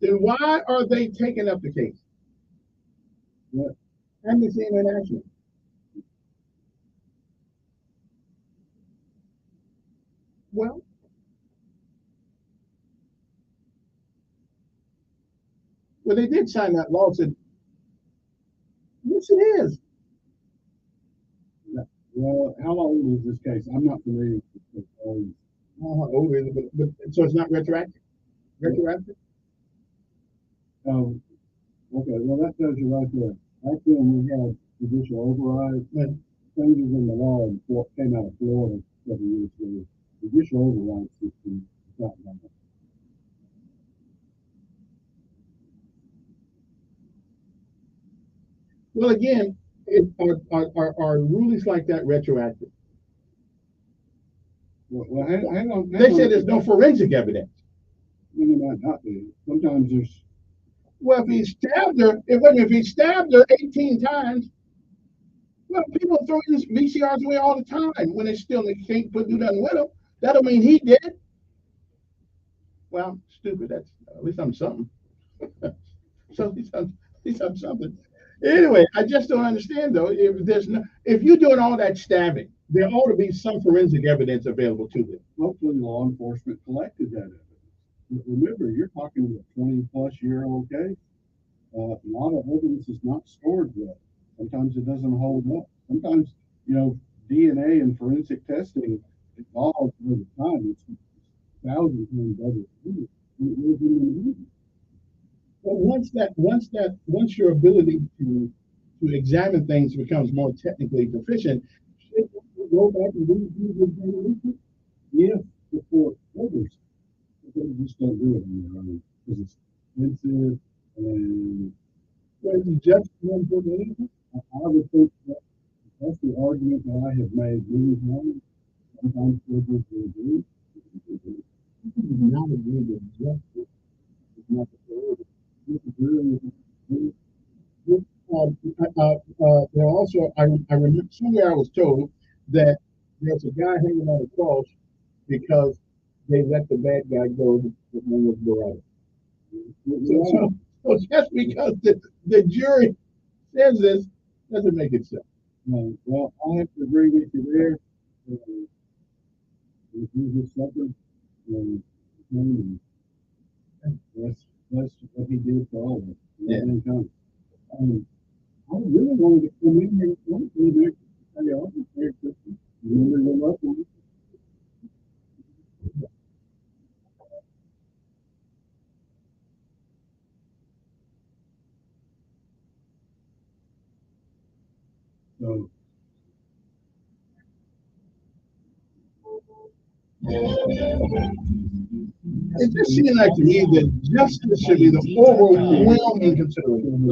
[SPEAKER 3] Then why are they taking up the case?
[SPEAKER 19] What?
[SPEAKER 3] Amnesty International. Well, they did sign that law. Said, yes, it is.
[SPEAKER 19] Well, how old is this case? I'm not familiar with this.
[SPEAKER 3] Old is it? But so it's not retroactive. Retroactive.
[SPEAKER 19] Okay. Well, that tells you right there. Back then, we had judicial override. Changes in the law and what came out of Florida several years ago. Judicial override system is not like that.
[SPEAKER 3] Well, again, are rulings like that retroactive?
[SPEAKER 19] Well, hang on.
[SPEAKER 3] They said there's no forensic evidence.
[SPEAKER 19] They might not be. Sometimes there's.
[SPEAKER 3] Well, if he stabbed her 18 times, well, people throw these VCRs away all the time when they still can't do nothing with them. That don't mean he did. Well, stupid. That's at least I'm something. So at least I'm something. Anyway, I just don't understand though. If you're doing all that stabbing, there ought to be some forensic evidence available to them.
[SPEAKER 19] Hopefully, law enforcement collected that evidence. But remember, you're talking about a 20-plus-year-old case. A lot of evidence is not stored well. Sometimes it doesn't hold up. Sometimes, DNA and forensic testing evolves over time. It's thousands times better.
[SPEAKER 3] But once your ability to examine things becomes more technically proficient, should you go back and do the
[SPEAKER 19] yes, before others. They just don't do it anymore because it's expensive and
[SPEAKER 3] just one for anything.
[SPEAKER 19] I would think that's the argument that I have made many times. Sometimes judges will agree. Not agree with justice. It's not the
[SPEAKER 3] there also, I remember somewhere I was told that there's a guy hanging on a cross because they let the bad guy go with one was Dorado. So just because the jury says this doesn't make it so.
[SPEAKER 19] Well, I have to agree with you there. If you just suffered, that's what he did for all of us. Yeah. I really wanted to come in here and tell you all Merry Christmas. Remember your loved ones. So
[SPEAKER 3] it just seems like to me that justice should be the overwhelming consideration.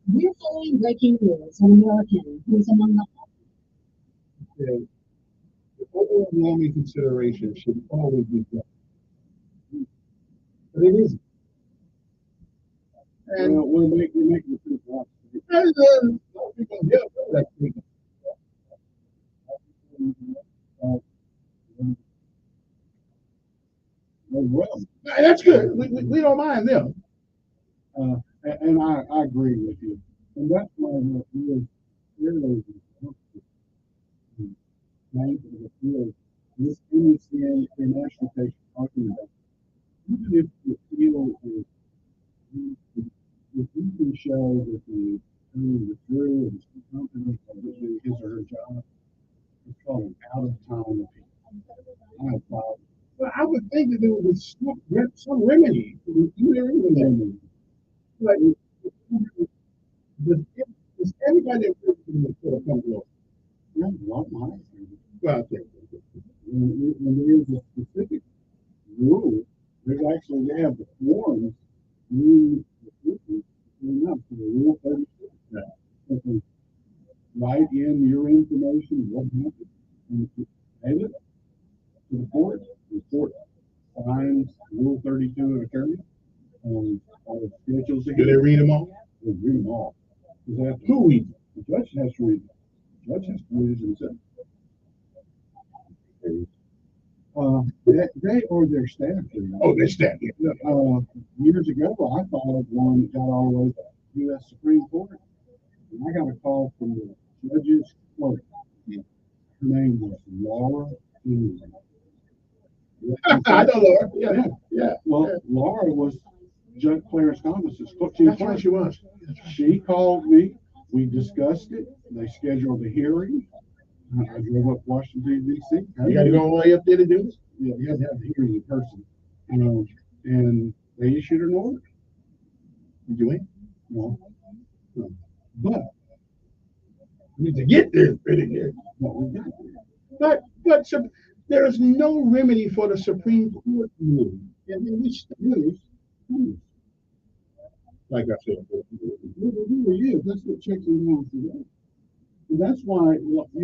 [SPEAKER 2] We're following breaking news on American, who's among the
[SPEAKER 3] The overwhelming consideration should always be justice. But it isn't. And
[SPEAKER 19] we're making the truth out.
[SPEAKER 3] Well, that's good. We don't mind them.
[SPEAKER 19] And I agree with you. And that's why we're really this NECA international case talking about even if the appeal is if you can show that the jury or the company are doing his or her job, it's called an out of time appeal.
[SPEAKER 3] But I would think that there would be some remedy. Even like, does everybody in the come close?
[SPEAKER 19] Yeah, a lot of
[SPEAKER 3] well, okay.
[SPEAKER 19] When there is a specific rule, there's actually they have the forms. Enough for the rule 36. Write in your information, what happened, and pay it to the court. The court signs Rule 32 of attorney and schedules.
[SPEAKER 3] Do they read them all?
[SPEAKER 19] They read them all.
[SPEAKER 3] Who reads them?
[SPEAKER 19] The judge has to read them. Judge has to lose himself. They or their staff.
[SPEAKER 3] Oh, their staff. Yeah.
[SPEAKER 19] Years ago, I followed one that got all the way to the U.S. Supreme Court, and I got a call from the judge's clerk. Her name was Laura England.
[SPEAKER 3] I know Laura. Yeah.
[SPEAKER 19] Well, Laura was Judge Clarence Thomas's clerk. That's right, she was. She called me. We discussed it. They scheduled a hearing. I drove up to Washington, D.C.
[SPEAKER 3] You got to go all the way up there to do this?
[SPEAKER 19] Yeah, you have to have the hearing in person. And they issued an order.
[SPEAKER 3] Did you win?
[SPEAKER 19] No. But
[SPEAKER 3] we need to get there, pretty good. But there is no remedy for the Supreme Court move. And then we still like I said,
[SPEAKER 19] that's what checks and balances are. And that's why,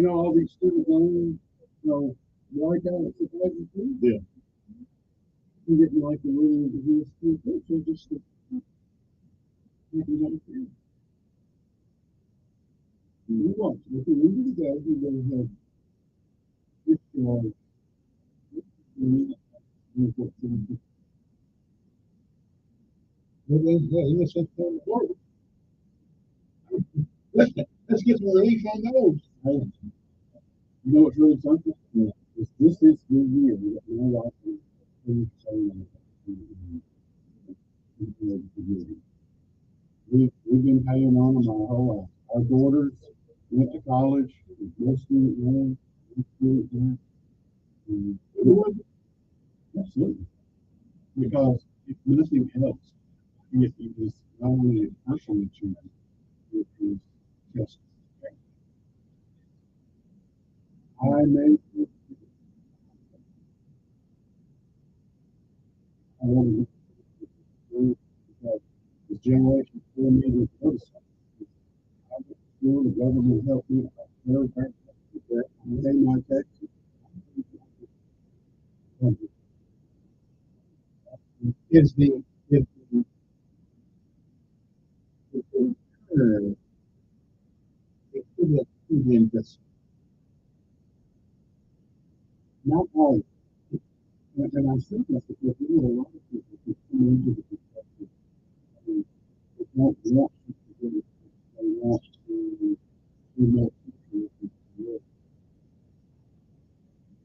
[SPEAKER 19] all these student loans, like out at the too.
[SPEAKER 3] Yeah.
[SPEAKER 19] You didn't like the ruling of the U.S. Supreme Court, so just making that clear. You watch. If you read it out, you're going to have
[SPEAKER 3] let's get some relief on those.
[SPEAKER 19] You know what's really something? Yeah. This is the year that my wife is we've been paying on them our whole life. Our daughters went to college, no student loan, absolutely. Because if nothing else, it is not only a personal achievement, it is just I want to because this generation still needs to notice the government help me. Pay my taxes. Is the not all, and I think that's because a lot of people who come into the perspective they don't want to do it. They want to do more.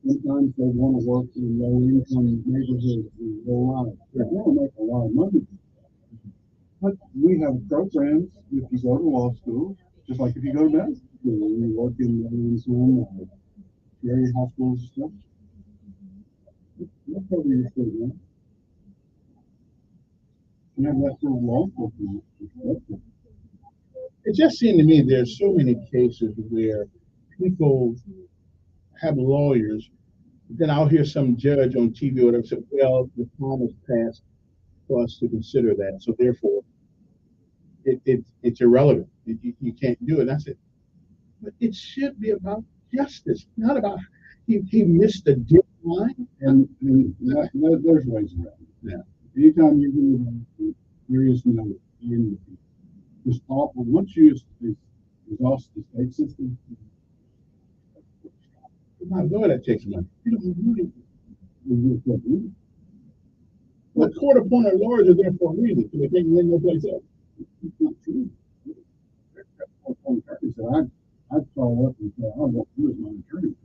[SPEAKER 19] Sometimes they want to work in low income neighborhoods in real life. They want to make a lot of money. But we have programs if you go to law school, just like if you go to medical school, you work in some area hospitals and stuff. What program you still doing? You have that sort of law enforcement perspective.
[SPEAKER 3] It just seemed to me there's so many cases where people have lawyers, then I'll hear some judge on TV or whatever say, well, the time has passed for us to consider that, so therefore it's irrelevant. You can't do it. That's it. But it should be about justice, not about he missed the deadline.
[SPEAKER 19] And there's ways around it. Yeah. Anytime you're doing there is no end. It's awful. Once you exhaust the state system,
[SPEAKER 3] my Lord, that takes money. The court-appointed lawyers are there for a reason, so they can't win no place else.
[SPEAKER 19] It's not true. I'd call up and say, I want you as my attorney.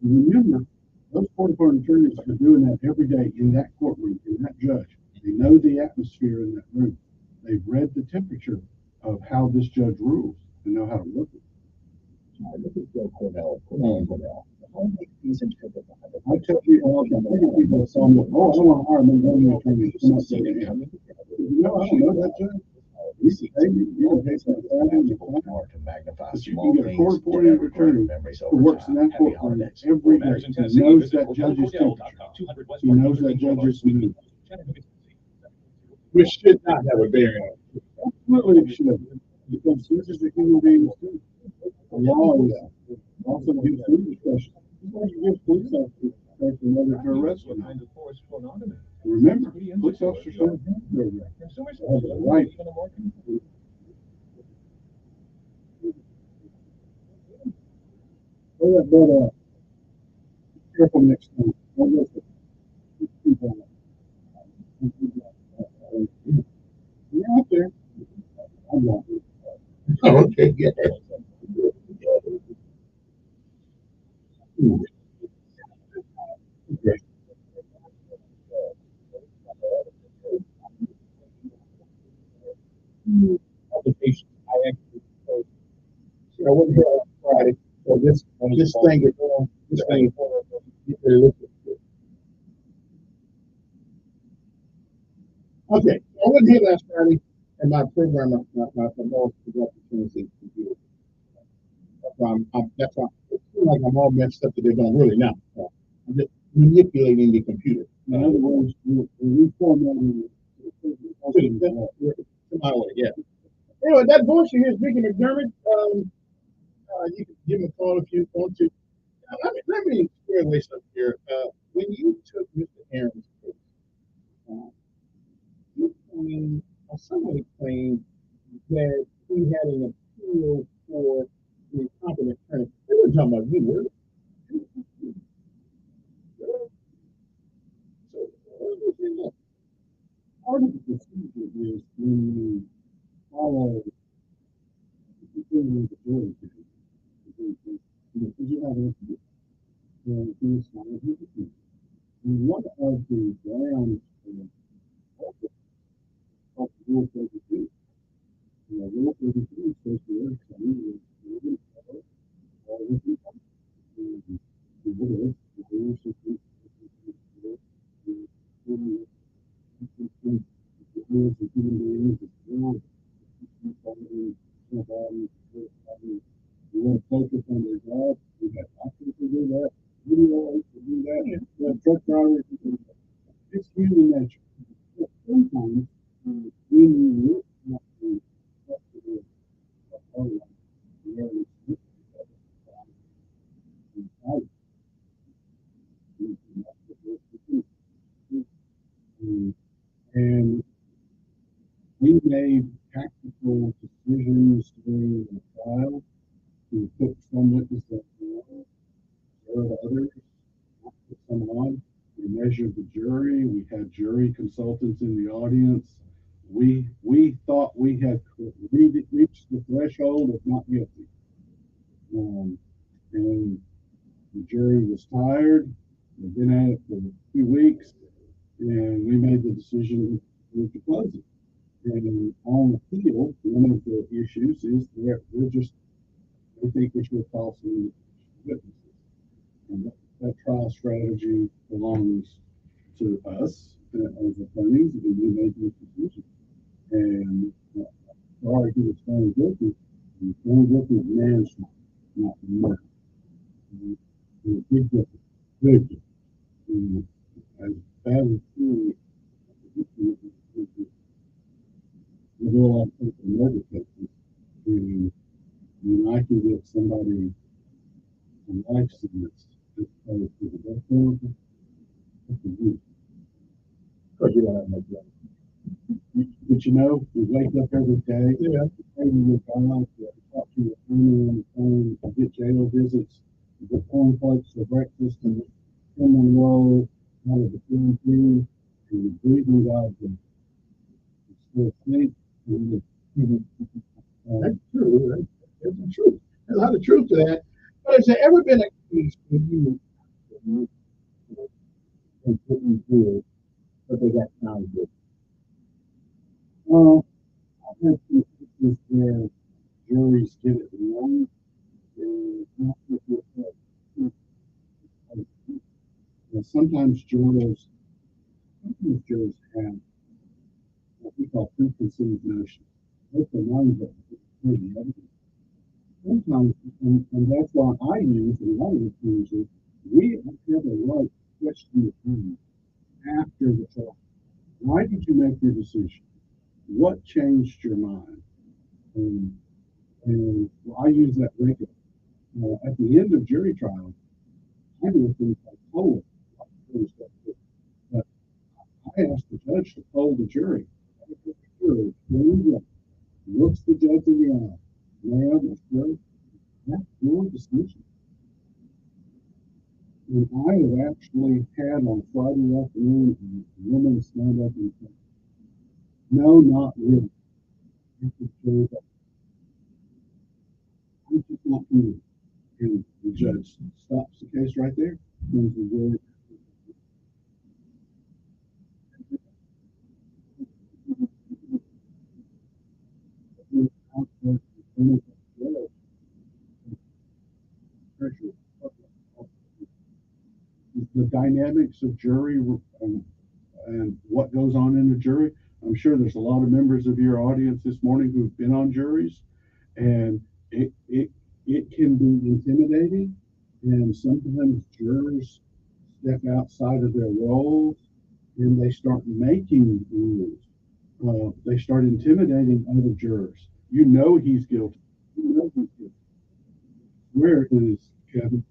[SPEAKER 19] Remember, those court-appointed attorneys are doing that every day in that courtroom, in that judge. They know the atmosphere in that room. They've read the temperature of how this judge rules and know how to work it.
[SPEAKER 31] Look at Joe Cordell. How make these interpret the
[SPEAKER 19] I tell people all the time, people say, oh, I want to hire an attorney to come up and say, no, I don't know that judge. You can get a court-appointed attorney who works in that courtroom every day and knows that judge's temperature. He knows that judge's mood.
[SPEAKER 3] Which should not have a bearing.
[SPEAKER 19] Absolutely it should. Because this is a human being too. The law is also gives food discretion. You give police officers discretion whether to arrest or not. Remember, police officers don't have no right. They have the right. But careful next time. Don't listen. People, you're out there. I'm not.
[SPEAKER 3] Okay, yeah. Okay. Application. I actually, see, I wasn't here on Friday, so this thing is this thing. Okay, I wasn't here last Friday, and my programmer, my boss, forgot to change the computer. That's why it seems like I'm all messed up that they don't really know. I'm just manipulating the computer.
[SPEAKER 19] In other words, we're reformatting
[SPEAKER 3] My way, yeah. Anyway, that voice you hear is Vicky McDermott. You can give him a call if you want to. Let me square away something here. When you took Mr. Aaron's case, you claimed, or somebody claimed that he had an appeal for the incompetent attorney. They were talking about you, were they? So, what do you think of
[SPEAKER 19] part of the procedure is when you follow the continuing the jury because you have an interview and it's not a interview. And one of the grounds of Rule 32, Rule 32 says the attorney is all the people. The rules, of human beings, the rules we want to focus on their job. We got doctors to do that, videos to do that, we have truck drivers to do that. It's human nature. But sometimes when you look at the and we made tactical decisions during the trial to put some witnesses on, serve others, not put some on. We measured the jury. We had jury consultants in the audience. We thought we had reached the threshold of not guilty. And the jury was tired. They've been at it for a few weeks, and we made the decision to close it. And on appeal, one of the issues is that we think we should falsely witnesses. And that trial strategy belongs to us as attorneys, and we made this decision. And sorry, he was found guilty. He was found guilty of manslaughter, not murder. Big difference. Big difference. As bad as we do a lot of people murder cases, and when I can get somebody a life sentence as opposed to the death penalty, that's a good. Because you don't have no job. But we wake up every day, pray to your God, talk to your family on the phone, get jail visits, get cornflakes for breakfast, and come on the road, out of the food, and you're breathing God to still sleep. That's true. That's the truth. There's a lot of truth to that. But has there ever been a case where you couldn't do it, but they got found guilty? I think this is where juries get it wrong. Sometimes jurors have what we call preconceived notions. That's the mind that the evidence. Sometimes, and that's why I use, and a lot of the things is, we have a right to question the attorney after the trial. Why did you make your decision? What changed your mind? And I use that regularly. At the end of jury trial, I do things like poll. But I asked the judge to poll the jury. Looks the judge in the eye. Ma'am, it's great. That's your decision. And I have actually had on Friday afternoon a woman stand up and say, no, not really. I just not really. And the judge stops the case right there. And the word, the dynamics of jury and what goes on in the jury. I'm sure there's a lot of members of your audience this morning who've been on juries, and it can be intimidating, and sometimes jurors step outside of their roles and they start making rules. They start intimidating other jurors. You know he's guilty. You know he's guilty. Where is Kevin?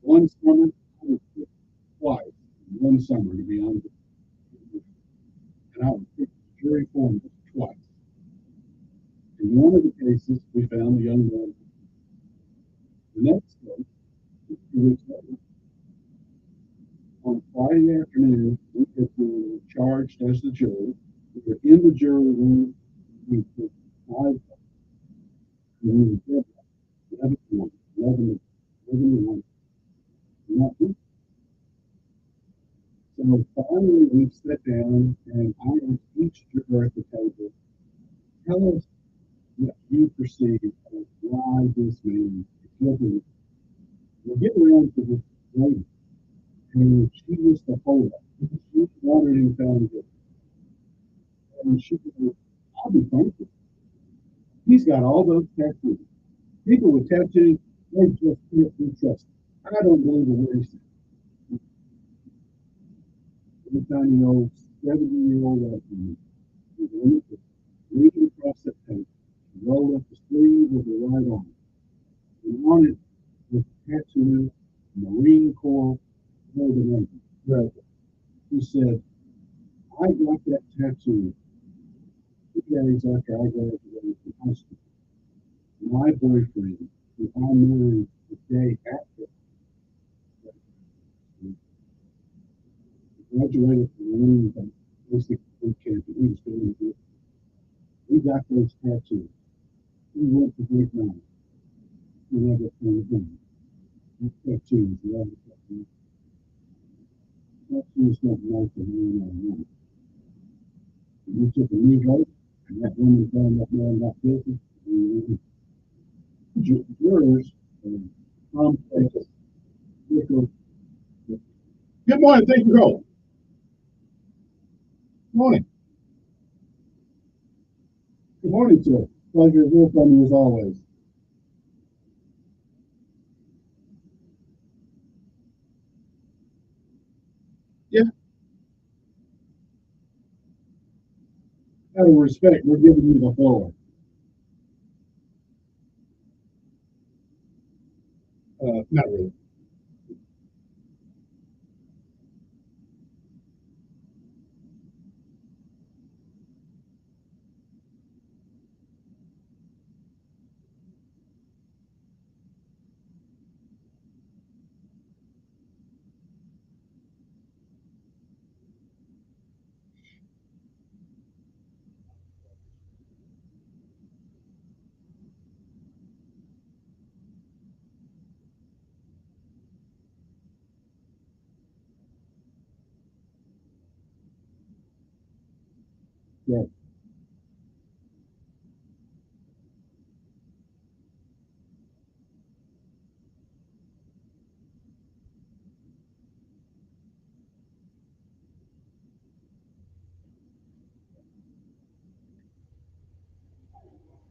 [SPEAKER 19] One summer, twice. One summer, to be honest. And I was picked jury foreman twice. In one of the cases, we found a young man. The next day, 2 weeks later, on Friday afternoon, we had been charged as the jury. We were in the jury room. We put 5 and we were 11 to 1, 11 to 1. So finally, we sat down and I asked each juror at the table, tell us what you perceive as why this man is guilty. We'll get around to this lady, and she was the holder. She wanted him found guilty. And she said, I'll be thankful. He's got all those tattoos. People with tattoos, they just can't be trusted. I don't believe a word he said. Every time you know, 70-year-old woman was leaning across that table, rolled up the sleeve of her right arm, and on it was a tattoo, Marine Corps Golden Eagle. He said, I got that tattoo 2 days after I graduated from high school. My boyfriend, who I married the day after graduated from the Marine basic boot camp, and he was going to do it. We got those tattoos. He went to Vietnam. He never came home. Those tattoos, a lot of tattoos. Tattoos don't like the man or woman. We took a new vote, and that woman found that man not guilty. Jurors, complex, fickle. Good morning. Thank you, Cole. Good morning. Good morning, sir. Pleasure to hear from you as always. Yeah. Out of respect, we're giving you the floor. Not really. Yeah.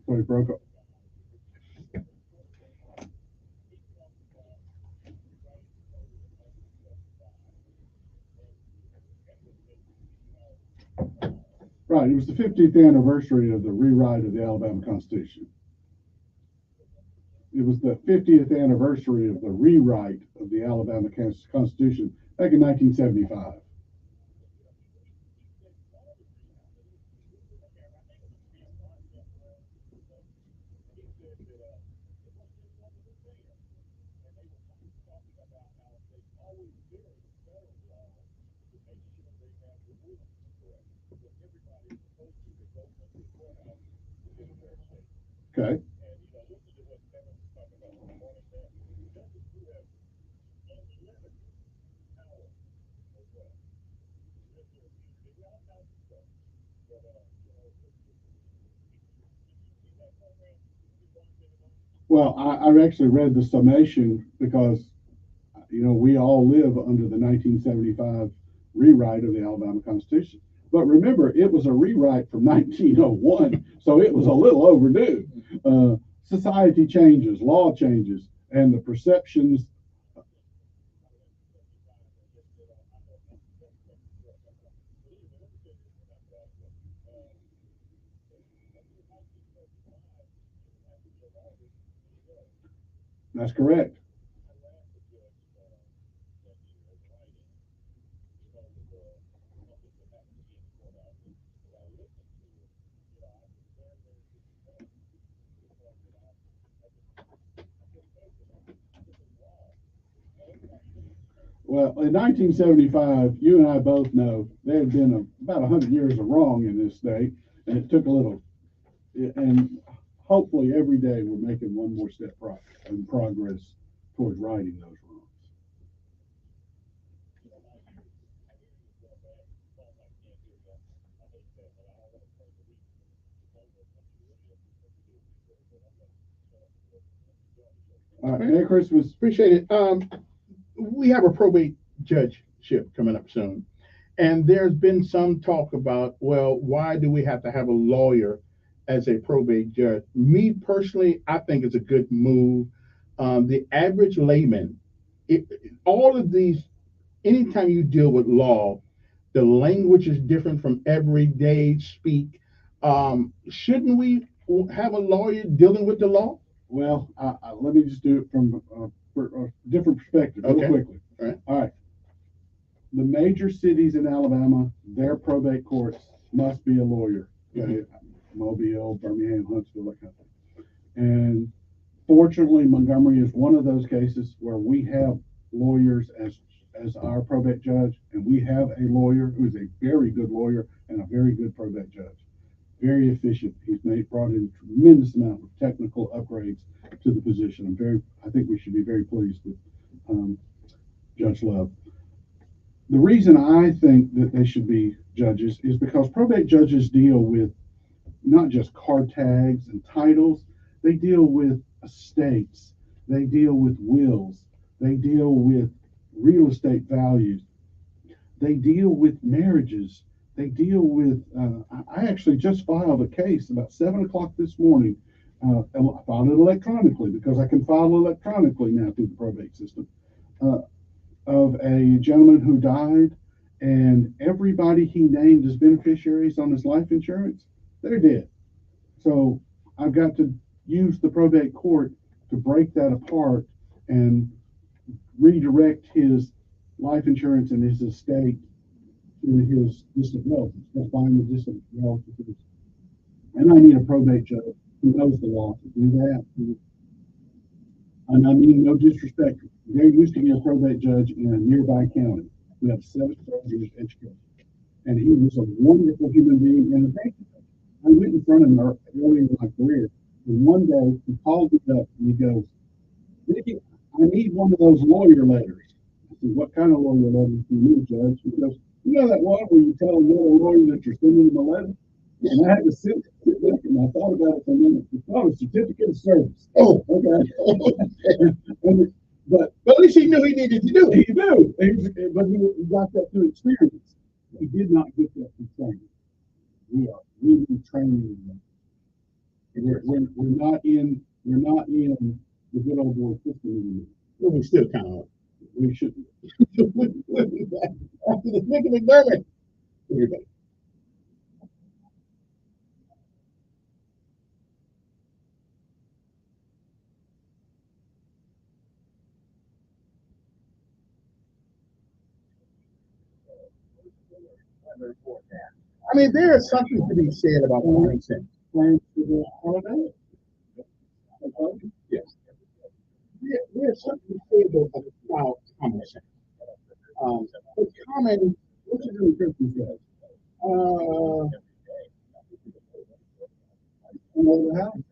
[SPEAKER 19] So he broke up. Right. It was the 50th anniversary of the rewrite of the Alabama Constitution. It was the 50th anniversary of the rewrite of the Alabama Constitution back in 1975. Okay. Well, I've actually read the summation because, we all live under the 1975 rewrite of the Alabama Constitution. But remember, it was a rewrite from 1901, so it was a little overdue. Society changes, law changes, and the perceptions. That's correct. Well, in 1975, you and I both know there had been about 100 years of wrong in this state, and it took a little. And hopefully, every day we're making one more step in progress towards righting those wrongs. All right, Merry Christmas.
[SPEAKER 3] Appreciate it. We have a probate judgeship coming up soon. And there's been some talk about, well, why do we have to have a lawyer as a probate judge? Me personally, I think it's a good move. The average layman, all of these, anytime you deal with law, the language is different from everyday speak. Shouldn't we have a lawyer dealing with the law?
[SPEAKER 19] Well, let me just do it from a different perspective real quickly. All right. The major cities in Alabama, their probate courts must be a lawyer. Okay? Mobile, Birmingham, Huntsville, that kind of thing. And fortunately, Montgomery is one of those cases where we have lawyers as our probate judge, and we have a lawyer who is a very good lawyer and a very good probate judge. Very efficient. He's brought in a tremendous amount of technical upgrades to the position. I think we should be very pleased with Judge Love. The reason I think that they should be judges is because probate judges deal with not just card tags and titles, they deal with estates, they deal with wills, they deal with real estate values, they deal with marriages, they deal with. I actually just filed a case about 7 o'clock this morning. I filed it electronically because I can file electronically now through the probate system. Of a gentleman who died, and everybody he named as beneficiaries on his life insurance, they're dead. So I've got to use the probate court to break that apart and redirect his life insurance and his estate to his distant relatives, to find the distant relatives. And I need a probate judge who knows the law to do that. And I mean no disrespect. There used to be a probate judge in a nearby county who had 7 years education. And he was a wonderful human being and a thank you. I went in front of him early in my career, and one day he called me up and he goes, "Nicky, I need one of those lawyer letters." I said, "What kind of lawyer letters do you need, Judge?" He goes, "You know that one where you tell another lawyer that you're sending him a letter?" And I had to sit back and I thought about it for a minute. It's called a certificate of service. Oh, okay. But
[SPEAKER 3] at least he knew he needed to do it.
[SPEAKER 19] He knew. But he got that through experience. He did not get that from training. We are really training them. We're not in the good old boy system anymore.
[SPEAKER 3] Well, we still kind of.
[SPEAKER 19] We should.
[SPEAKER 3] After the Nick McDermott. Everybody. I mean, there is something to be said about common sense. Yes. There's something to say about common sense. But common, what you do Christmas Day?
[SPEAKER 19] The house.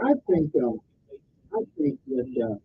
[SPEAKER 9] I think that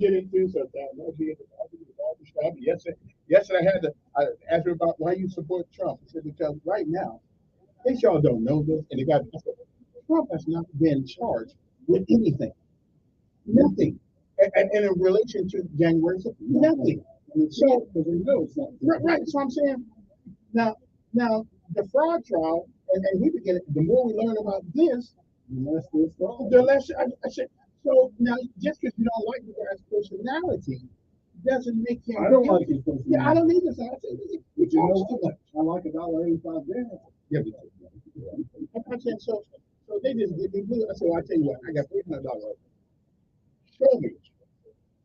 [SPEAKER 3] get into sometimes. I'll be in the barber shop. Yesterday I asked her about why you support Trump. I said, because right now, in case y'all don't know this, and I said, Trump has not been charged with anything. Nothing. And in relation to January 6th, nothing. So, right. So I'm saying, now, the fraud trial, and we begin, the more we learn about this, the less I said. So now, just because you don't like the guy's personality, doesn't make him.
[SPEAKER 19] I don't like his personality.
[SPEAKER 3] Yeah, I don't either. So I said,
[SPEAKER 19] But you know what? I like $1.85 gas.
[SPEAKER 3] Yeah, I said, so they just give me blue. I said, well, I tell you what, I got $300. Show me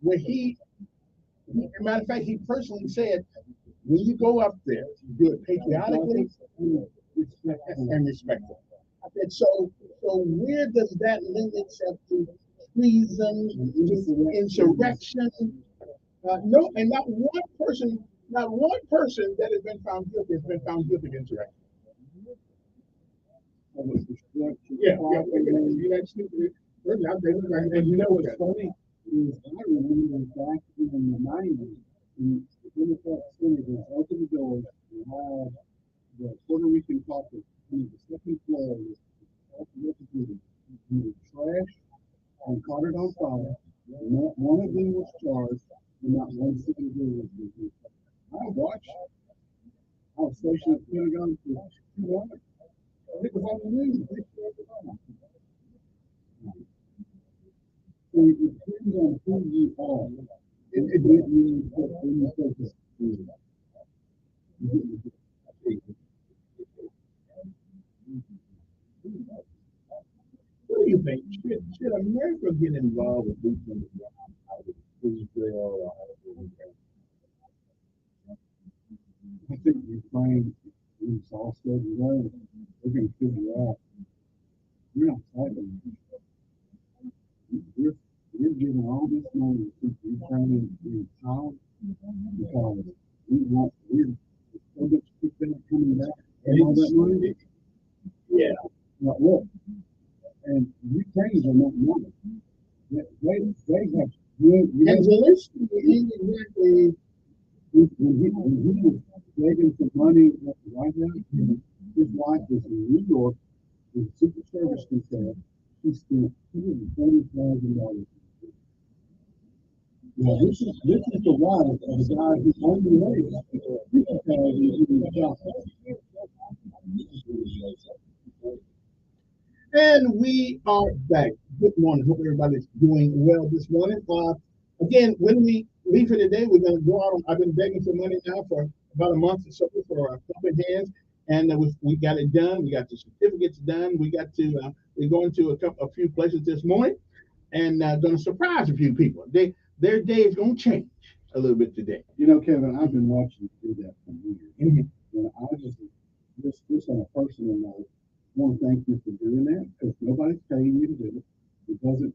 [SPEAKER 3] where matter of fact, he personally said, when you go up there, do it patriotically and respectful. I said, so where does that lend itself to treason, to insurrection? No, and not one person that has been found guilty of insurrection. Yeah.
[SPEAKER 19] And you know what's funny is I remember back in the 90s, when the Democrat senators opened the doors and had the Puerto Rican caucus on the second floor of the trash and caught it on fire. Not one of them was charged, and not one senator was dismissed. I watched. I was stationed at the Pentagon for 2 hours. It was on the news. So it depends on who you are. It really put any focus on.
[SPEAKER 3] What do you think? Should America get involved with boots on the ground? Israel?
[SPEAKER 19] I think Ukraine is all said and done. They're going to figure out. We're not fighting. We're giving all this money to Ukraine in town because we're so much kickback coming back and all that money.
[SPEAKER 3] Yeah.
[SPEAKER 19] But look, and Ukrainians are not money. They have good.
[SPEAKER 3] And Zelensky ain't exactly.
[SPEAKER 19] When he was begging for money at the White House, his wife was in New York with Secret Service control. He spent $220,000. Now this is the wife of the guy who only raised
[SPEAKER 3] And we are back. Good morning. Hope everybody's doing well this morning. Again, when we leave here today, we're going to go out. I've been begging for money now for about a month or so for a couple of hands, and we got it done. We got the certificates done. We got to. We're going to a few places this morning, and going to surprise a few people. Their day is going to change a little bit today.
[SPEAKER 19] You know, Kevin, I've been watching you do that for years.
[SPEAKER 3] Mm-hmm.
[SPEAKER 19] And I just on a personal note, want to thank you for doing that because nobody's paying you to do it. It doesn't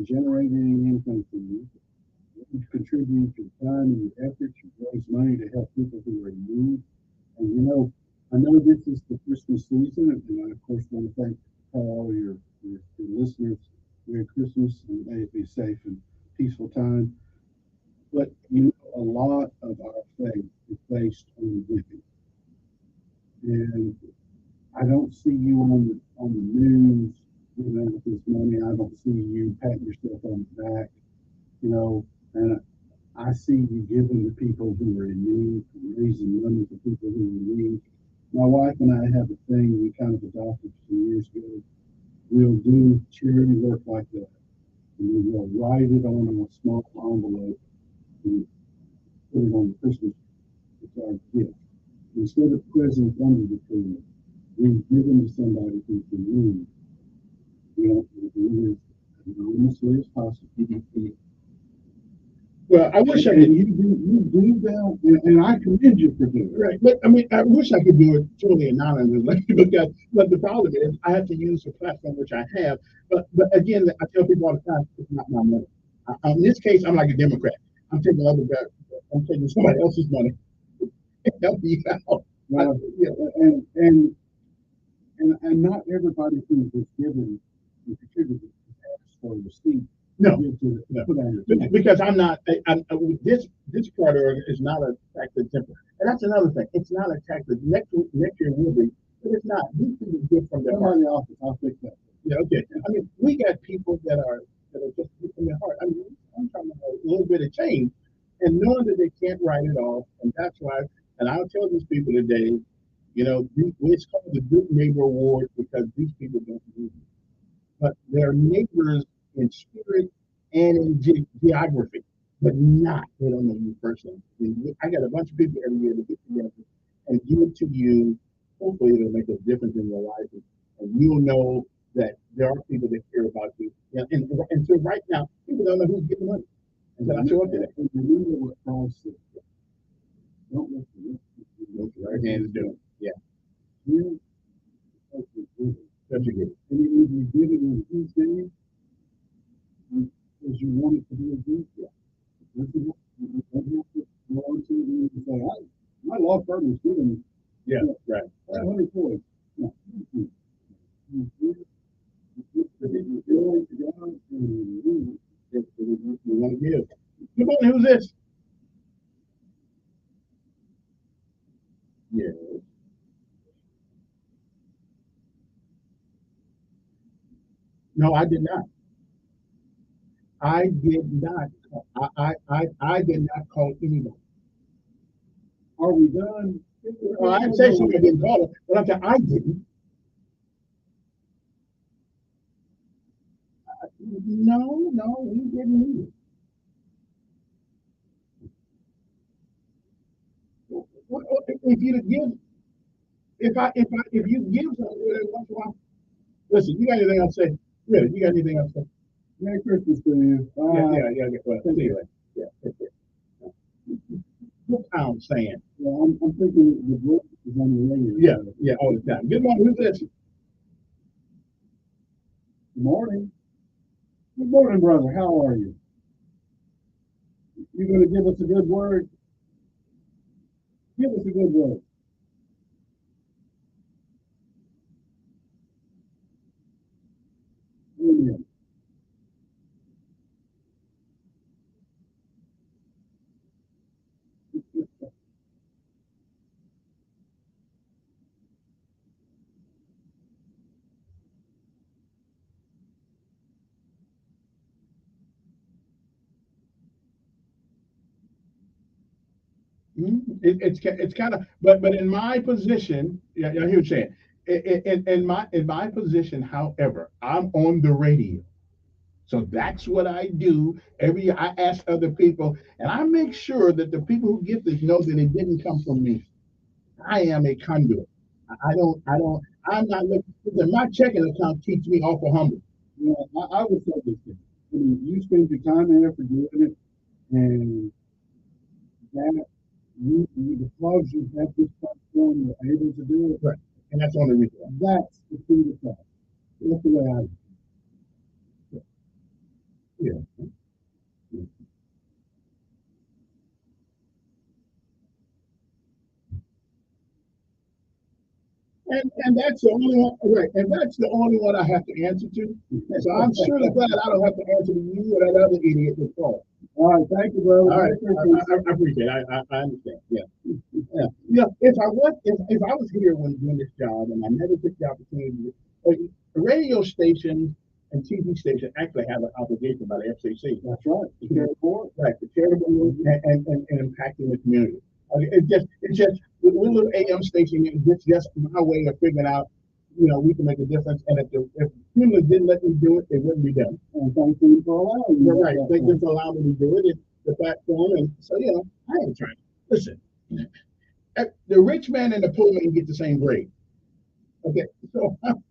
[SPEAKER 19] generate any income for you. You contribute your time and your efforts. You raise money to help people who are in need. And you know, I know this is the Christmas season, and I of course want to thank all your listeners. Merry Christmas, and may it be safe and peaceful time. But you know, a lot of our faith is based on giving, and I don't see you on the news giving out this money. I don't see you patting yourself on the back, you know. And I see you giving to people who are in need, raising money for people who are in need. My wife and I have a thing we kind of adopted some years ago. We'll do charity work like that. And we'll write it on a small envelope and put it on the Christmas. It's our gift. Instead of presents under the tree, we give them to somebody who's in need. We don't do it as anonymously as possible.
[SPEAKER 3] Well, I wish I
[SPEAKER 19] could. You do that, and I commend you for doing it.
[SPEAKER 3] Right, but I mean, I wish I could do it truly anonymously, but the problem is I have to use the platform which I have. But again, I tell people all the time, it's not my money. In this case, I'm like a Democrat. I'm taking somebody else's money. Help me out.
[SPEAKER 19] Well, and not everybody who was given and contributed asked for a receipt.
[SPEAKER 3] No,
[SPEAKER 19] get to
[SPEAKER 3] no.
[SPEAKER 19] put on your tent.
[SPEAKER 3] Because I'm not. This part order is not a tactic temper, and that's another thing. It's not a tactic. Next year will be, but it's not. These people get from their
[SPEAKER 19] Come
[SPEAKER 3] heart.
[SPEAKER 19] on the office, I'll fix that.
[SPEAKER 3] Yeah, okay. I mean, we got people that are just from their heart. I mean, I'm talking about a little bit of change, and knowing that they can't write it off, and that's why. And I'll tell these people today, it's called the Good Neighbor Award because these people don't do it. But they're neighbors in spirit and in geography, but they don't know you personally. I got a bunch of people every year to get together and give it to you. Hopefully, it'll make a difference in your life, and you'll know that there are people that care about you. And so right now, people don't know who's getting money. And so I show up today.
[SPEAKER 19] And remember what Christ said. Don't let the
[SPEAKER 3] right hand is doing. Yeah.
[SPEAKER 19] You touch your giving.
[SPEAKER 3] Touch your giving.
[SPEAKER 19] And if you give it in His name, as you want it to be a gift, you don't have to go on to it and say, my law firm is giving me.
[SPEAKER 3] Yeah, right.
[SPEAKER 19] 100 employees. No. You want
[SPEAKER 3] to give. Good morning, who's this? Yes. No, I did not. I did not. I did not call anybody.
[SPEAKER 19] Are we done?
[SPEAKER 3] Well, I'd say somebody didn't call it, but I'm saying I didn't. No, we didn't either. If you give, if you give something once in a while, listen, you got anything else to say? Really, you got anything else to say?
[SPEAKER 19] Merry Christmas to you.
[SPEAKER 3] Yeah. Well, see you later. Yeah. What I'm saying.
[SPEAKER 19] Well, I'm thinking the book is on the radio.
[SPEAKER 3] Yeah, all the time. Good morning. Who's this?
[SPEAKER 19] Good morning. Good morning, brother. How are you? You going to give us a good word? Give us a good word. Amen.
[SPEAKER 3] It's kind of, but in my position, yeah, I hear what you're saying. In my position, however, I'm on the radio. So that's what I do every year. I ask other people, and I make sure that the people who get this know that it didn't come from me. I am a conduit. I'm not looking. My checking account keeps me awful humble.
[SPEAKER 19] Yeah, I would say this thing. I mean, you spend your time and effort doing it, and that because you have this platform, you're able to do it.
[SPEAKER 3] Right. And that's on the reason.
[SPEAKER 19] That's the key to that. That's the way I do it.
[SPEAKER 3] Yeah. And that's the only one, right? And that's the only one I have to answer to. So I'm surely glad I don't have to answer to you or that other idiot with Paul.
[SPEAKER 19] All right, thank you, brother.
[SPEAKER 3] All right, I appreciate it. I understand. Yeah. If I was here when doing this job and I never took the opportunity, the radio station and TV station actually have an obligation by the FCC.
[SPEAKER 19] That's right.
[SPEAKER 3] Right, the charitable and impacting the community. It's just with little AM station. It's just my way of figuring out, we can make a difference. And if humans didn't let me do it, it wouldn't be done.
[SPEAKER 19] And thank you for allowing me.
[SPEAKER 3] Right. Thank you for allowing me to do it. It's the platform, and so I ain't trying. Listen, the rich man and the poor man get the same grade. Okay, so I'm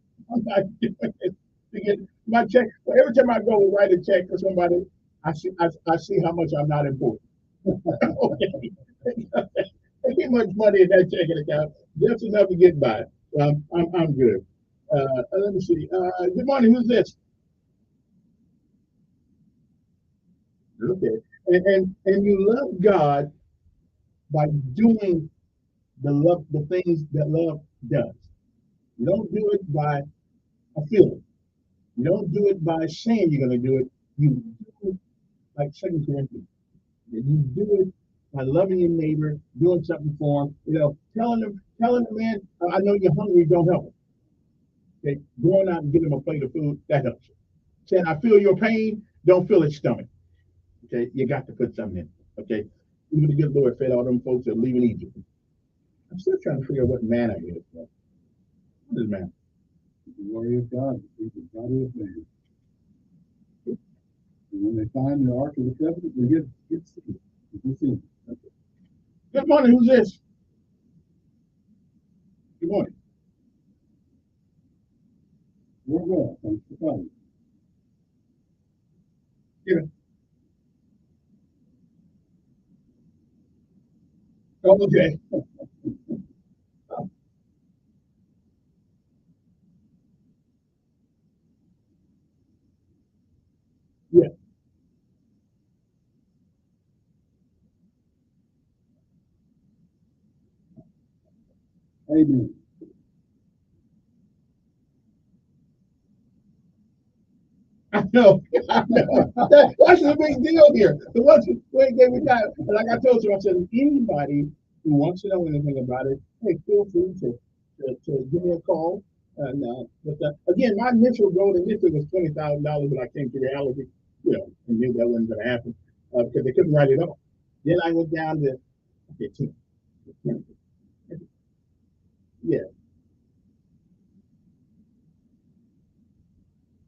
[SPEAKER 3] not doing it to get my check. Well, every time I go and write a check for somebody, I see how much I'm not important. Okay. Ain't much money in that checking account, just enough to get by. I'm good. Let me see. Good morning. Who's this? Okay. And you love God by doing the things that love does. You don't do it by a feeling. You don't do it by saying you're going to do it. You do it like 2 Corinthians. And you do it by loving your neighbor, doing something for him, telling the man, I know you're hungry, don't help him. Okay, going out and getting him a plate of food, that helps you. Saying, I feel your pain, don't feel his stomach. Okay, you got to put something in. Okay, even the good Lord fed all them folks that are leaving Egypt. I'm still trying to figure out what manna is. What is manna?
[SPEAKER 19] The glory of God, the body of man. And when they find the Ark of the Covenant, they get seen.
[SPEAKER 3] Good morning, who's this? Good morning.
[SPEAKER 19] We're well, thanks for calling.
[SPEAKER 3] Yeah. Oh, okay. Yeah.
[SPEAKER 19] Amen.
[SPEAKER 3] I know. That's the big deal here. The ones we got, like I told you, I said, anybody who wants to know anything about it, hey, feel free to give me a call. And again, my initial goal initially was $20,000, but I came to reality, and knew that wasn't going to happen because they couldn't write it off. Then I went down to 15. Yeah.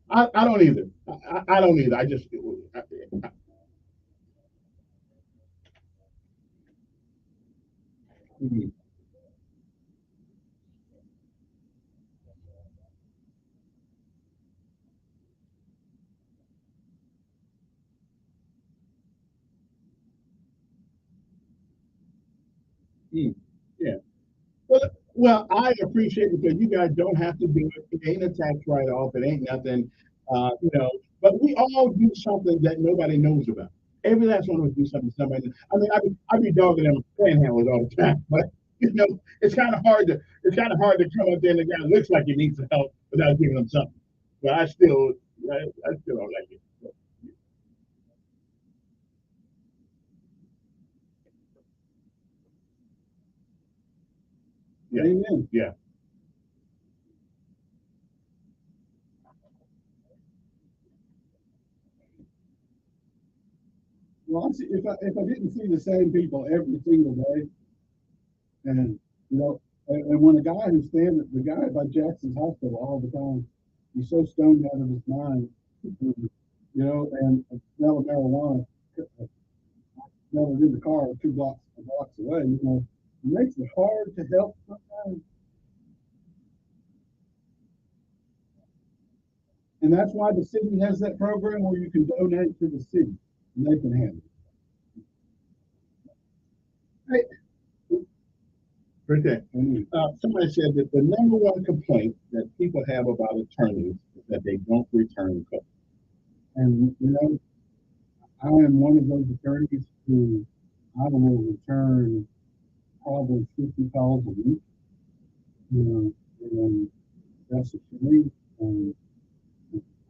[SPEAKER 3] I don't either. I don't either. I just. Yeah. Well, I appreciate it because you guys don't have to do it. It ain't a tax write-off. It ain't nothing, But we all do something that nobody knows about. Every last one of us do something somebody. I mean, I be dogging them panhandlers all the time, but it's kind of hard to come up there and the guy looks like he needs some help without giving them something. But I still don't like it. Yeah.
[SPEAKER 19] Amen.
[SPEAKER 3] Yeah.
[SPEAKER 19] Well, if I didn't see the same people every single day, and and when the guy by Jackson's hospital all the time, he's so stoned out of his mind, and smell of marijuana, smell it in the car 2 blocks away, it makes it hard to help sometimes. And that's why the city has that program where you can donate to the city and they can handle it.
[SPEAKER 3] Hey, appreciate it. Somebody said that the number one complaint that people have about attorneys is that they don't return calls.
[SPEAKER 19] And I am one of those attorneys who I will return probably 50 calls a week. And that's for me.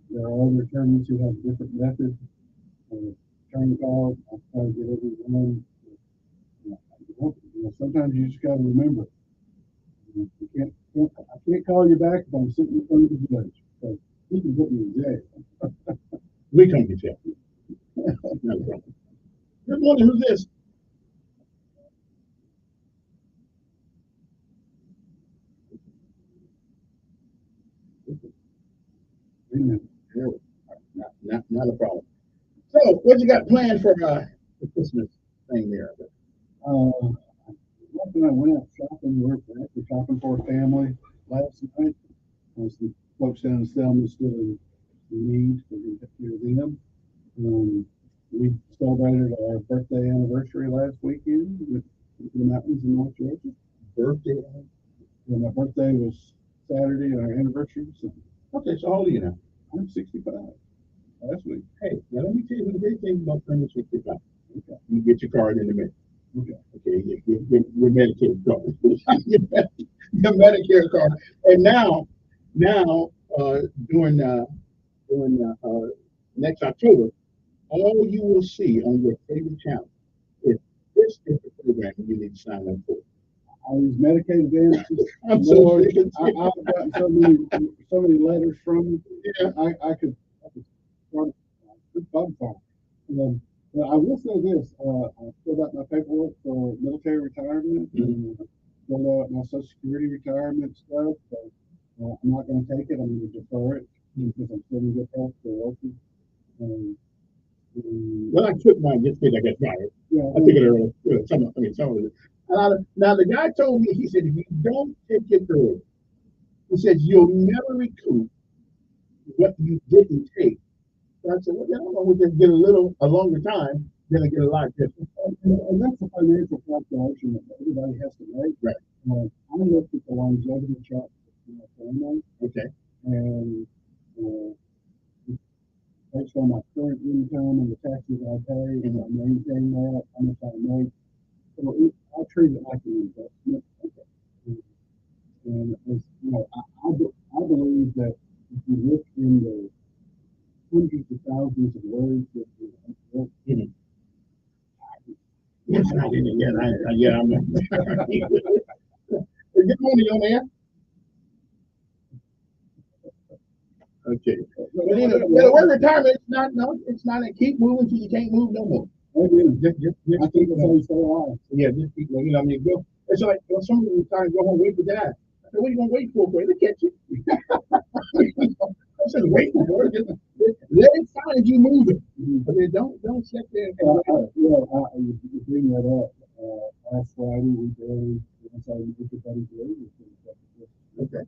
[SPEAKER 19] There are other attorneys who have different methods of return calls. I try to get everyone. Sometimes you just got to remember. I can't call you back if I'm sitting in front of the judge. So he can put me in jail.
[SPEAKER 3] We come to jail. No problem. Good morning. Who's this? Not a problem. So, what you got planned for the Christmas thing there?
[SPEAKER 19] Nothing. I went out shopping. We're actually shopping for a family last night. Some folks down in Selma still in need, so we took care of them. We celebrated our birthday anniversary last weekend with the mountains in North Georgia.
[SPEAKER 3] Birthday?
[SPEAKER 19] Yeah, my birthday was Saturday, and our anniversary was Sunday.
[SPEAKER 3] Okay, so how old are you now?
[SPEAKER 19] I'm 65. Last week.
[SPEAKER 3] Hey, now let me tell you the great thing about turning 65. Okay. You get your card in a minute. Okay. Okay, your Medicare card. Your Medicare card. And now during next October, all you will see on your favorite channel is this is the program you need to sign up for.
[SPEAKER 19] All these Medicaid advantages.
[SPEAKER 3] I'm so
[SPEAKER 19] Lord,
[SPEAKER 3] sick of
[SPEAKER 19] I've gotten so many letters from you.
[SPEAKER 3] Yeah.
[SPEAKER 19] I could start a fun farm. But I will say this: I filled out my paperwork for military retirement and filled out my Social Security retirement stuff. So I'm not going to take it. I'm going to defer it because I'm still in good health for working.
[SPEAKER 3] Well, I took mine just because I got fired.
[SPEAKER 19] Yeah,
[SPEAKER 3] I took it early. Some of it. Now the guy told me, he said, if you don't take it early, he said you'll never recoup what you didn't take. So I said, well, I don't know, we just get a longer time, then I get a lot different.
[SPEAKER 19] and that's a financial calculation that everybody has to make.
[SPEAKER 3] Right.
[SPEAKER 19] I looked at the longevity chart for my family.
[SPEAKER 3] Okay.
[SPEAKER 19] And based on my current income and the taxes I pay, and I maintain that, how much I make. So I treat it like an investment. And as you know, I believe that if you look in the hundreds of thousands of words that
[SPEAKER 3] Yes, I didn't yet. I'm not. Good morning, on there. Okay. But the word retirement, it's not a keep moving till you can't move no more. Just keep moving. Yeah, just keep moving. I mean, it's like somebody retire and go home, wait for that. I said, what are you gonna wait for? Wait to catch it. I said, wait for it. Let it find you moving. But then don't sit there.
[SPEAKER 19] You bring that up. Last Friday we buried everybody's grave.
[SPEAKER 3] Okay.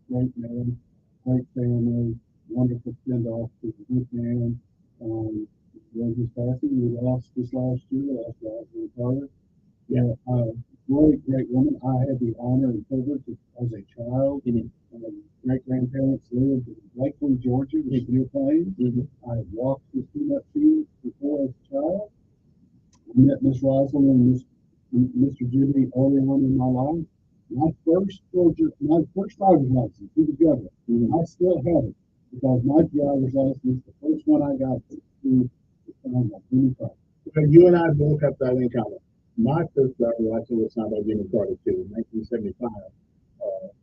[SPEAKER 19] Great man, great family, wonderful send off to the good man. His passing, we lost this last year, last Friday. Yeah, great woman. I had the honor and privilege as a child. Great grandparents lived in Lakeland, Georgia, which is near Plains. I had walked the peanut fields before as a child. I met Miss Rosalind and Mr. Jimmy early on in my life. My first driver's license, he was governor. I still have it because my driver's license, the first one I got to signed by Jimmy Carter.
[SPEAKER 3] You and I both have that in common. My first driver's license was signed by Jimmy Carter too, in 1975,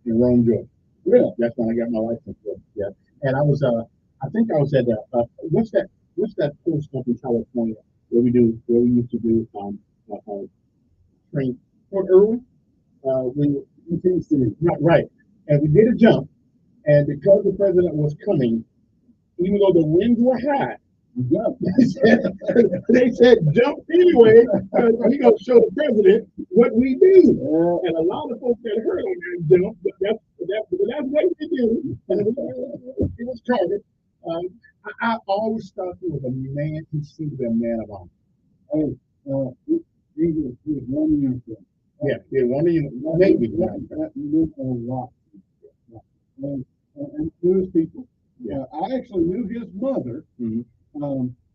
[SPEAKER 3] in Rome, Georgia. Really? That's when I got my license. Yeah. And I was, I think I was at what's that post up in California where we used to do train Fort Irwin. Right. And we did a jump, and because the president was coming, even though the winds were high, they said jump anyway. We're gonna show the president what we do. And a lot of folks that heard on that jump, but that's what we do. And it was Carter. I always thought he was a man. He seemed to be a man of honor.
[SPEAKER 19] He was one uniform.
[SPEAKER 3] Yeah, one uniform. Maybe
[SPEAKER 19] that meant a lot. And knew his people.
[SPEAKER 3] Yeah.
[SPEAKER 19] I actually knew his mother.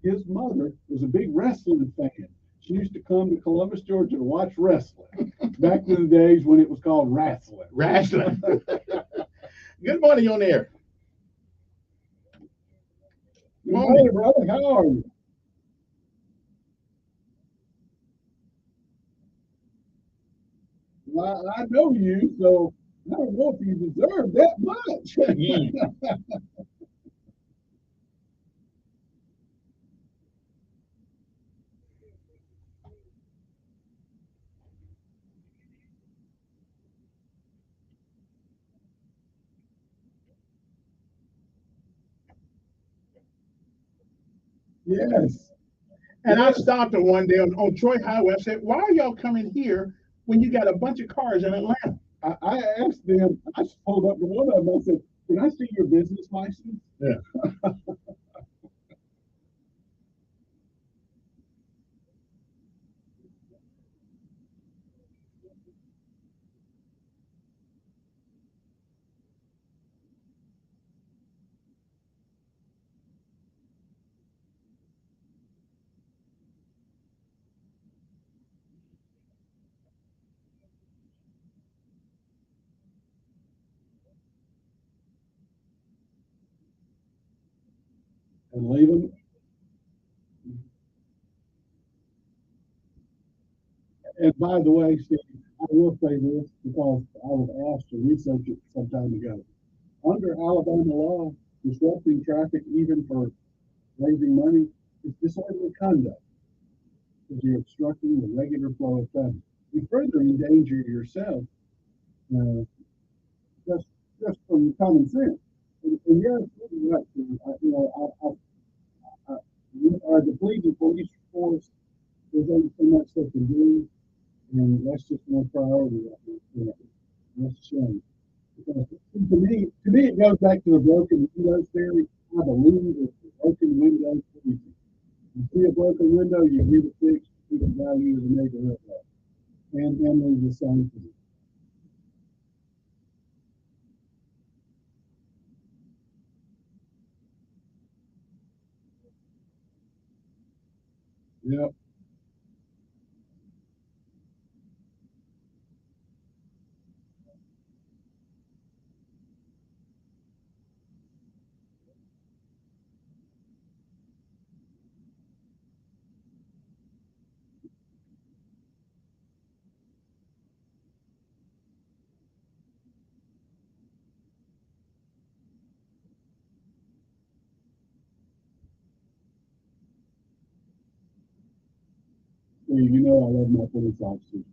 [SPEAKER 19] His mother was a big wrestling fan. She used to come to Columbus, Georgia to watch wrestling back in the days when it was called wrestling.
[SPEAKER 3] Wrestling. Good morning on air.
[SPEAKER 19] Good morning, brother. How are you? Well, I know you, so I don't know if you deserve that much. Yes.
[SPEAKER 3] And I stopped her one day on Troy Highway. I said, why are y'all coming here when you got a bunch of cars in Atlanta?
[SPEAKER 19] I asked them, I pulled up to one of them, I said, can I see your business license?
[SPEAKER 3] Yeah.
[SPEAKER 19] and leave them. And by the way, Steve, I will say this because I was asked to research it some time ago. Under Alabama law, disrupting traffic, even for raising money, is disorderly conduct because you're obstructing the regular flow of traffic. You further endanger yourself just from common sense. And you're absolutely right. With our depleted police force, there's only so much they can do, and that's just one priority right now. That's a shame. Because to me, it goes back to the broken windows theory. I believe it's the broken windows theory. You see a broken window, you get it fixed, you can value the neighborhood up. And families the same thing. Yep. You know I love my police officers.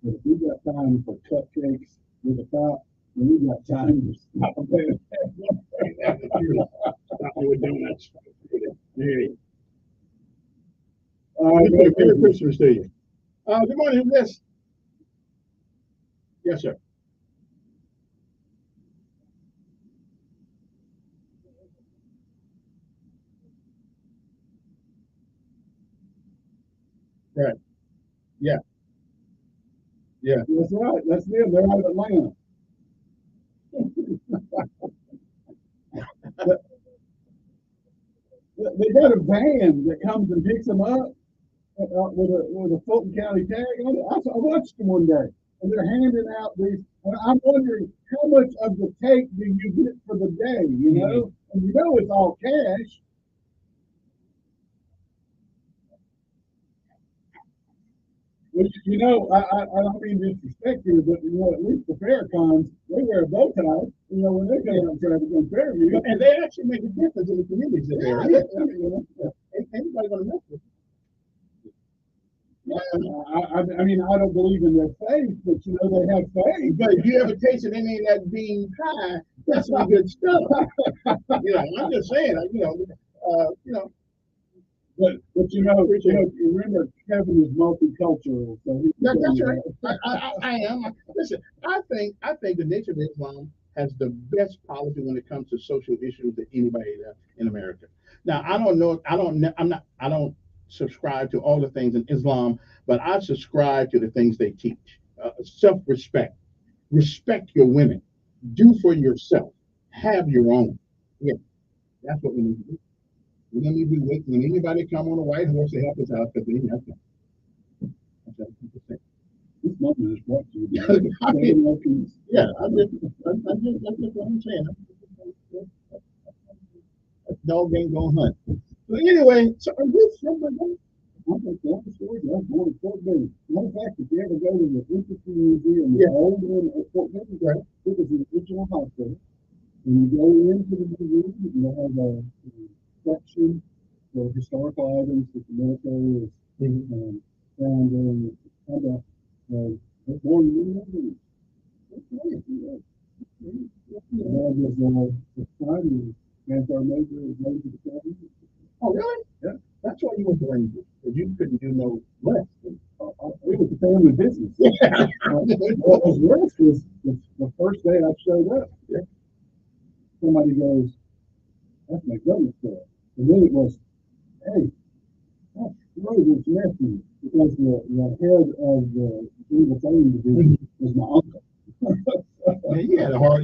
[SPEAKER 19] But if we got time for cupcakes with a cop, then we got time to stop them.
[SPEAKER 9] Stop me with donuts. Hey.
[SPEAKER 19] Merry
[SPEAKER 9] Christmas to you. Good morning, who's this? Yes, sir. Right. Yeah. Yeah.
[SPEAKER 19] That's right. That's them. They're out of Atlanta. They got a van that comes and picks them up with a Fulton County tag on it. I watched them one day, and they're handing out these. And I'm wondering how much of the take do you get for the day? You know, and you know it's all cash. Which, you know, I don't mean disrespect you, but you know, at least the fair cons, they wear a bow tie, you know, when they come out and try to go Fairview.
[SPEAKER 9] And they actually make a difference in the communities that they're in. Anybody gonna mess with them?
[SPEAKER 19] I mean, I don't believe in their faith, but you know, they have faith.
[SPEAKER 9] But if you ever tasted any of that bean pie, that's some good stuff. You know, I'm just saying, you know.
[SPEAKER 19] But you know, remember Kevin is multicultural, so
[SPEAKER 9] that's right. I am. Listen, I think the Nation of Islam has the best policy when it comes to social issues that anybody in America. Now, I don't know. I don't subscribe to all the things in Islam, but I subscribe to the things they teach. Self-respect, respect your women, do for yourself, have your own. Yeah, that's what we need to do. We don't need to be waiting when anybody come on a white horse to help us out because they ain't nothing.
[SPEAKER 19] This moment is brought to you by Kevin Elkins.
[SPEAKER 9] Yeah, that's what I'm saying. That dog ain't gonna hunt. So anyway, so are you from the
[SPEAKER 19] I'm from Fort Bend. I was born in Fort Bend. Matter of fact, if you ever go to the Infantry Museum, the old one at Fort Bend, it was an original hospital. And you go into the museum, you have a section for historical items that the military is found in. They're born in the Friday, Manpower Major is made to the cabin.
[SPEAKER 9] Oh, really?
[SPEAKER 19] Yeah.
[SPEAKER 9] That's why you were doing it, because you couldn't do no less.
[SPEAKER 19] It was a family business. Yeah. What was worse was the first day I showed up. Yeah. Somebody goes, "That's my government store," and then it was, "Hey, that's Rose's nephew," because the head of the legal training division was my uncle.
[SPEAKER 9] Man, you had a hard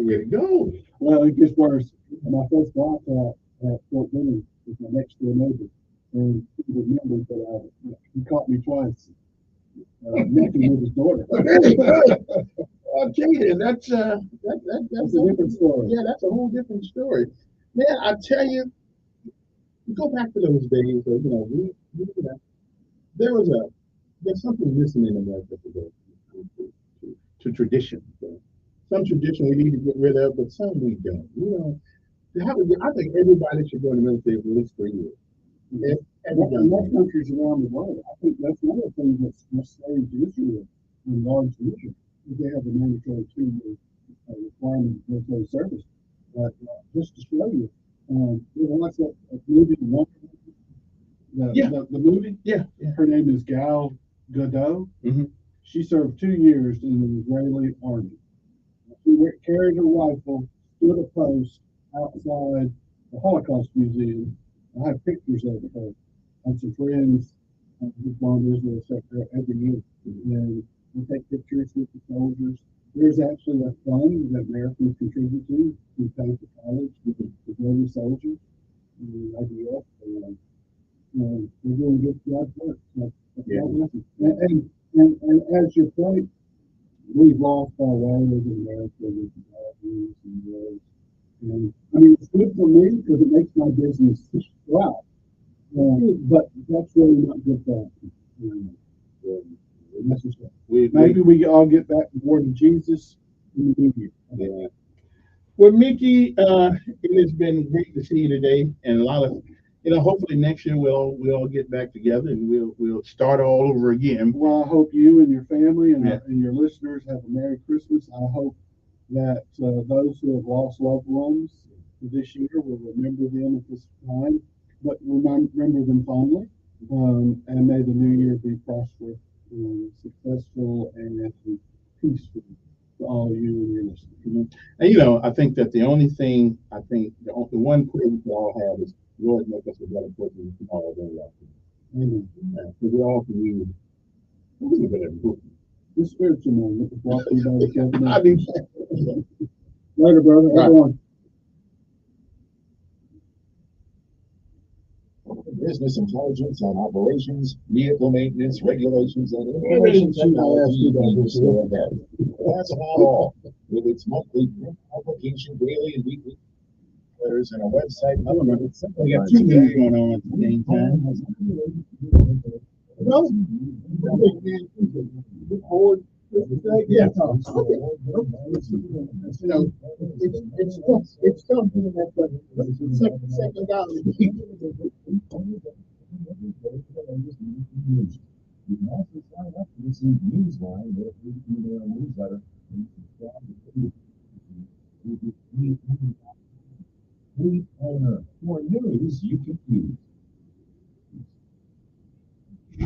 [SPEAKER 9] way to go.
[SPEAKER 19] Well, it gets worse. My first block at Fort Benning was my next door neighbor, and he remembered that he caught me twice, necking with his daughter.
[SPEAKER 9] Okay, then that's a different story. Yeah, that's a whole different story. Man, I tell you, go back to those days of, there's something missing in America today to tradition. Some tradition we need to get rid of, but some we don't. I think everybody should go in the military for at least 3 years.
[SPEAKER 19] In most countries around the world, I think that's one of the things that's saved Israel in large measure. They have a mandatory 2-year requirement of military service. But just to show you, what's that movie? The movie?
[SPEAKER 9] Yeah.
[SPEAKER 19] Her name is Gal Gadot.
[SPEAKER 9] Mm-hmm.
[SPEAKER 19] She served 2 years in the Israeli army. She carried her rifle, stood a post outside the Holocaust Museum. I have pictures of her and some friends who've gone to Israel every year. And we take pictures with the soldiers. There's actually a fund that Americans contribute to pay for college with the Israeli soldiers, the IDF. They're doing good job work. And as your point, we've lost our way in America with the values and wars. And I mean, it's good for me because it makes my business thrive. But that's really not good for us. Maybe we all get back more to Jesus in the new year.
[SPEAKER 9] Yeah. Well, Mickey, it has been great to see you today, and a lot of, hopefully next year we'll all get back together and we'll start all over again.
[SPEAKER 19] Well, I hope you and your family and your listeners have a Merry Christmas. I hope that those who have lost loved ones this year will remember them at this time, but remember them fondly. And may the new year be prosperous, successful, and peaceful to all of you and your listeners.
[SPEAKER 9] And I think that the only thing, the one prayer we all have is, Lord, make us a better person tomorrow than we are today. So we all can use a little bit of improvement.
[SPEAKER 19] This spiritual moment brought to you by the Kevin Elkins. Later, brother. Everyone.
[SPEAKER 11] Business intelligence on operations, vehicle maintenance, regulations, and information technology industry ahead. That's not all. With its monthly print publication, daily and weekly letters, and a website,
[SPEAKER 9] We got 2 things going on at the same time. Yeah. It's something that the second guy.
[SPEAKER 11] You can also sign up to receive Newsline, their free email newsletter. Fleet owner. For news you can use.